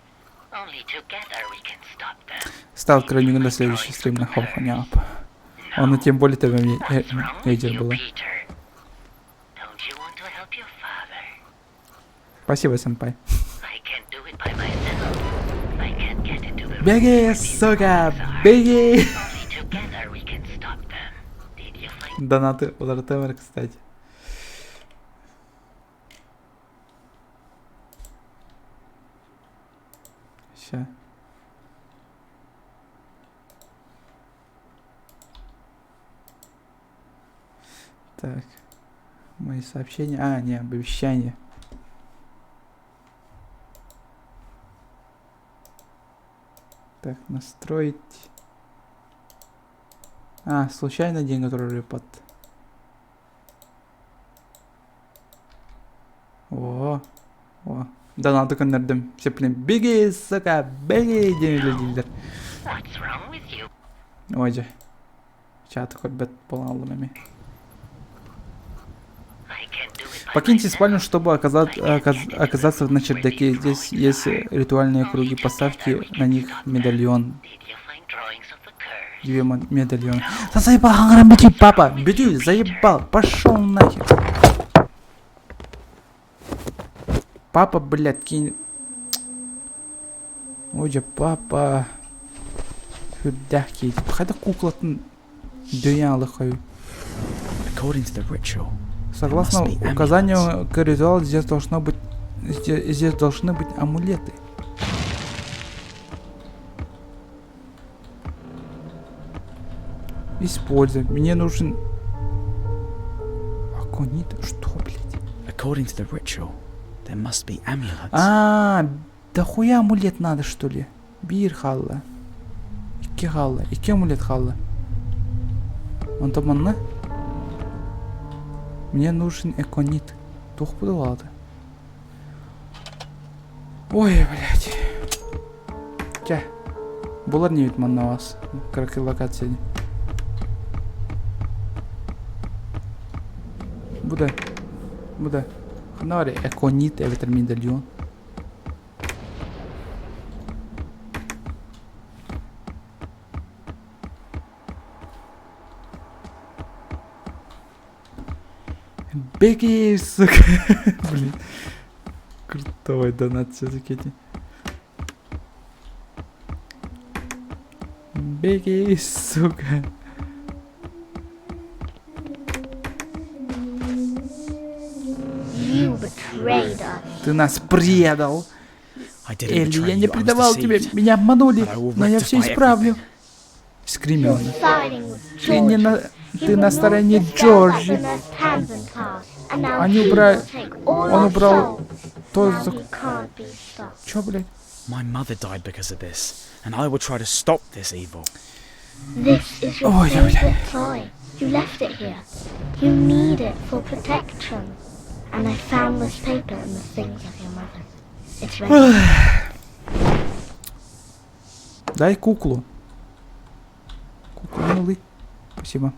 Only together we can stop them. Стал крайним на следующий стрим на Хоханяп. Он и тем более ТВ видео было. Спасибо, сэмпай. Беги, сука, беги! Донаты от РТВ, кстати. Ща. Так. Мои сообщения. Не, оповещания. Так, настроить. Случайно день, который под. О. Донаты көндірдім. Сеплен, беги, сука, беги, демейлер. Ой же. Чаты көрбет бола алдым әме. Покиньте спальню, чтобы оказаться на чердаке. Здесь есть ритуальные круги. Поставьте на них медальон. Did you find drawings of the curse? Две медальона. Да заебал, Ханграм, беги, папа! Беги, заебал! Пошел нахер! Папа, блядь, кинь. Ой, папа. Сюда кинь. Қайда куклатын дүйен алықай. According to the ritual, Согласно указанию к ритуалу, здесь должны быть амулеты. Используй. Мне нужен... Аконит? Что, блядь? according to the ritual, there must be amulets. Да хуя амулет надо, что ли? Бир халла. Икки халла. Икки амулет халла. Он там он, Мне нужен эконит. Тух подавал-то. Ой, блядь. Ке. Булар не вид на вас. Как локация. Буде. Ханари, еконіт, евітер медальйон. Беги, сука. Блин. Крутой донат все-таки. Беги, сука. You betrayed us. Ты нас предал. I didn't Элли, betray я не you, I was предавал тебя. deceived. Меня обманули. But I will Но я все rectify исправлю. Скримил. Siding with Ты не George. Ты на стороне Джорджи. Они убрали... Он убрал... То... Чё, блядь? My mother died because of this, and I will try to stop this evil. This is your Ой, favorite toy. You left it here. You need it for protection. And I found this paper in the things of your mother. It's ready. Дай куклу. Куклу милый. Спасибо.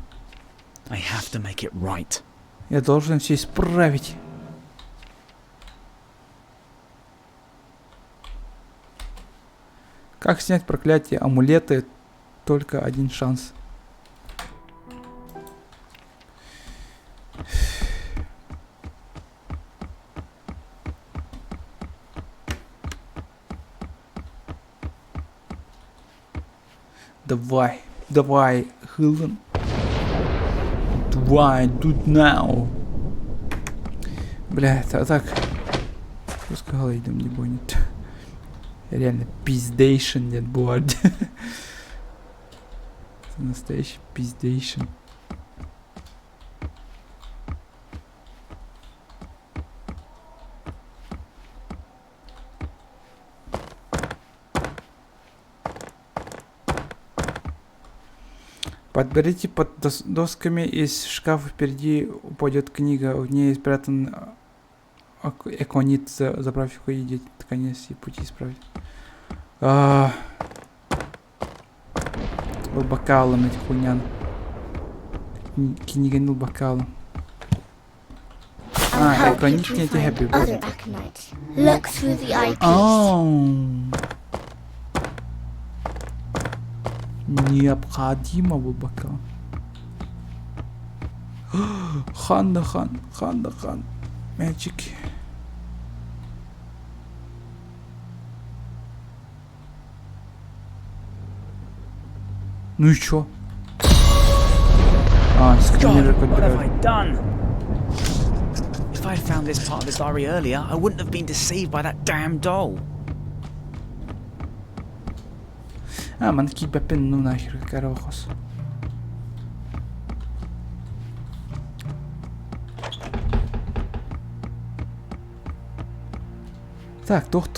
I have to make it right. Я должен все исправить. Как снять проклятие? Амулеты. Только один шанс. Давай, Хилден. Давай, do it now. Блядь, а так. Что сказал, идем не будет. Реально пиздейшн нет будет. Настоящий пиздейшн. Подберите под досками из шкафа впереди упадет книга, в ней спрятан эконит, заправь его и идите конец и пути исправить. Бакалом эти хуйнян. Книга не бакалом. Эконит не хэппи. Look through the eyepiece. Необходимо был бокал. Ханда хан. Magic. Ну и чё? Сканер God, what have I подбирает. done? If I had found this part of his diary earlier, I wouldn't have been deceived by that damn doll. Манки бепен, ну нахер, карахос. Так, тох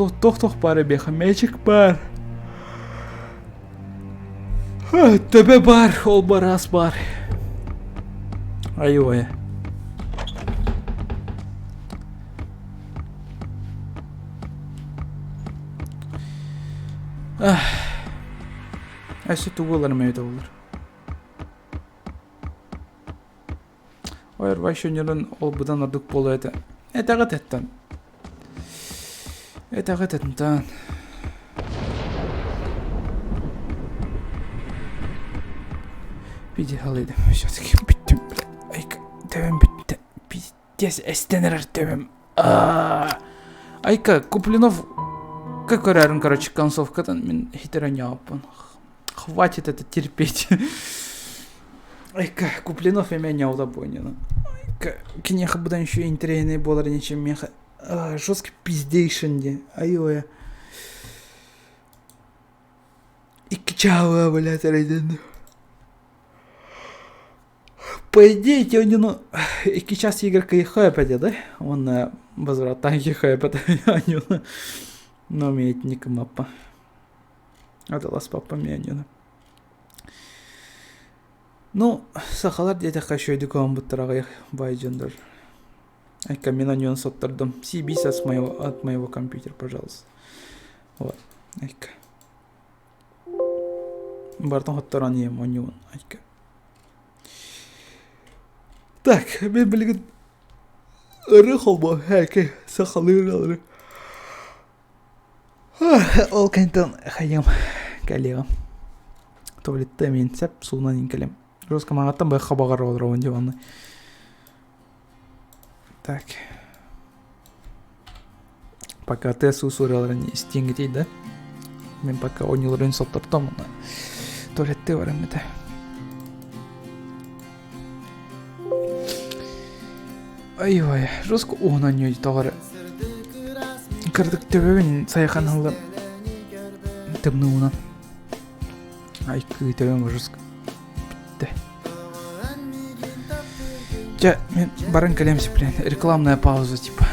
пары беха, мечик бар. Тебе бар, ол барас бар. Айой. Әсі туғылар мәйді олар. Ойр вайшөнерін ол бұдан ұрдық болу әті. Әтәғыт әттін. Әтәғыт әттін таан. Биде халайды. Сейчас-таки біттім. Айка, төбем бітті. Пиздец, әстенер төбем. Айка, Куплинов... Как орәрін, короче, концовкадан мен хитераня аппын. Хватит это терпеть. Айка, Куплинов и меня удобонено. Айка, кенеха бұдан еще интересный болар, нечем меха. Жесткий пиздейшенде. Айоя. Икки чава, блядь, райден. По идее, Тёнину... Икки час игрка и хэпэдя, да? Он возврата и хэпэдя. Но умеет ником маппа. Это лас папа меню. Ну, сахалар деде хашойды ком буттарага байжандар. Айка, мен аньон соттардым. CBS от моего компьютера, пожалуйста. Вот. Айка. Бартон хоттаран ем аньон. Айка. Так, мен білген... Ыры холба, айка, сахалыр. Ол кәнтен хайым кәлегім. Туалетті мен сәп суынан инкелем. Жосқа мағаттан бай қабағар олар оған деванны. Так. Пока ты сусураларын стенгетей, да? Мен пока ойныларын соттыртам. Туалетті барым еді. Ай-ой, жосқа оғынан нөйді тағары. Кырдык төбөбүн саяханалы тымнуунан айкы төбөм жуск битти. Жа, мен барын келемси блин, рекламная пауза типа.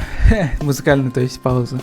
Музыкальная, то есть пауза.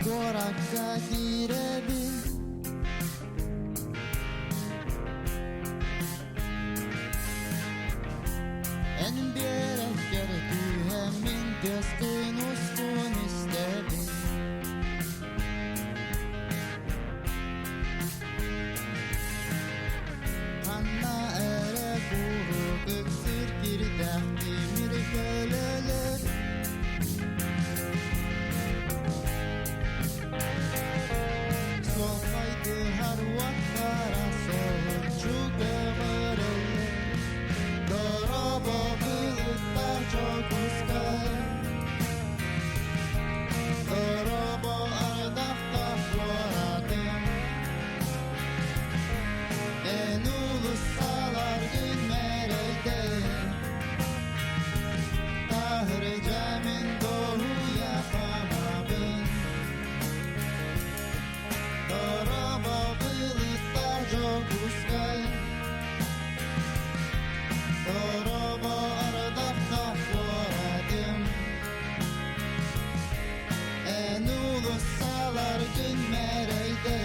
Koraka direbil En bjerek gjør du hem min Døstun og stån i stedet Hanna god öksür girdähti mirgölölör Sofaydı har vaktara soğuk çugağırılır Daraba bulutlar çok uskar Daraba ardakta floradım En ulusalar günlereyde Tahir Cem'in doğu yapamadım Daraba bulutlar çok uskar Daraba ardakta floradım En ulusalar günlereyde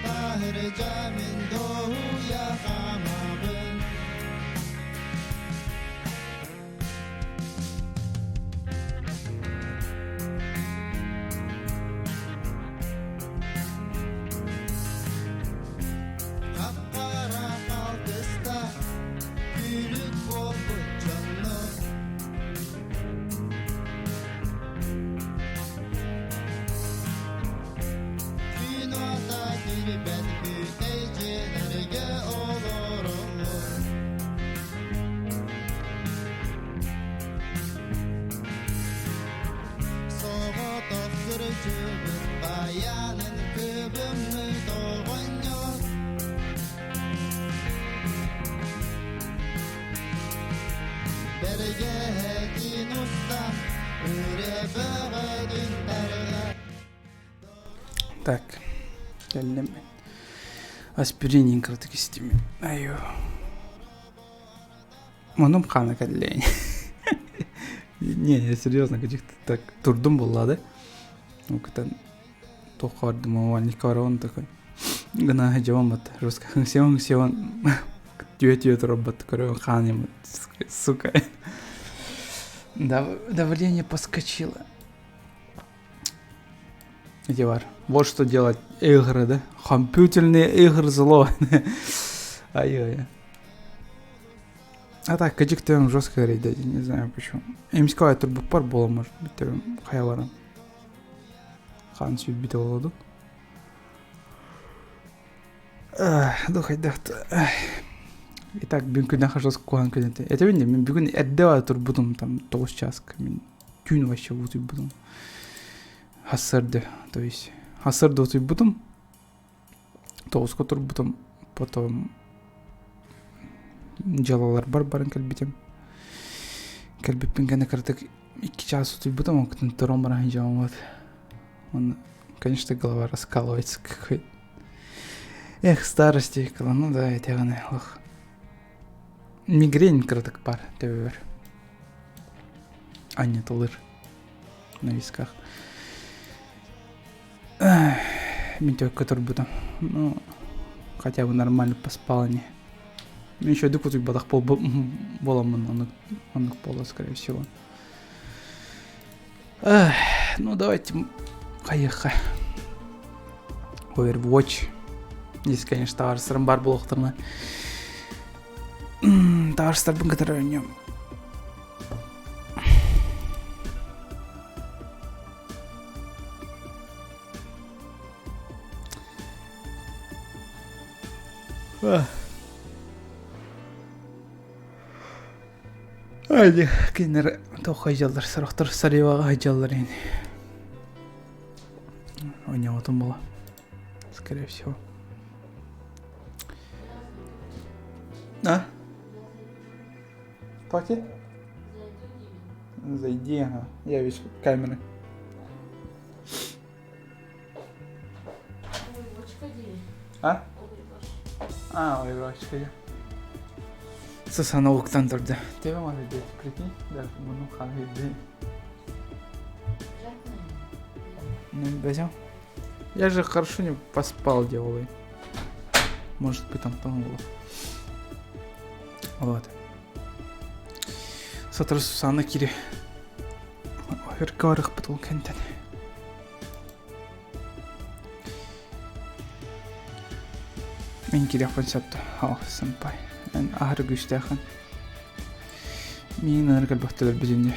Tahir Cem'in doğu yapamadım Kapkara kalkısta Gülük koput canım Gün ota dirbet büyüteycilerge olur olur Soğut oksırıcı bir bayanın kıbımlı doğanıyor Berge hedin ustam Üre böğedin derler Так, geldim ben. Аспирин краток истими. Айо. Монум хана каллень. Не, серьезно, как-то так турдум была, да? Ну, как-то тохардым, овальник корон такой. Гана хаджавам бат, руска хыңсеван, тюет робот, корон ханим, сука. Давление поскочило. Эти вар. Вот что делать игры, да? Компьютерные игры зло. Ай-ай. А так, каджиктем жестко говорить, да, не знаю почему. Эмская турбопар была, может быть, хайваран. Хан сүйт бите болду. Духай дахты. Итак, бүгүн нахожусь куан көнөтө. Это мен бүгүн эрдева турбудум там 9 часқа. Мен түн вообще утуй будум. Hasırdı, то есть hasırdı otuy budum. 9'ga tur budum. Потом жалалар бар-барын келбитем. Келбиппен гана кырдык 2 час otuy budum, октын туром баран жамат. Он, конечно, голова раскалывается какой. Эх, старости, ну да, это гана лох. Мигрень кырдык бар, төбөр. Анне толыр на висках. Мен только турбудум. Ну, хотя бы нормально поспал они. Мен еще дык утуй бадах пол боламын, он пола, скорее всего. Ну, давайте кайыққа. Overwatch. Здесь, конечно, товарыстарым бар болуктарына. Товарыстарбын катары ойнойм. Айди, кинер тоқай жалдар, сарақтар сариваға жалдар ен. Ойнауатым бола, скорее всего. А? Пакет? Зайди, ага. Я вижу камеры. А? Overwatch'қа ya. Сасана оқтан тұрды. Тебе может быть, прикинь, даже мұның қаны еді. Ну, возьмем. Я же хорошо не поспал, делал. Может быть, там было. Вот. Сатры Сусана Кири. Веркарах потол кентен. Мен киря фансатто. Хау, сэмпай. Мен ахыр гүштяхан. Мен аргал бахталар бизинде.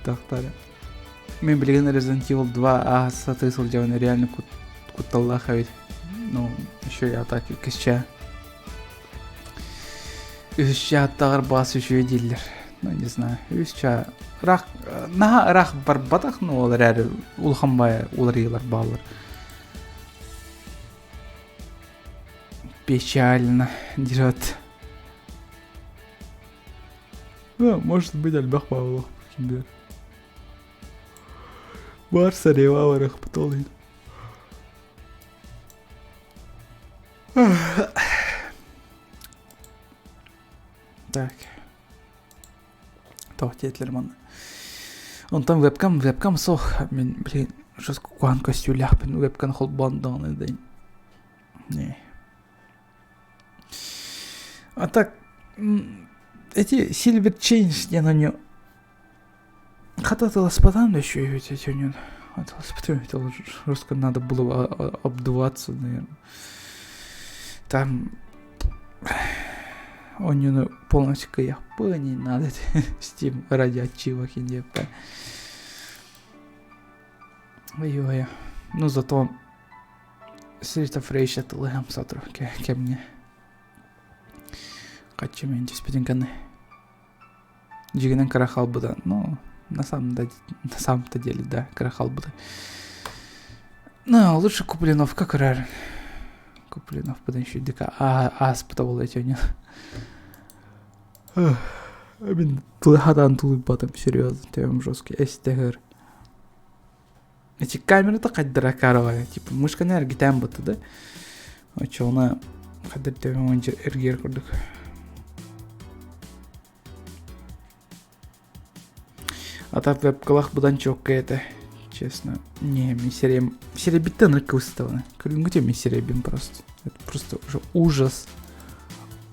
Тахтары. Мен билген Resident Evil 2 сатысыл жауны реально кутталлаха ведь. Ну, еще и атаки кысча. Үсча аттағыр басы үші дейлер. Ну, не знаю. Үсча рах бар батақ, ну, олар әрі улханбай олар елар балар. Печально дерет. Может быть, альбах бавлах. Бар сарева варах потолы. Так. Тохтетлер ман. Он там вебкам сох. Мен, блин, жестко куан костюлях, пен вебкан холбандан день. Не. А так, эти Silver Chains, я на нее хотелось потом еще и эти у него. Это жестко надо было обдуваться, наверное. Там у него полностью каях не надо Steam ради отчива хиндепа. Ой-ой. Ну зато Street of Rage это лэм сатру ке мне. Качементи спидинканы. Жигенен карахал буда. Ну, на самом-то деле, да, карахал буда. Ну, лучше Куплинов, как рар. Куплинов, потом еще дика. Аспытавал эти у него. Мен тулыхадан тулып батым, серьезно, тем жесткий. Эстегер. Эти камеры-то каддыра каравая. Типа, мышка, наверное, гитаем баты, да? А чё, она каддыр тем ончер эргер курдык. А так веб-калах будан чок это, честно. Не, серия биттен рыквыставана. Калингуте ми серия бин просто. Это просто уже ужас.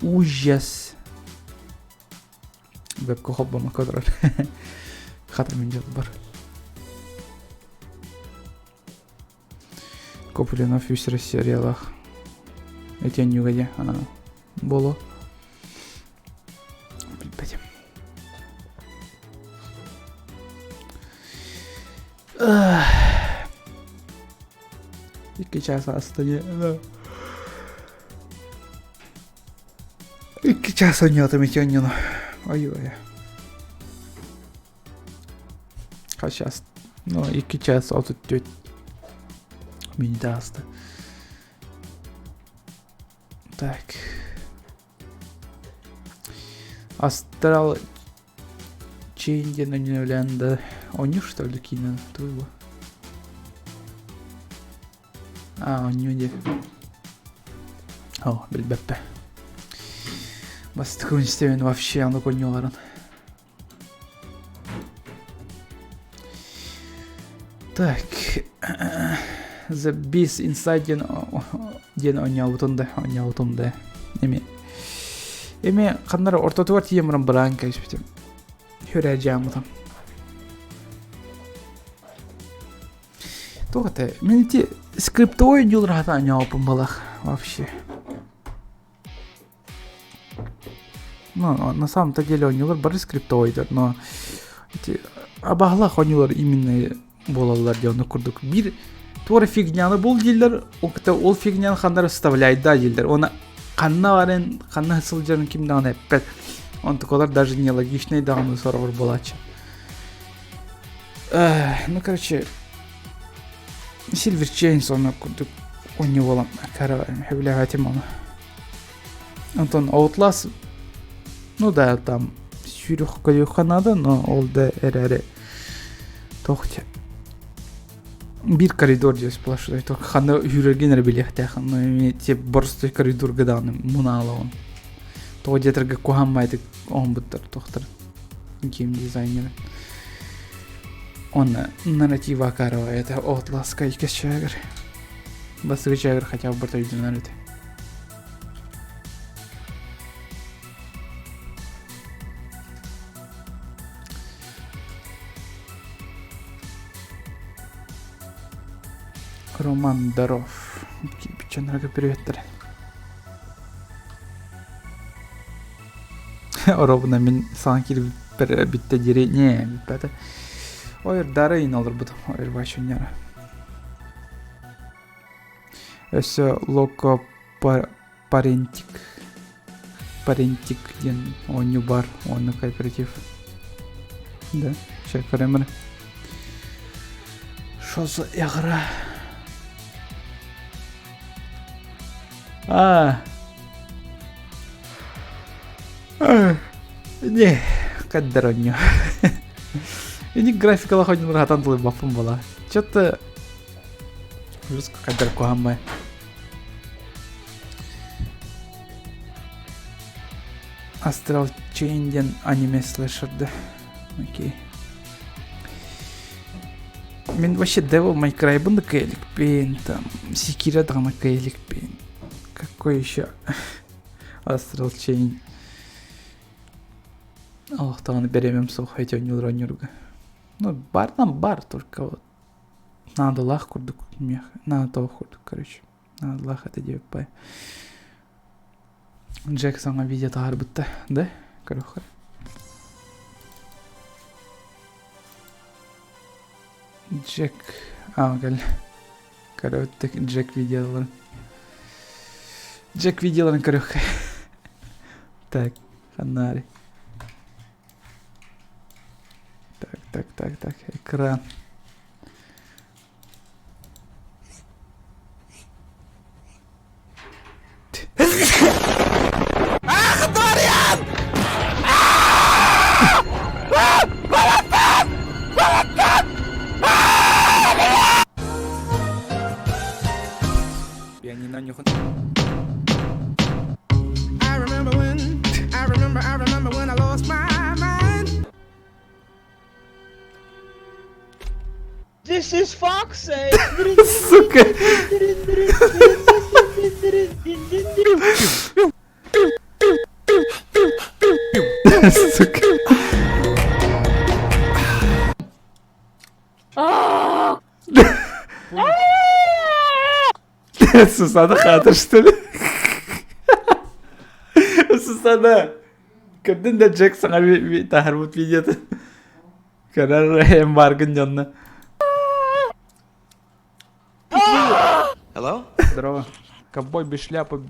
Ужас. Веб-ка хоббама кадрар. Хатар мен жат бар. Куплинов юсер сериалах. Эти нюгаде. Боло. Блин. İki çasa astanya. İki çasa oynadım iki oyunu. Ой-ой. Kaç ças? No, 2 час 34 minut astı. Так. Астрал Чейнди на Нью-Ленда. Он не что ли кинул? Твоего. Он не. О, Бельбеппе. Басткун стевен вообще, он такой нюларан. Так. The Beast Inside ден оняутунда. Эми кандары ортотуар тиемран баран кайспитим. Хөрә жамытам. Тоғыты, мен те скриптовой юлрата оняупым балах вообще. Ну, на самом-то деле онюлар бары скриптовойдар, но эти абахлах онюлар именно болалар деуны курдук. Бир туары фигняны бол дейлер, ол фигняны қандары вставляйды да дейлер. Оны қанна барен, қанна сылжарын кимдаған әппет. Он такой даже нелогичный данный сервер балачи. Ну, короче, Silver Chains он не волом, караваем, хевлявать ему. Антон Outlast, ну да, там сюрюх калюха надо, но ол да эрэре. Тохте. Бир коридор здесь сплошной, только хана юрген билехтяхан, но имеет те борстой коридор гаданым, мунала он. То где-то кухаммайды он будет тохтар гейм дизайнер. Он нарратива карова, это отласка и кешагер. Басыгы чагер хотя бы борта видео нарыты. Роман Даров. Печенрага приветтер. Ровно мен саған келіп бір бітті дере... Не, бітпәді. Ойыр дары ин алыр бұды. Ойыр башы өнері. Өсі локо парентик. Парентик ден ойны бар. Ойны кооператив. Да, шай көремір. Шосы яғыра. Не, каддаронью. И не графика хоть не рахатан тулы бафым была. Чё-то... Жестко каддар куамбай. Астрал Чейнден аниме слэшерді. Окей. Мен вообще Devil May Cry бұнды кәйлікпен, там, Секира дағына кәйлікпен. Какой еще? Астрал Чейн. Аллахтағаны беремем сол хотя не уронюрга. Ну, бар там бар, только вот. Надо лах курдук, надо того курдук, короче. Надо лах это девять пай. Джек сама видит арбута, да? Короче. Джек... гал. Короче, Джек видел. Джек видел, короче. Так, фонари. Так, экран. I remember when I lost my mind. This is Foxy. Сука. Сука. Сусана хатыр, что ли? Сусана. Кірдің да Джек саңа тахарбут видеоды. Көрер әм баргын жанына. Hello? Здорово. Ковбой без шляпы.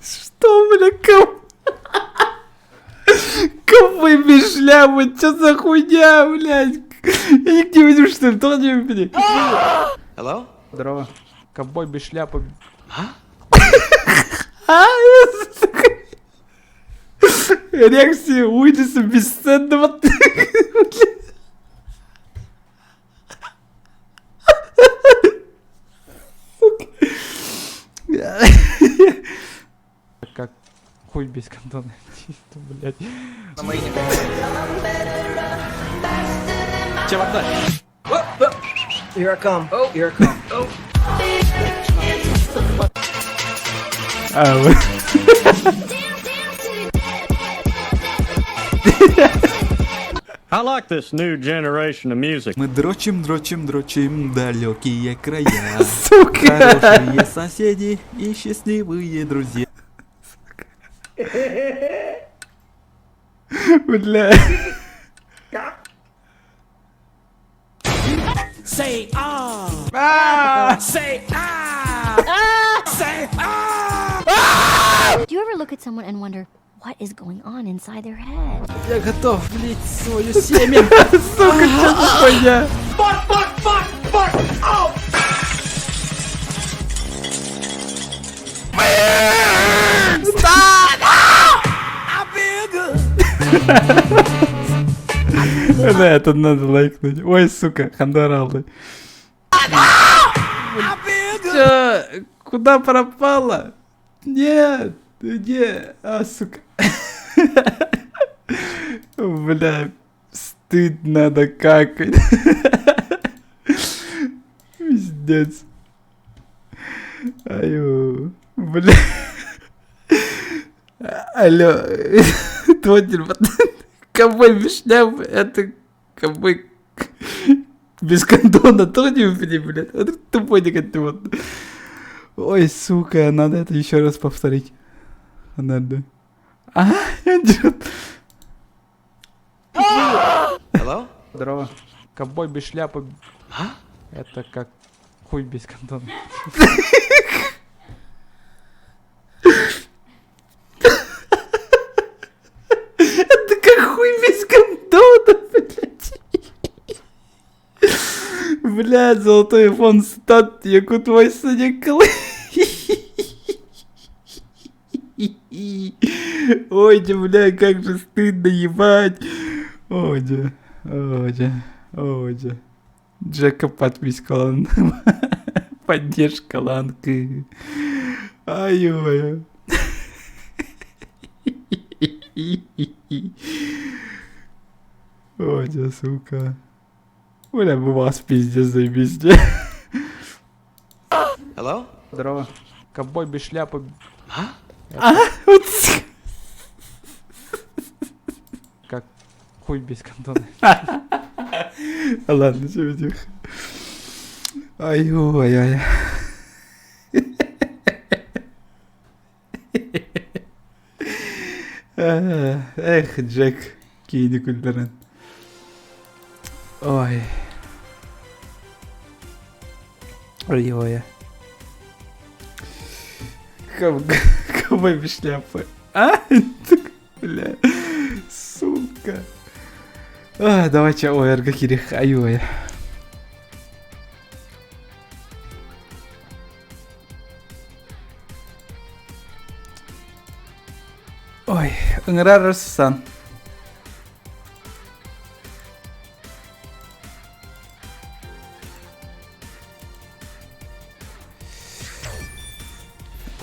Что, бля, ковбой без шляпы? Чё за хуйня, блядь? Я нигде не видел, что ли? Тоже не видел. Hello? Здорово. Ковбой без шляпы. Реакция ужаса бесценного. Как хуй без кондона. Чисто, блядь. Чувак, Here I come. Oh, here I come. Oh. I like this new generation of music. Мы дрочим далекие края. Сука! Хорошие соседи и счастливые друзья. Бля. Say ah. Say ah. Say ah. Do you ever look at someone and wonder what is going on inside their head? Я готов влить свое семя. Сука, что за хуйня? Fuck. Oh. I feel good. Да, это надо лайкнуть. Ой, сука, хандаралы. Чё? Куда пропала? Нет, где? А, сука. Бля, стыдно надо какать. Пиздец. Аю, бля. Алло, твой телефон. Ковбой без шляпы, это ковбой без кондона, тоже не упади, блядь. Вот тупой вот. Ой, сука, надо это еще раз повторить. Надо. А, Hello? здорово. Ковбой без шляпы. Это как хуй без кондона. Это как хуй без кондона, блядь. Блядь, золотой фон стат, яку твой сынек. Ой, бля, как же стыдно, ебать. Ой, Джека подписка, поддержка ланка. Ай-ой. Ой, сука. Бля, бы вас пиздец заебись. Hello? Здорово. Ковбой без шляпы. Как хуй без кондона. Ладно, все, тихо. Ай-ой-ой. Эх, Джек, кейді күлдірін. Ой. Ой-ой. Ковбой без шляпы. А? Бля. Сука. Давайте ОРГ Кирих. Ай-ой. Ой, ыңырарырсан.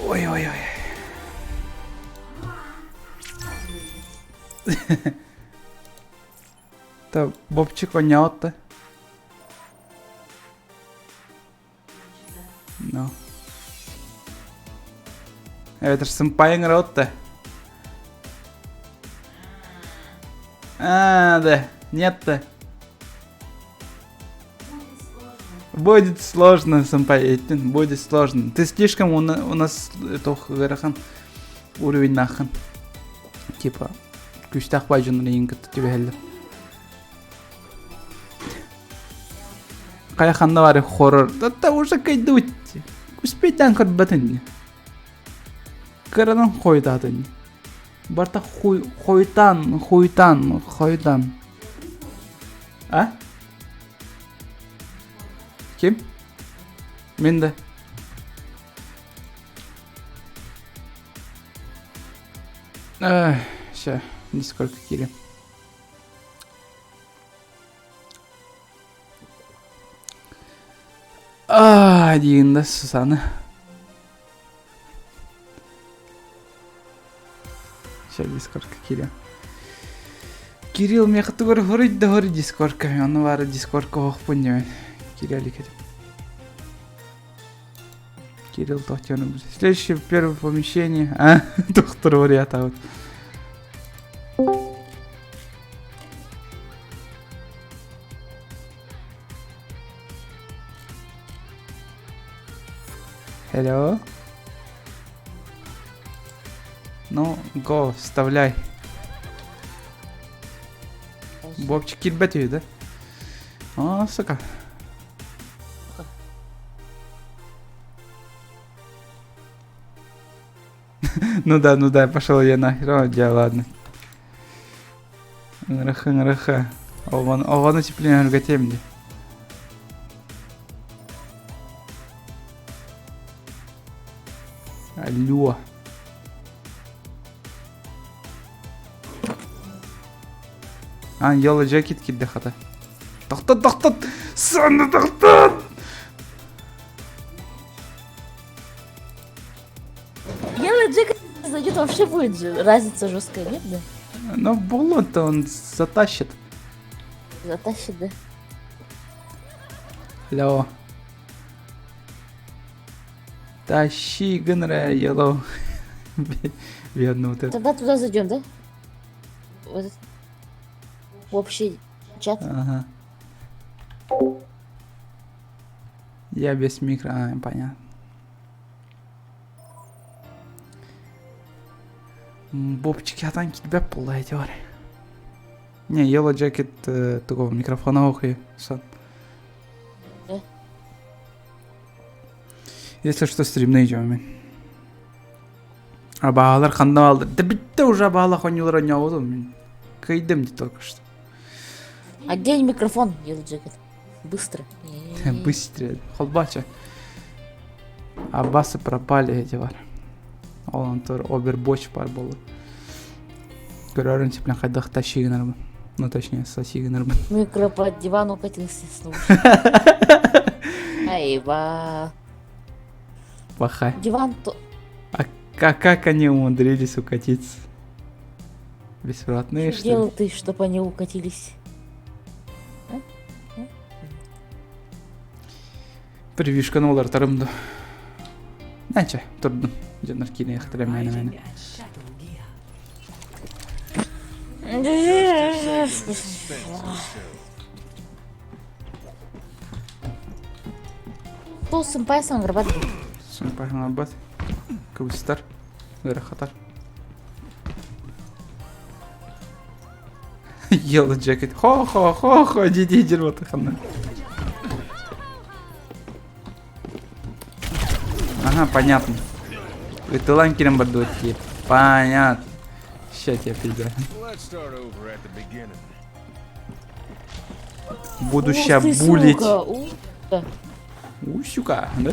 Ой-ой-ой. Та Бобчик онялты. Ну. Это ж сэмпай ыңыротты. Да, нет-то. Будет сложно, сэмпай, будет сложно. Ты слишком у нас уровень нахан. Типа, күштах байжын рейнгі тебе хелдер. Каяханда бары хоррор. Да уже кайду өтті. Күспейтен кірбітін. Кірінің қойдадын. Барта хойдан. А? Ким? Мен де. Ща, дискордқа келем. Дегенді Сусаны. Ща дискордқа келем. Кирилл меқыты көрі дискордқа. Оны бары дискордқа оқпын демен. Кирилл екедім. Кирилл тоқтеуім. Следующее первое помещение. Доктор вариата вот. Hello. Ну, го, вставляй. Бобчик кирбет да? О, сука. Ну да, пошел я нахер. О, ладно. Нраха. Ован утепление гатемди. Алло. Yellow jacket kiddi xata. To'xtat. Sonni to'xtat. Yellow jacket зайдет, вообще будет же разница жесткая, нет, да? Ну, болото он затащит. Затащит, да? Алло. Тащи, Генре, ело. Бедно вот это. Тогда туда зайдем, да? В этот... В общий чат. Ага. Я без микро, понятно. Бобчики, атан китбеп болды әйтеуір. Не, Yellow Jacket тұғы микрофона оқи. Если что, стримне идем мен. А бағалар қанда алды. Да бітті уже бағала қойнылар ойна ауды мен. Кайдым дейді только что. Одень микрофон, Yellow Jacket. Быстро. Быстро. Холбача. А басы пропали эти бар. Олан тұр обербоч бар болды. Көрерін сеплен қайдақ тащигін арбын. Ну точнее, сосигін арбын. Микро под диван укатился снова. Айва. Плохая. Диван то... А как они умудрились укатиться? Беспроводные, что ли? Делал ты, чтобы они укатились? Привишканы олар тарымды. Нәче, тұрдым. Жанар кейіне яқтыра мәні. Бұл сымпайсың ғырбат. Сымпайсың ғырбат. Көбістер. Ғыры қатар. Yellow Jacket. Хо-хо-хо-хо. Деди жүрбаты қанна. Ага, понятно. Это ланкером бардует. Понятно. Сейчас я пиздаю. Буду ща булить. Сука, да?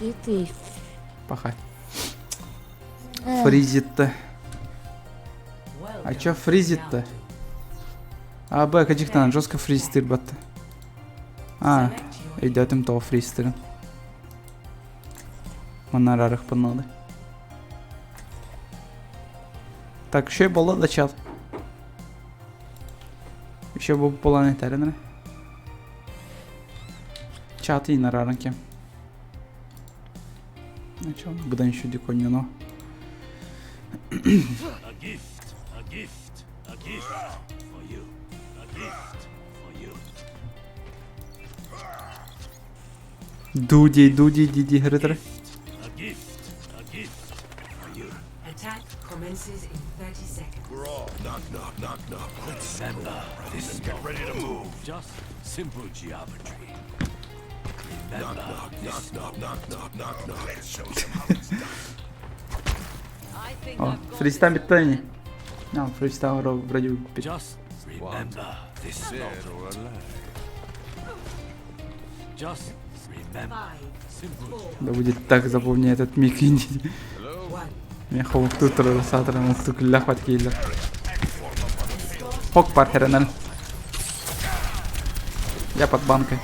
Где ты? Пахай. Фризит-то. А чё фризит-то? А, б, качек-то жестко фризит бат. А, идет им то фризит. Монарарых панады. Так, еще было до чат. Еще был планетарий. Чат и на ранке. Ну чё, когда еще дико не но. Дуди, диди, гритер. Attack commences in 30 seconds. We're all knock. Let's remember, this is get ready to move. Just simple geometry. Knock. Let's show them how it's done. О, фристайл битта. А, фристайл вроде бы купить. Just remember, this is not Just remember. Да будет так запомни этот миг инди. Мен ховукту трансатор мукту кулла хваткилла. Хок пархернал. Я под банкой.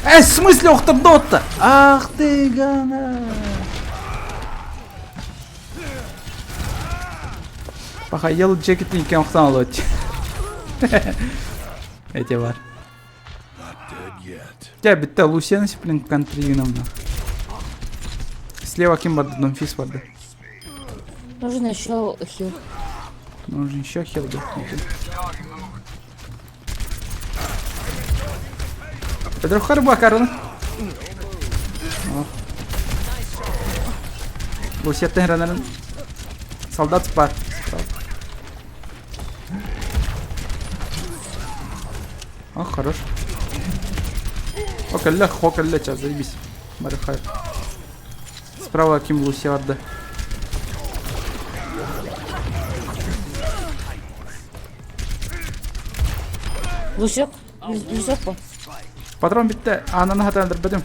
В смысле, охтардотта? Ах ты, гана. Пахай, Yellow Jacket не кем хтан лот. Эти бар. Я битта Лусена сиплин контрином. Слева кем барды, Донфис барды. Нужно еще хил. Нужен еще хил, да. Педро харба, Карл. Лусет тенранен. Солдат спар. О, хорош. Околля, сейчас заебись. Марихай. Справа Ким Лусиарда. Лусек по. Патрон битте. Ананы хатандыр бедем.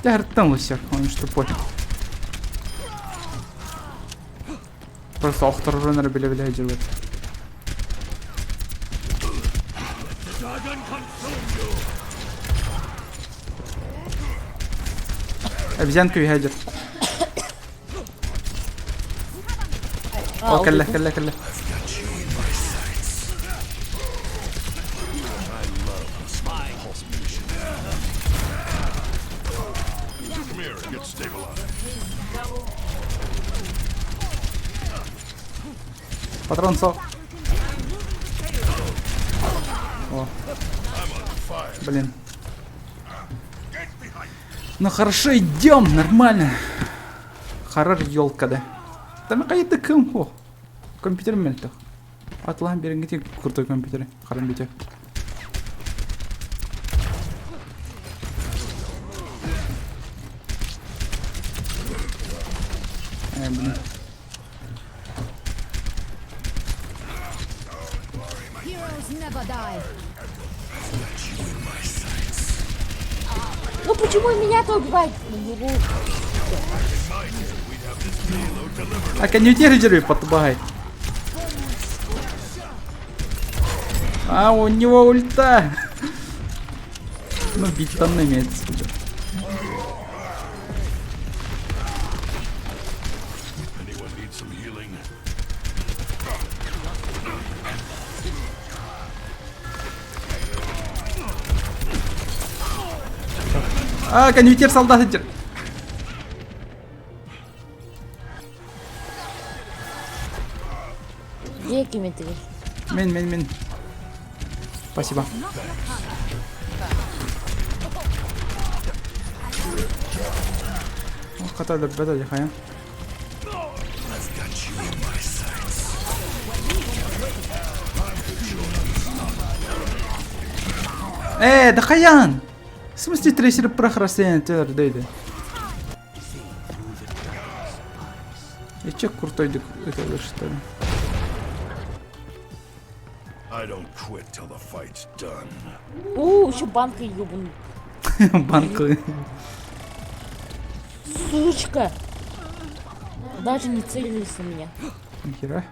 Тәрттен Лусек, он что понял. Просто охтырырыныр биле жүрбет. Обезьянка يهاجر. О, كله. Патрон сок. О. Блин. Ну хорошо, идем, нормально. Харар елка, да. Там какая-то кому. Компьютер мельтах. Атла, берегите крутой компьютер. Харам блин. Ну почему меня-то убивать? А конъюнктировый подбагай. А у него ульта. Ну бить там имеется. А, конъюнктир солдат идет. Где кимитри? Мин. Спасибо. Ката лебеда дихая. Да хаян! В смысле трейсер прохрастение дойди. И че крутой это что ли? Еще банка ебаный. Банка. Сучка. Даже не целились на меня. Нихера.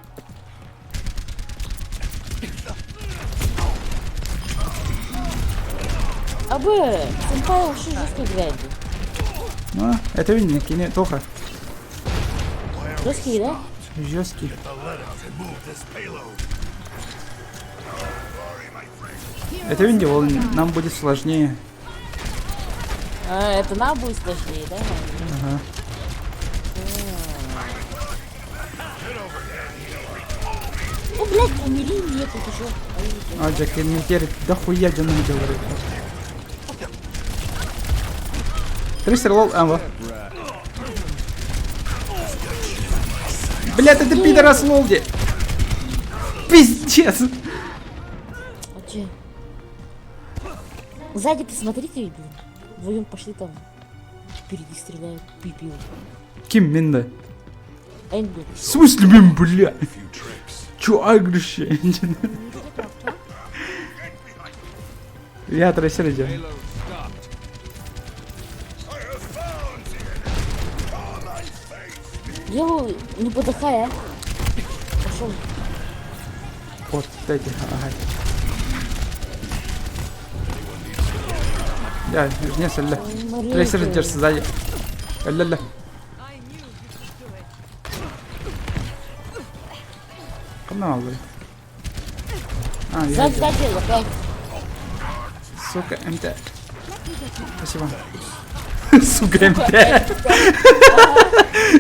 Абы, сэмпай вообще жестко играет. Ну, это видно, кине тоха. Жесткий, да? Жесткий. Это видео нам будет сложнее. А, это нам будет сложнее, да? Ага. Ну, блядь, умери, нет, тут еще. А, Джек, мне теперь дохуя дюна говорит. Трейсер лол, вот. Блядь, это пидорас лолди. Пиздец. А че? Сзади-то смотрите, блин. Вдвоем пошли там. Впереди стреляют, пипил. Ким Минда? Энгл. В смысле, блин, бля? Чё агришь? Я трейсер делаю. Делаю, не подыхай, а. Пошел. Вот, дайте, ага. Я, не сэлля. Трейсер держится сзади. Ля-ля. Канал, блин. А, я. Сзади, опять. Сука, МТ. Спасибо. Сука, МТ.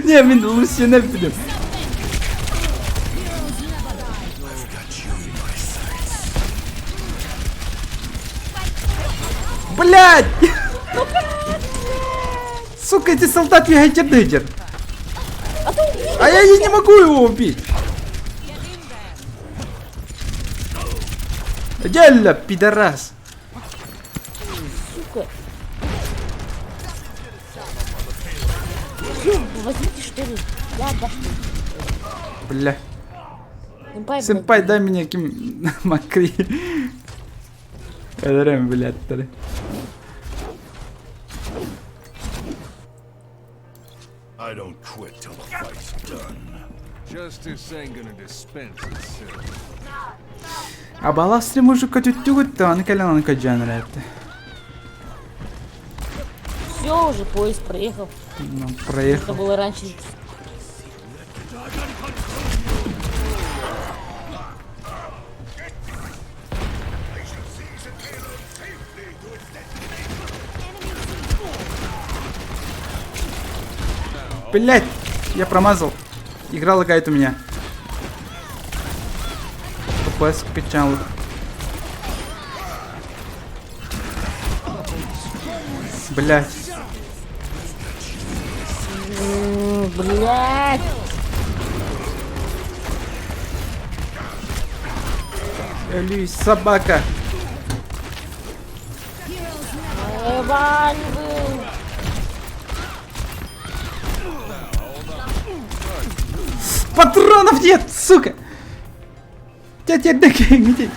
Не, мен Лусина пидем. Блядь! Сука, эти солдаты гайдер. А я не могу его убить. Делля, пидорас. Сука. Возьмите что ли? Я отдохну. Бля. Сэмпай, дай мне ким макри. Эдерем, блядь, тали. I don't quit till the fight's done. Justice ain't gonna dispense itself. А баластри мужик котюттюгут, то аны калян аны каджанрат. Все, уже поезд проехал. Ну, Это проехал. было раньше. Блять, я промазал. Игра лагает у меня. FPS скачал. Блять. Блять. Люсь, собака. Ебать вы. Патронов нет, сука. Тетя где?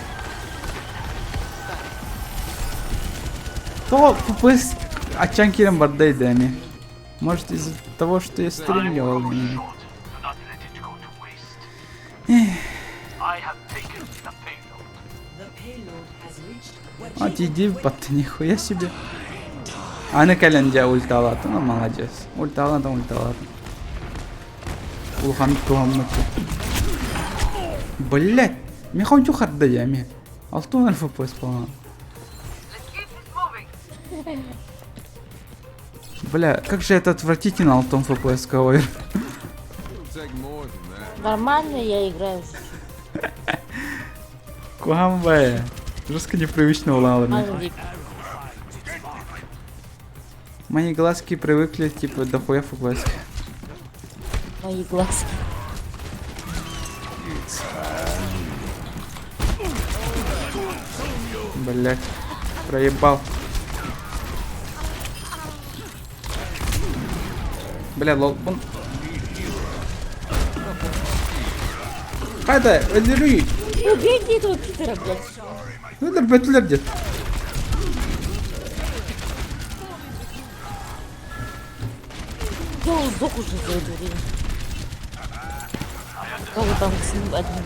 То FPS очанкиром бардайды, они. Может из-за того, что я стримливал. Отойди, баты, нихуя себе. Аны календе ульта алады, ну молодец. Ульта алады. Улхан туаммати. Блять, мен хочу харды я, мен. 6 FPS falan. Бля, как же это отвратительно алтон FPS кавер. Нормально я играю. Куамбая. Жестко непривычно улала. Мои глазки привыкли, типа, до хуя FPS. Мои глазки. Блять, проебал. Бля, лол. Хайда, öldürüyor. Убейте этого Питера, блядь. Öldür, bötüler дед. Я сдох уже за это время. Кого там с ним один?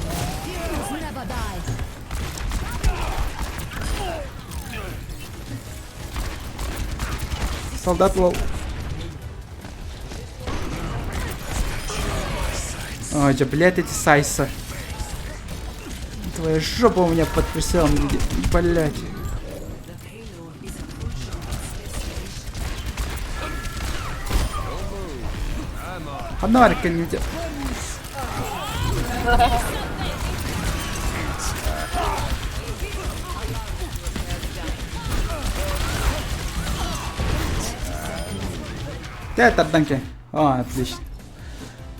Солдат лол. Ой, да, блядь, эти сайса. Твоя жопа у меня под прицелом, блядь. Фонарика не видел. Да, тарданки. А, отлично.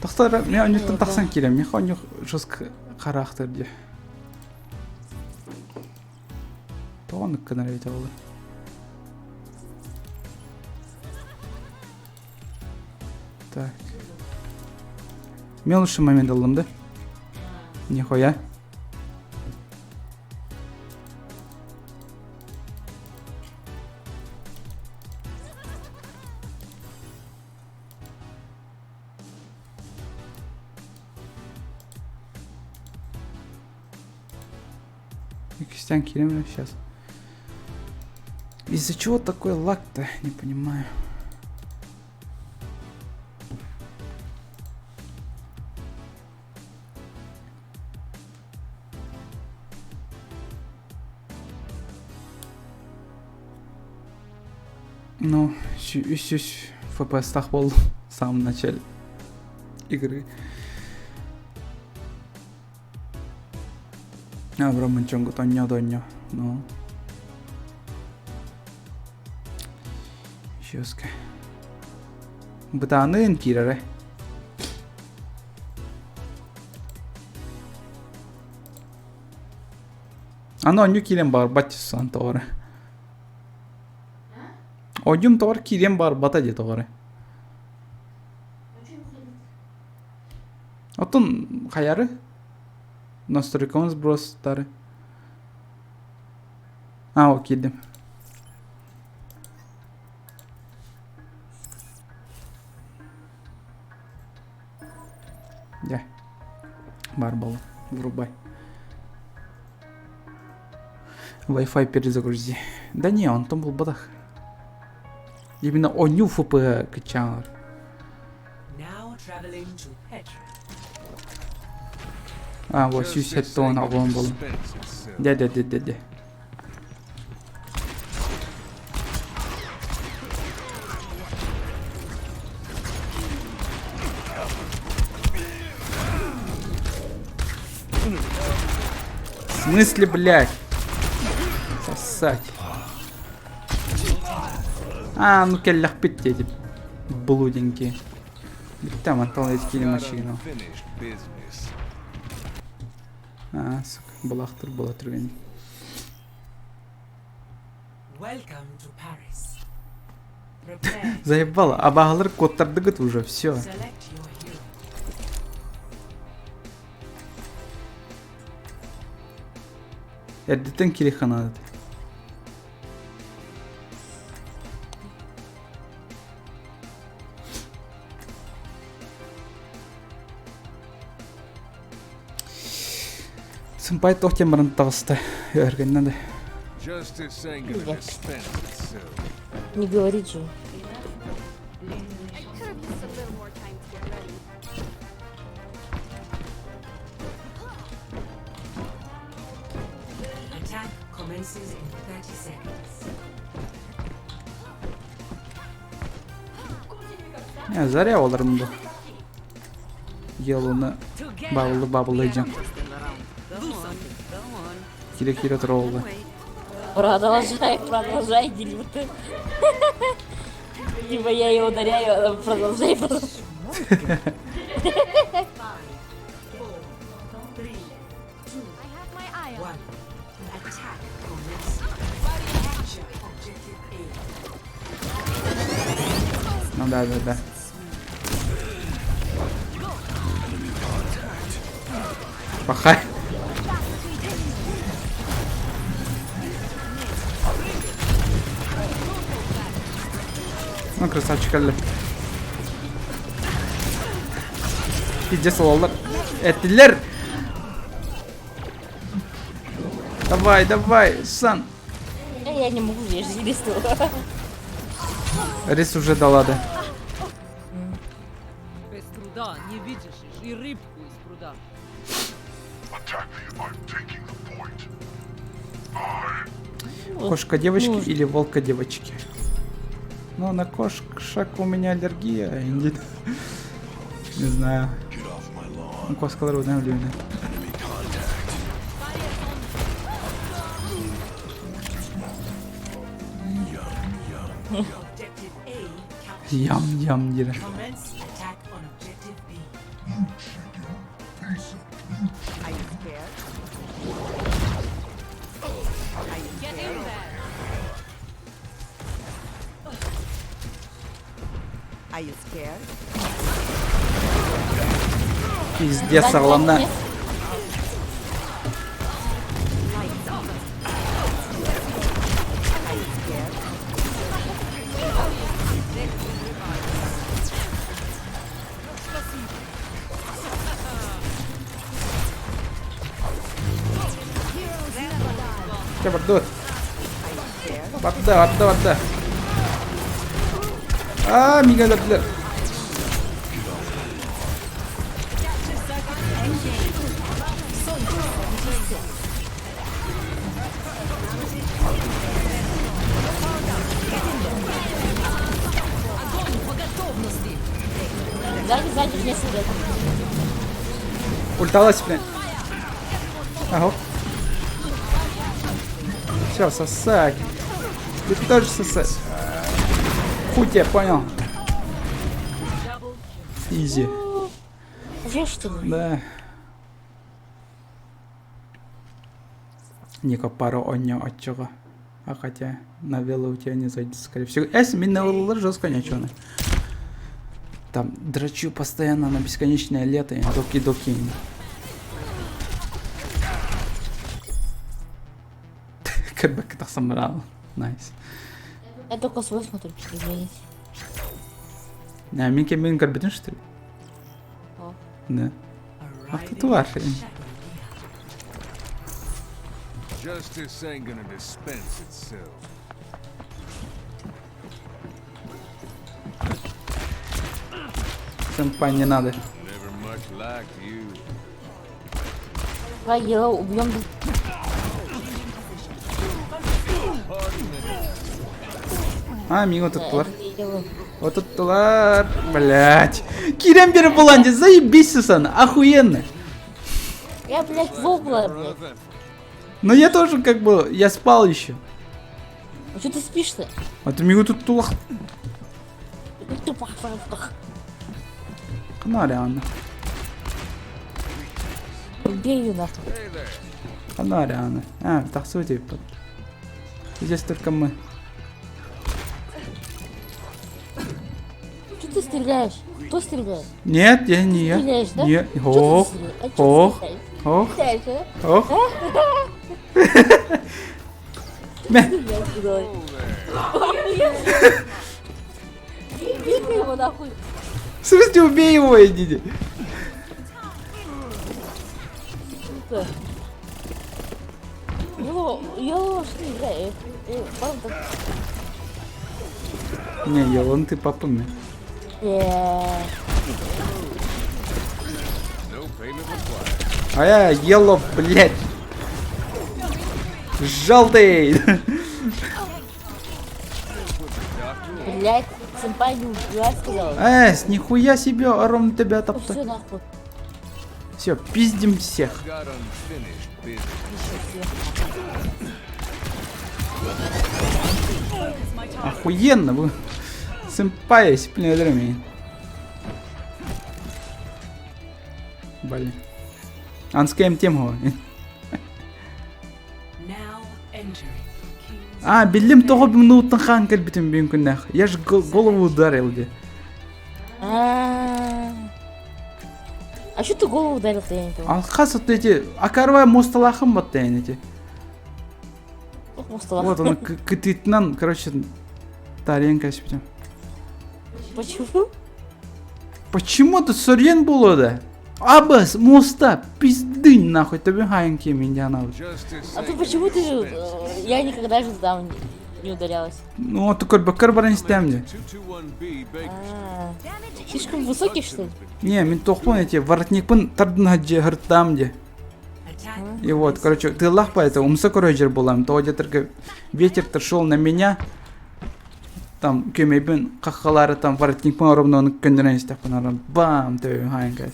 Тахтар, мен униттен тахсан келем. Мен хонюк жестко характер де. Тоғаны канал ете болды. Так. Мен лучший момент алдым да? Нихуя. Кистян Кирилл сейчас. Из-за чего такой лаг-то? Не понимаю. Ну, еще FPS так был в самом начале игры. Абрамын чонгу тоньо. Ну. Жестко. Бытаанын кирere. Ано ню кирен бар батчусан тоғыры. Ойым тоғыр кирен бар бата де тоғыры. Отын қаяры? Настройкамыз бростары. О, келдім. Да. Бар был. Врубай. Wi-Fi перезагрузи. Да не, он там был бадах. Именно оню ФП кычаңар. Now traveling to Petra. А, вот 60 тонн алгон был. Де. В смысле, блядь? Сосать. А, ну келлах питте деп. Блуденькие. Там антон эскили машину. А, сука, балахтыр бола турген. Welcome to Paris. Prepare. Заебало, а бағалар кодтарды гыт уже, все. Select your hero. Эрдетен кирихана. Сымпай тоқтен бұрын тағысты. Өргеннен де. Justice ain't gonna dispense itself. Не говорит же. Attack commences in 30 seconds. Заря оларым бұл. Елуны бабылайжан. Кире тұра олды. Продолжай, делюты. Типа я ее ударяю, а продолжай. Ну да. Пахай. Ну, красавчик, Алле. Пиздец, олар. Этилер. Давай, сан. Я не могу, я же рисую. Рис уже дала, да. Без труда не видишь и рыбку из пруда. Кошка девочки или волка девочки? Ну, на кошек у меня аллергия. Не знаю. Ну, коскалар не влюблены. Ям дира. Commence attack on objective B. Are you scared? Get in there. Are you scared? Пиздец, орлана. Варда. А, мигаладлер. Сзади не сидят. Ульталась, блин. Ага. Все, сосать. Ты тоже сосать. Хуй тебя, понял. Изи. Уже что ли? Да. Ника пару оньо отчего. А хотя на вело у тебя не зайдет, скорее всего. Если миновало жестко ничего. Там драчу постоянно на бесконечное лето. Доки. Как бы это собрал. Найс. Я только свой смотрю, извините. А Минки карбидин, что ли? О. Да. А кто тварь? Justice ain't gonna dispense itself. Сэмпай, не надо. Never much like you. Давай его убьем. А, мимо туттылар. Вот туттылар. Блять. Кирем бері боланде, заебись, Сусана, охуенно. Я, блядь, вогла, блядь. Но я тоже как бы, я спал еще. А что ты спишь-то? А ты мимо туттылар. Кана реально. Убей ее нахуй. Кана реально. А, так сути. Здесь только мы. Что ты стреляешь? Кто стреляет? Нет, я не я. Стреляешь, да? Нет. Чё ты Ох, стреляешь? А чё ох, ты стреляешь? ох, Стреляешь, а? ох. Стреляй, давай. Бей его нахуй. В смысле, убей его, идите. Сука. Йо, что ты играешь? Правда? Не, Елон, ты папа мне. А я Елов, блядь. Желтый. Блядь, сэмпай не убивай, сказал. Нихуя себе, Аром тебя топтать. Все нахуй. Все, пиздим всех. Got unfinished business. Охуенно, вы. Сэмпай, сиплендрами. Блин. Анскейм тему. А, билим того минутын хан кальбитим бинкунах. Я ж голову ударил где. А что ты голову ударил-то, я не понял? А хас вот эти, акарва мусталахым вот эти. Вот он, кытытнан, короче, таренка сипитим. Почему? Почему ты сорен было, да? Абас, моста, пиздынь нахуй, тебе хайнки меня надо. А ты почему ты... Я никогда же там не ударялась. Ну, ты как бы карбарен стемди. Слишком высокий, что ли? Не, мен тохпон эти, воротникпын тардын хаджи гыртамди. И вот, короче, ты лахпа это, умса короче булам, то где-то ветер шел на меня. Там кемейбин кахалары там воротникпын ровно он кондерен степан, бам, ты хайнка.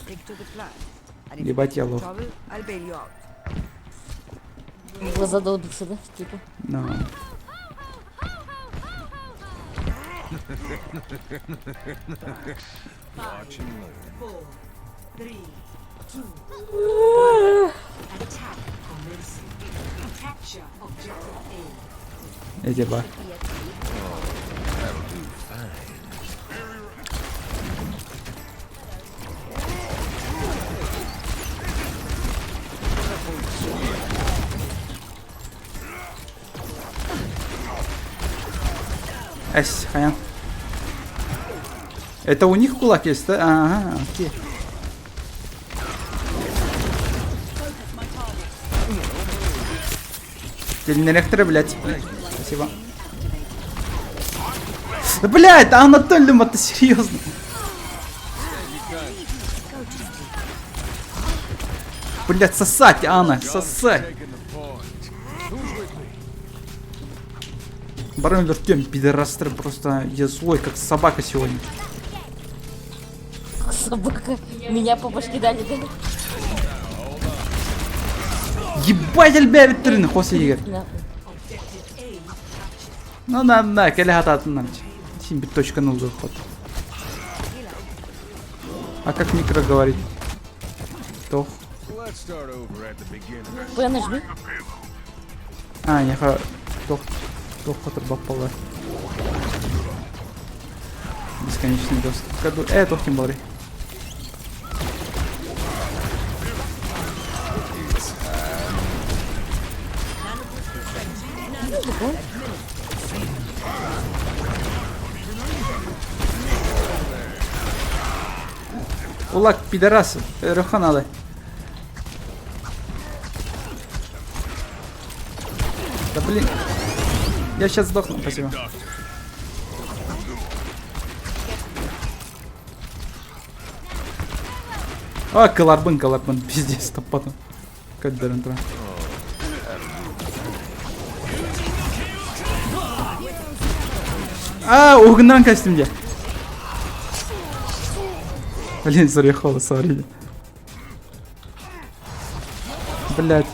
Ебать я лох. Глаза долбится, да? Типа. No. Watch and learn. 4, 3, 2. Attack commencing. Capture objective A. Эти ба. That'll do fine. Эс, хаян. Это у них кулак есть, да? Ага, окей. Телеректор, блядь. Спасибо. Да, блядь, а Анатолий, это серьезно. Блядь, сосать, Анна, сосать. Барон Вертем, пидорастер, просто я злой, как собака сегодня. Собака. Меня по башке дали, да? Ебать, Альберт Трин, хоси Игорь. Ну да, келе хататын нам. Симби точка на заход. А как микро говорит? Тох. П нажми. А, не ха. Тох. Тох хатыр баппала. Бесконечный доступ. Тох тем более. Улак, пидорасы, руханалы. Да блин. Я сейчас сдохну, спасибо. А, каларбын, пиздец, таппатым. Каддерін тұра. А, угнан костюмде. Блин, зарехало, смотрите. Блять.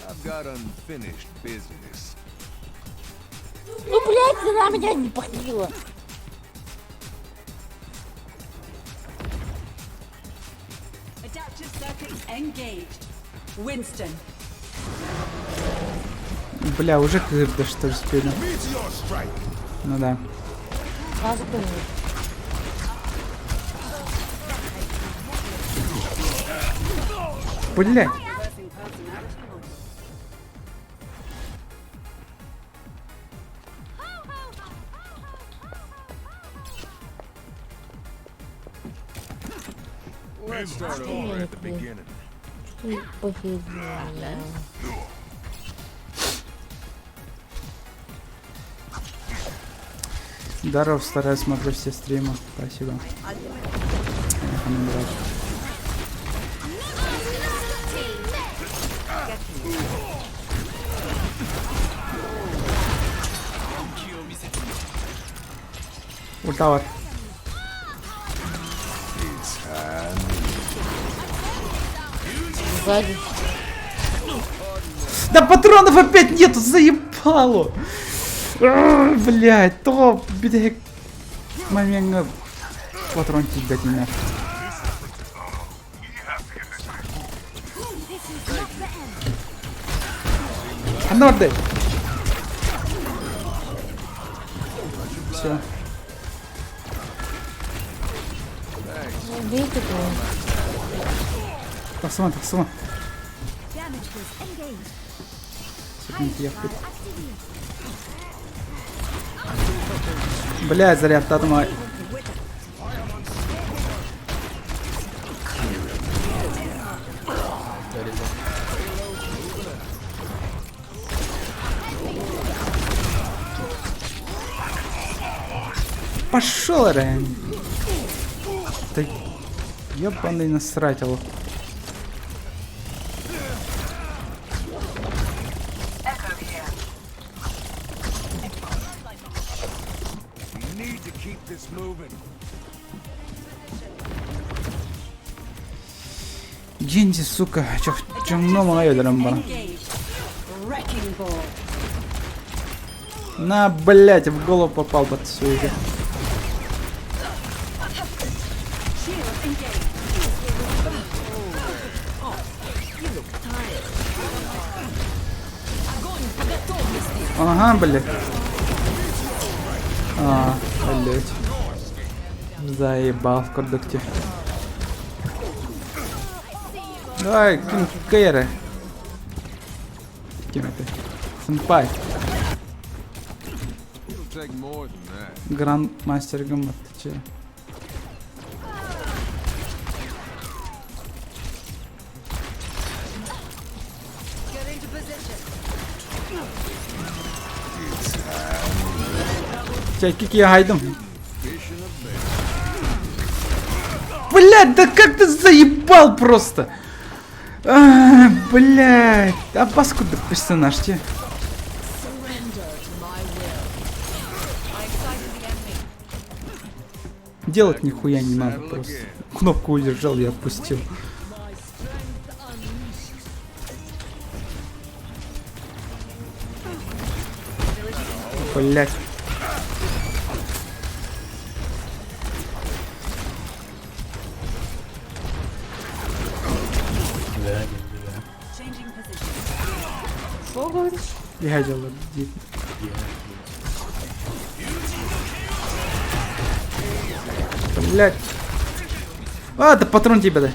I've got unfinished business. Ну, блядь, ты на меня не похилила. Adaptive circuits engaged. Winston. Бля, уже когда что ли спели? Ну да. Сразу понял. Бля. Let's start over at the beginning. Здоров, стараюсь, смотрю все стримы. Спасибо. Ультавар. Сзади. Да патронов опять нету, заебало. Блять, топ, блядь. Момент патрон кидать меня. А ну отдай. Все. Убейте его. Посмотри, посмотри. Секунду, я вперед. Блядь, заряд татма. Пошел, Рен. Да ебаный насратил. Генди, сука, чё много наедером было. На, блять, в голову попал под всю игру. Ага, блять. А, блять. Заебал в кордукте. Давай, кинь Кейра. Кем это? Сэмпай. Грандмастер Гаммат, ты че? Чайки я хайдам. Блядь, да как ты заебал просто! Блядь, а паскуда персонаж тебе? Делать нихуя не надо просто. Кнопку удержал и отпустил. Блядь. Что говоришь? Я делал. Блять. А, да патрон тебе, да.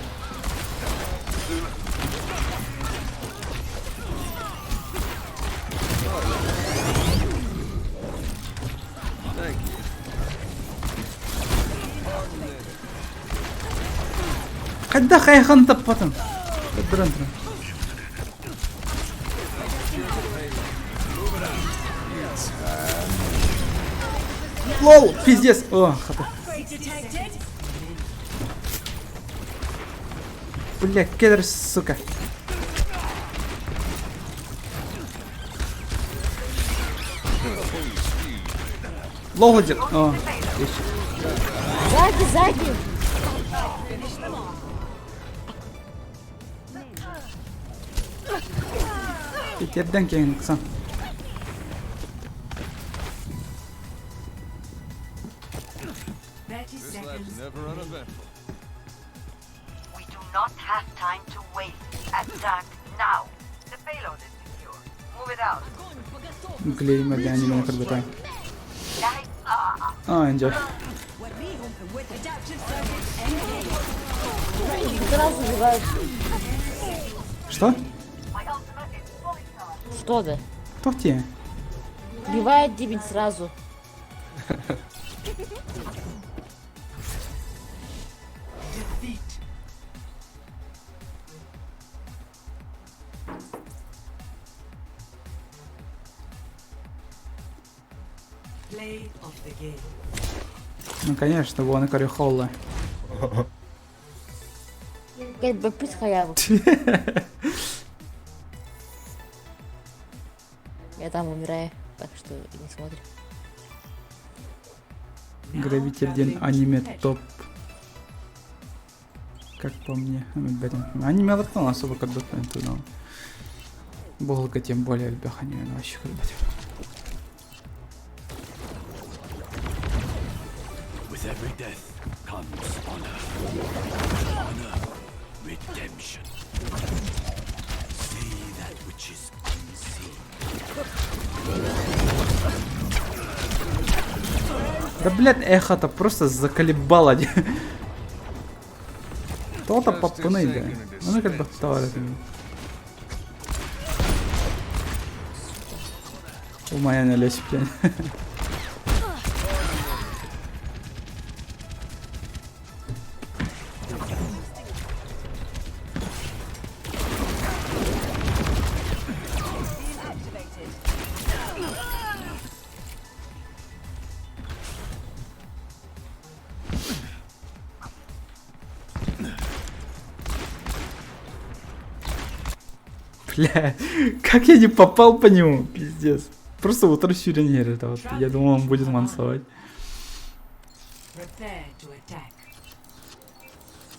Когда хайхан таппатым? Дрантра. Лол, пиздец. О, хата. Бля, кедр, сука. Лол один. О, Сзади, сзади. Питерден кейін қысам. This lab's never uneventful. We do not have time to waste. Attack now. The payload is secure. Move it out. Клеймерді аниме кірбітаем. А, инжа. Сразу убивают. Что? Что да? Кто те? Убивает дебень сразу. Play of the game. Ну, конечно, вон и Карихолла. Как бы пить халяву. Я там умираю, так что не смотрю. Гравитерден аниме топ. Как по мне. Аниме латно особо как бы но Болга тем более любях аниме вообще как бы. With every death comes honor. Honor, redemption. See that which is unseen. Да, блядь, эхо-то просто заколебало. То-то попуны, да. Ну, как бы товары. У меня на лесе, блядь. Бля, как я не попал по нему, пиздец. Просто вот расширение это вот. Я думал, он будет мансовать. Prepare to attack.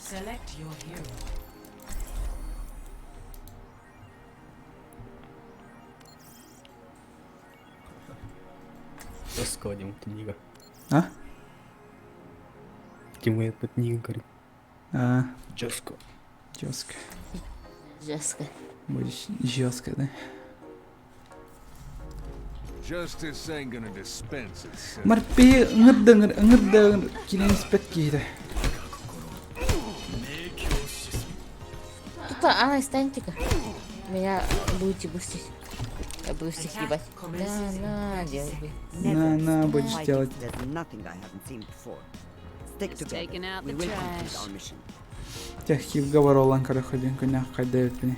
Select your hero. Жестко, Вадим, тут книга. А? Тимур, тут книга говорит. А. Жестко. Жестко. Жестко. Будешь жестко, да? Justice ain't gonna dispense itself. Марпи, ngedeng, killing spec gitu. Тут она станьте-ка. Меня будете бустить. Я буду всех ебать. На, делай. На, будешь делать. Тех хил говорил ланкара ходин коня ходит мне.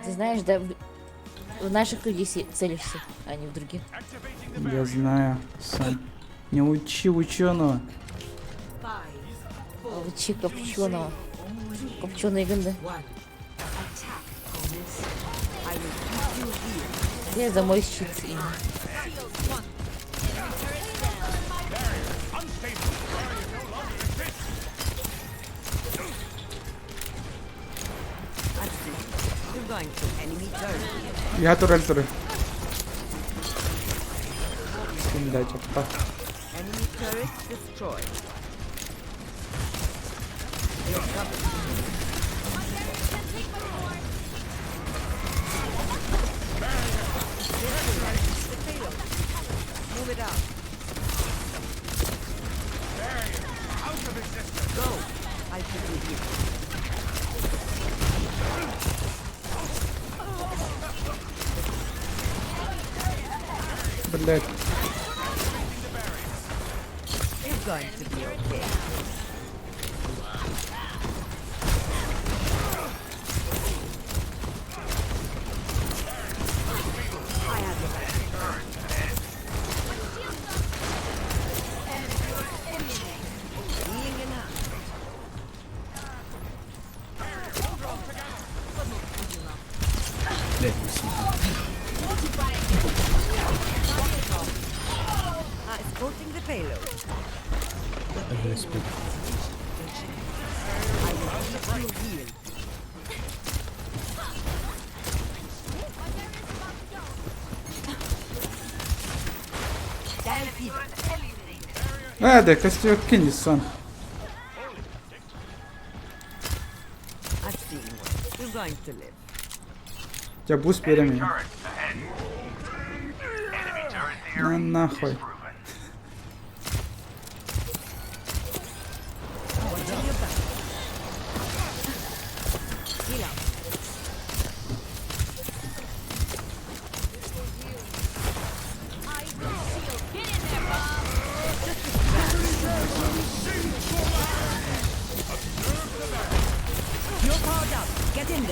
Ты знаешь, да, в наших людей целишься, а не в других. Я знаю, сам. Не учи ученого. Учи копченого. Копченые винды. Я за мой щит им. Я турель. Дай чапа. Move it out. Go. I should be here. Блять. It's going to be okay. I have it. payload. Hadi kостюм кинь, сон. I've seen one. You're going to live. Тебя буст перемен. На нахуй.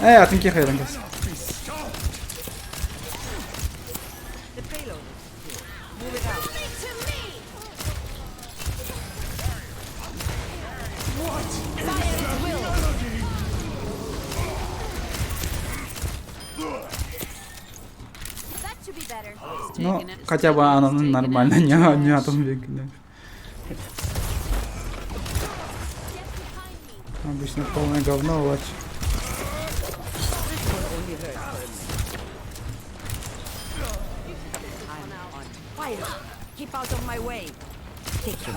أعطيني خير بس. The payload is here. Move it out. Ну, хотя бы она нормально, не атом бегает. Обычно полное говно, вот. Keep out of my way. Take your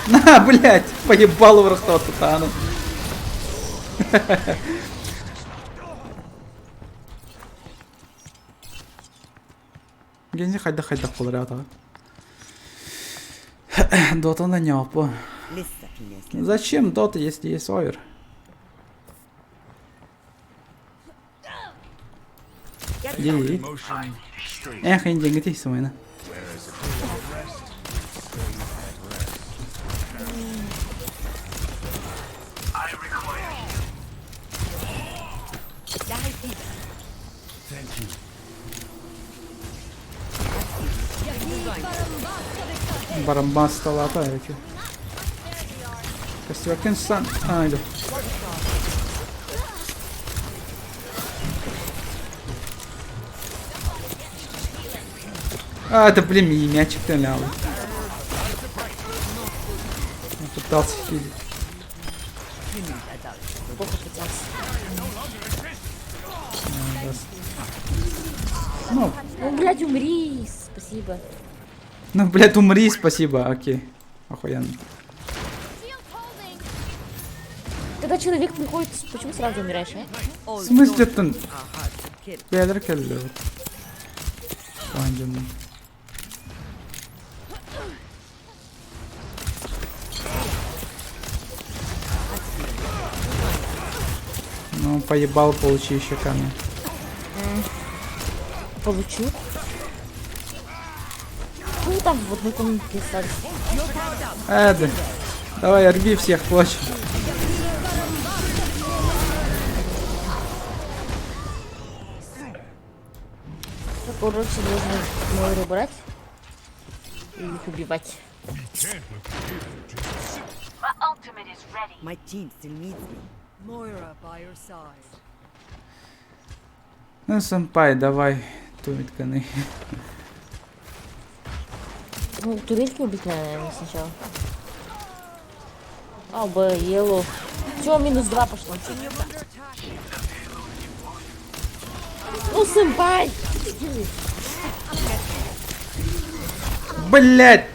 На, блять, поебал в ростов-то. Гензи хайда кулрата. Дота на няпа. Зачем дота, если есть овер? Иди. Эх, деньги ты самое. Барамбас стала атаки. Костюм сан. Айду. А, это блин, мне мячик стрелял. Я пытался хилить. Ну, блядь, умри. Спасибо. Ну, блядь, умри, спасибо. Окей. Охуенно. Когда человек приходит, почему сразу умираешь, а? В смысле ты? Бедер келлер. Панджин. Ну, поебал, получи еще камень. Получу. Ну, там в одной комнате остались. Да. Давай, рби всех, плачь. Короче, нужно Мойру брать и их убивать. My team still needs me. Moira by your side. Ну, сэмпай, давай. Тумитканы. Ну, турельки убить надо, наверное, сначала. А, Б, Елу. Все, -2 пошло. Ну, сэмпай! Блять!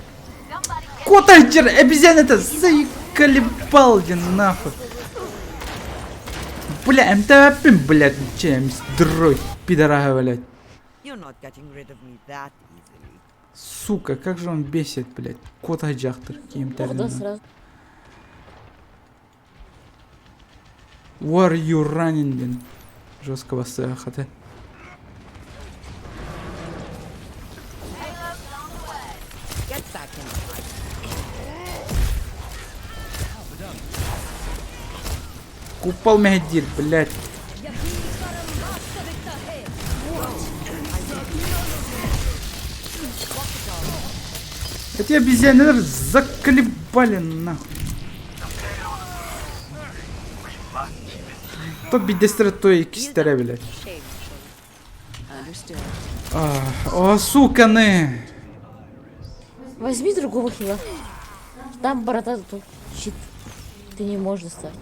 Котайчер, обезьяна-то заиколебал, нахуй. Бля, МТП, блять, чем строй, пидорага, блять. Сука, как же он бесит, блять. Котайджахтер, каким-то. What are you running, блин? Жесткого сахата. Купал Мехдир, блядь. Эти обезьяны заколебали нахуй. То бедестра, то и кистеря, блядь. О, сука, не! Возьми другого хила. Там борода тут щит. Ты не можешь достать.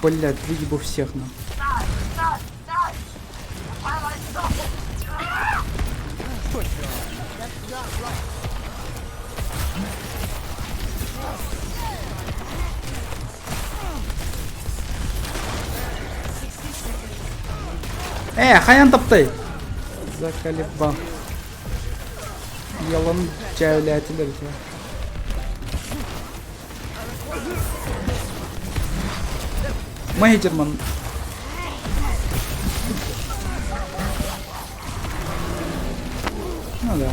Блядь, выебу всех, на. Хаян таптай! Заколебал. Ялан чавлятелер тебя. Мейджерман. Ну да.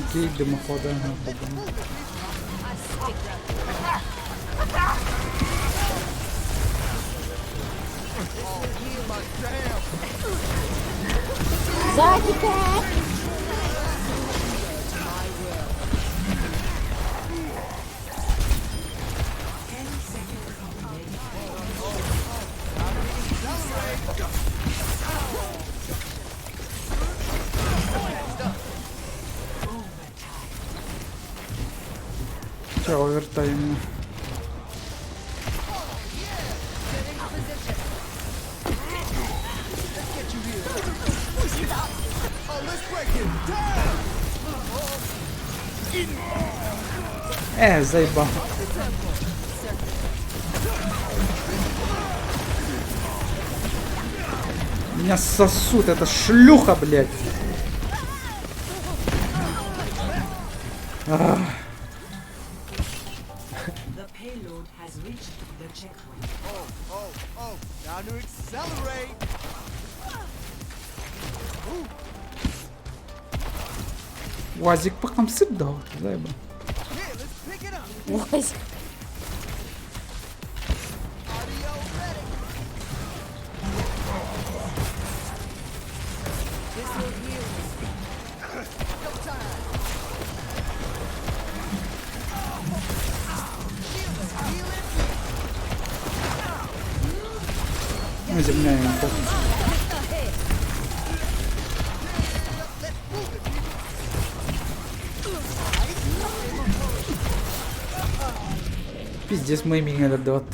Окей, дымохода. Задика! Чё, овертайм. Заебал. Меня сосут, это шлюха, блядь. Уазик покамсып да, заебал. Уазик. Мы земляем. Пиздец, мы меня дадут.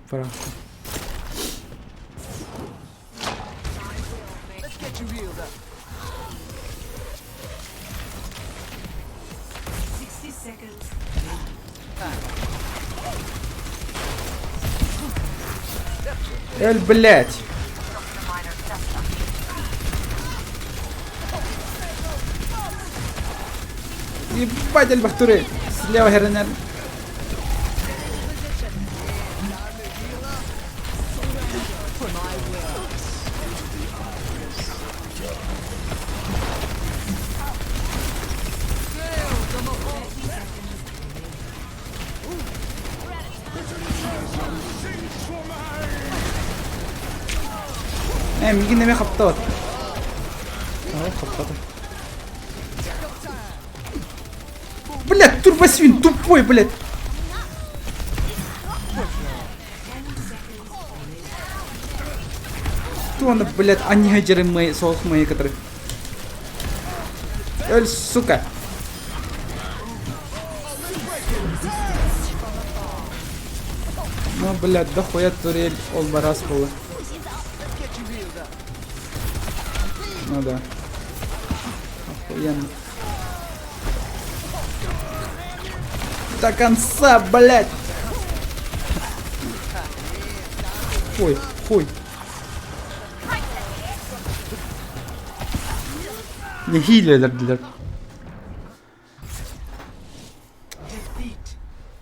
Правда. Эль, блять. Ебать, Аль-Бахтуры. Слева Гернер. Миги неме хаптат. Хаптат. Блядь, турбосвин тупой, блядь. Кто она, блядь, они хайджеры мои, соус мои, которые... Эль, сука. Ну, блядь, дохуя турель олбарас была. Ну да. Охуенно. До конца, блядь. Ой, хуй. Не хилер.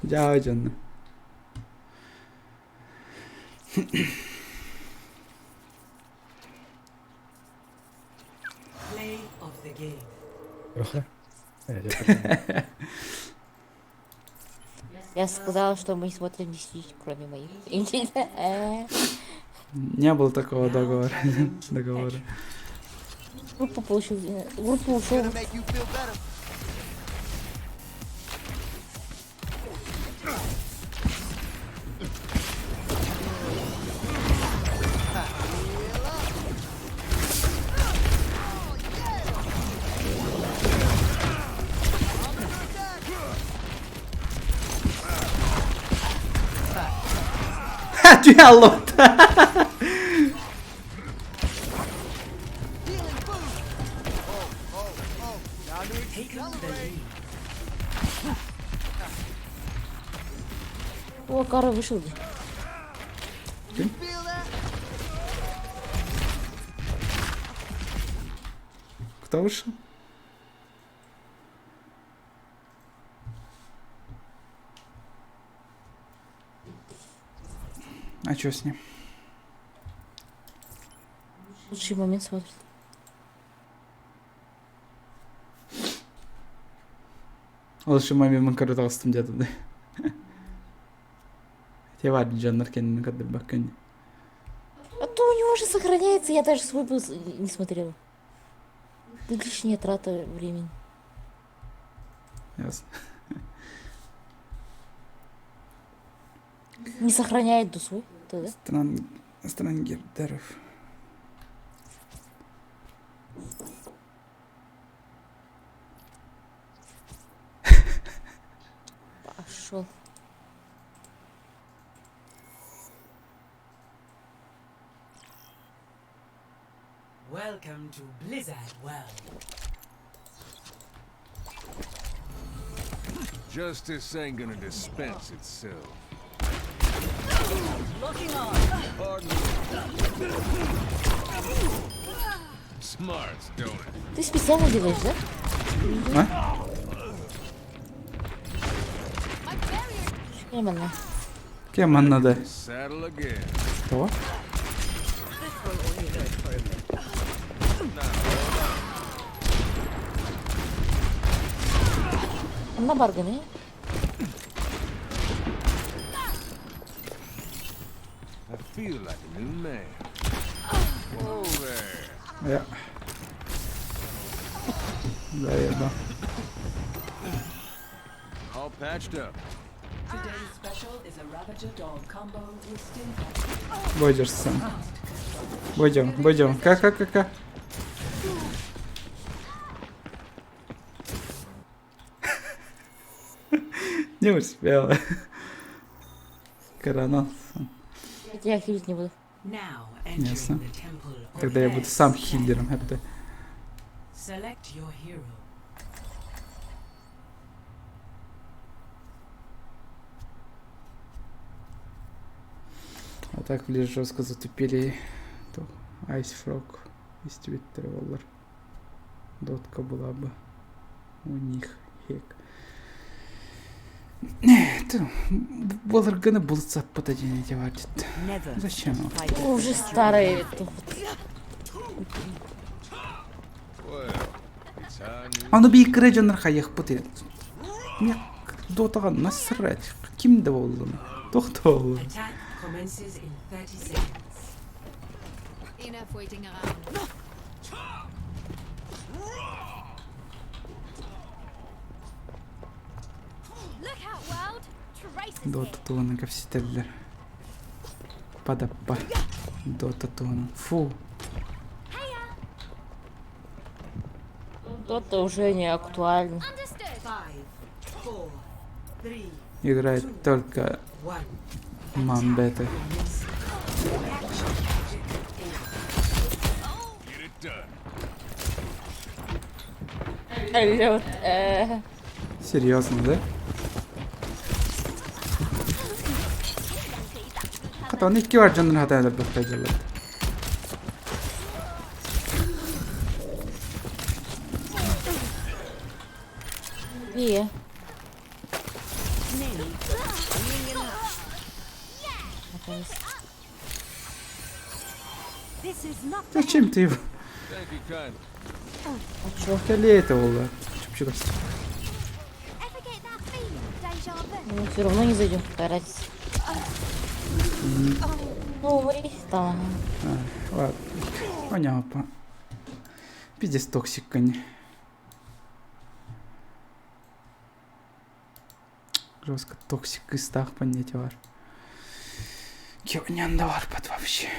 Jaha canım. Play of the game. Я сказала, что мы смотрим DC, кроме моих. Не было такого договора. Группа получил. Группа ушел. Диалог. О, Кара вышел. Кто вышел? А чё с ним? Лучший момент смотрит. Лучший момент макароталстым где-то, да? Тебе варди жанр kendini kadar bakın. А то у него же сохраняется, я даже свой был не смотрела. Лишняя трата времени. Ясно. Не сохраняет до свой, то да? Странгердеров. Пошел. Welcome to Blizzard World. Justice ain't gonna dispense itself. Locking on. Smarts, don't it? Ты специально делаешь, да? А? Именно. Кем он надо? Saddle again. Кто? На баргане. I feel like a new man. Whoa there. Я. Да, я да. All patched up. Today's special is a Ravager dog combo with Sting. Бойдешь сам. Бойдем. Как? Не успела. Коронался. Я хилить не буду. Now Ясно. entering the temple of Тогда я буду сам хиллером. Select your hero. А так в лес жестко затупили. То Ice Frog из Твиттера Воллар. Дотка была бы у них хек. Это Воллар будут саппать не делать. Зачем? Уже старый. Аны бейкіре жанр қайық бұты. Мен дотаға насырат. Кімді болдым? Тоқты болдым. Attack commences in 30 seconds. Enough waiting around. Look out, world! Trace Дота туғының кәпсетелдер. Падаппа. Дота туғының. Фу. Дота уже не актуально. Играет только Мамбета. Лёд. Серьезно, да? Hatta onun etki var canını hata eder bakacaklar. İyi. Зачем ты его? Калей это было. Чупчик. Ну, все равно не зайдем, какая разница. Ну, умри там. Ладно. Понятно. Пиздец токсик, конечно. Жестко токсик из тах понять var. Кёнян да var под вообще.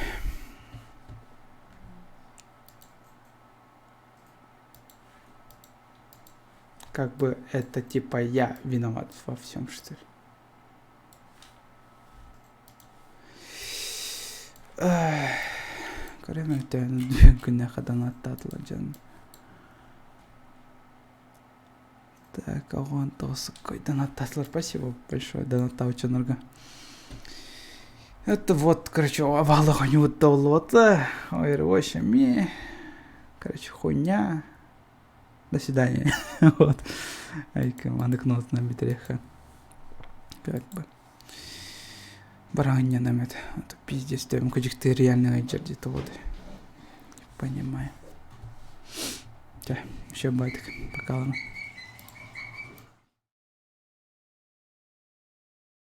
Как бы это типа я виноват во всем, что ли. Короче, это 2 күннен хадан аттатылар жаным. Так, оған тосы койдан аттатылар. Спасибо большое, донаттау чанырға. Это вот, короче, авалыға не вот. Ой, очень короче, хуйня. До свидания. Вот. Айкам, анекдот на битреха. Как бы. Баранья намет. Это пиздец, там каких-то реальных где-то вот. Не понимаю. Да, еще байтик. Пока ладно.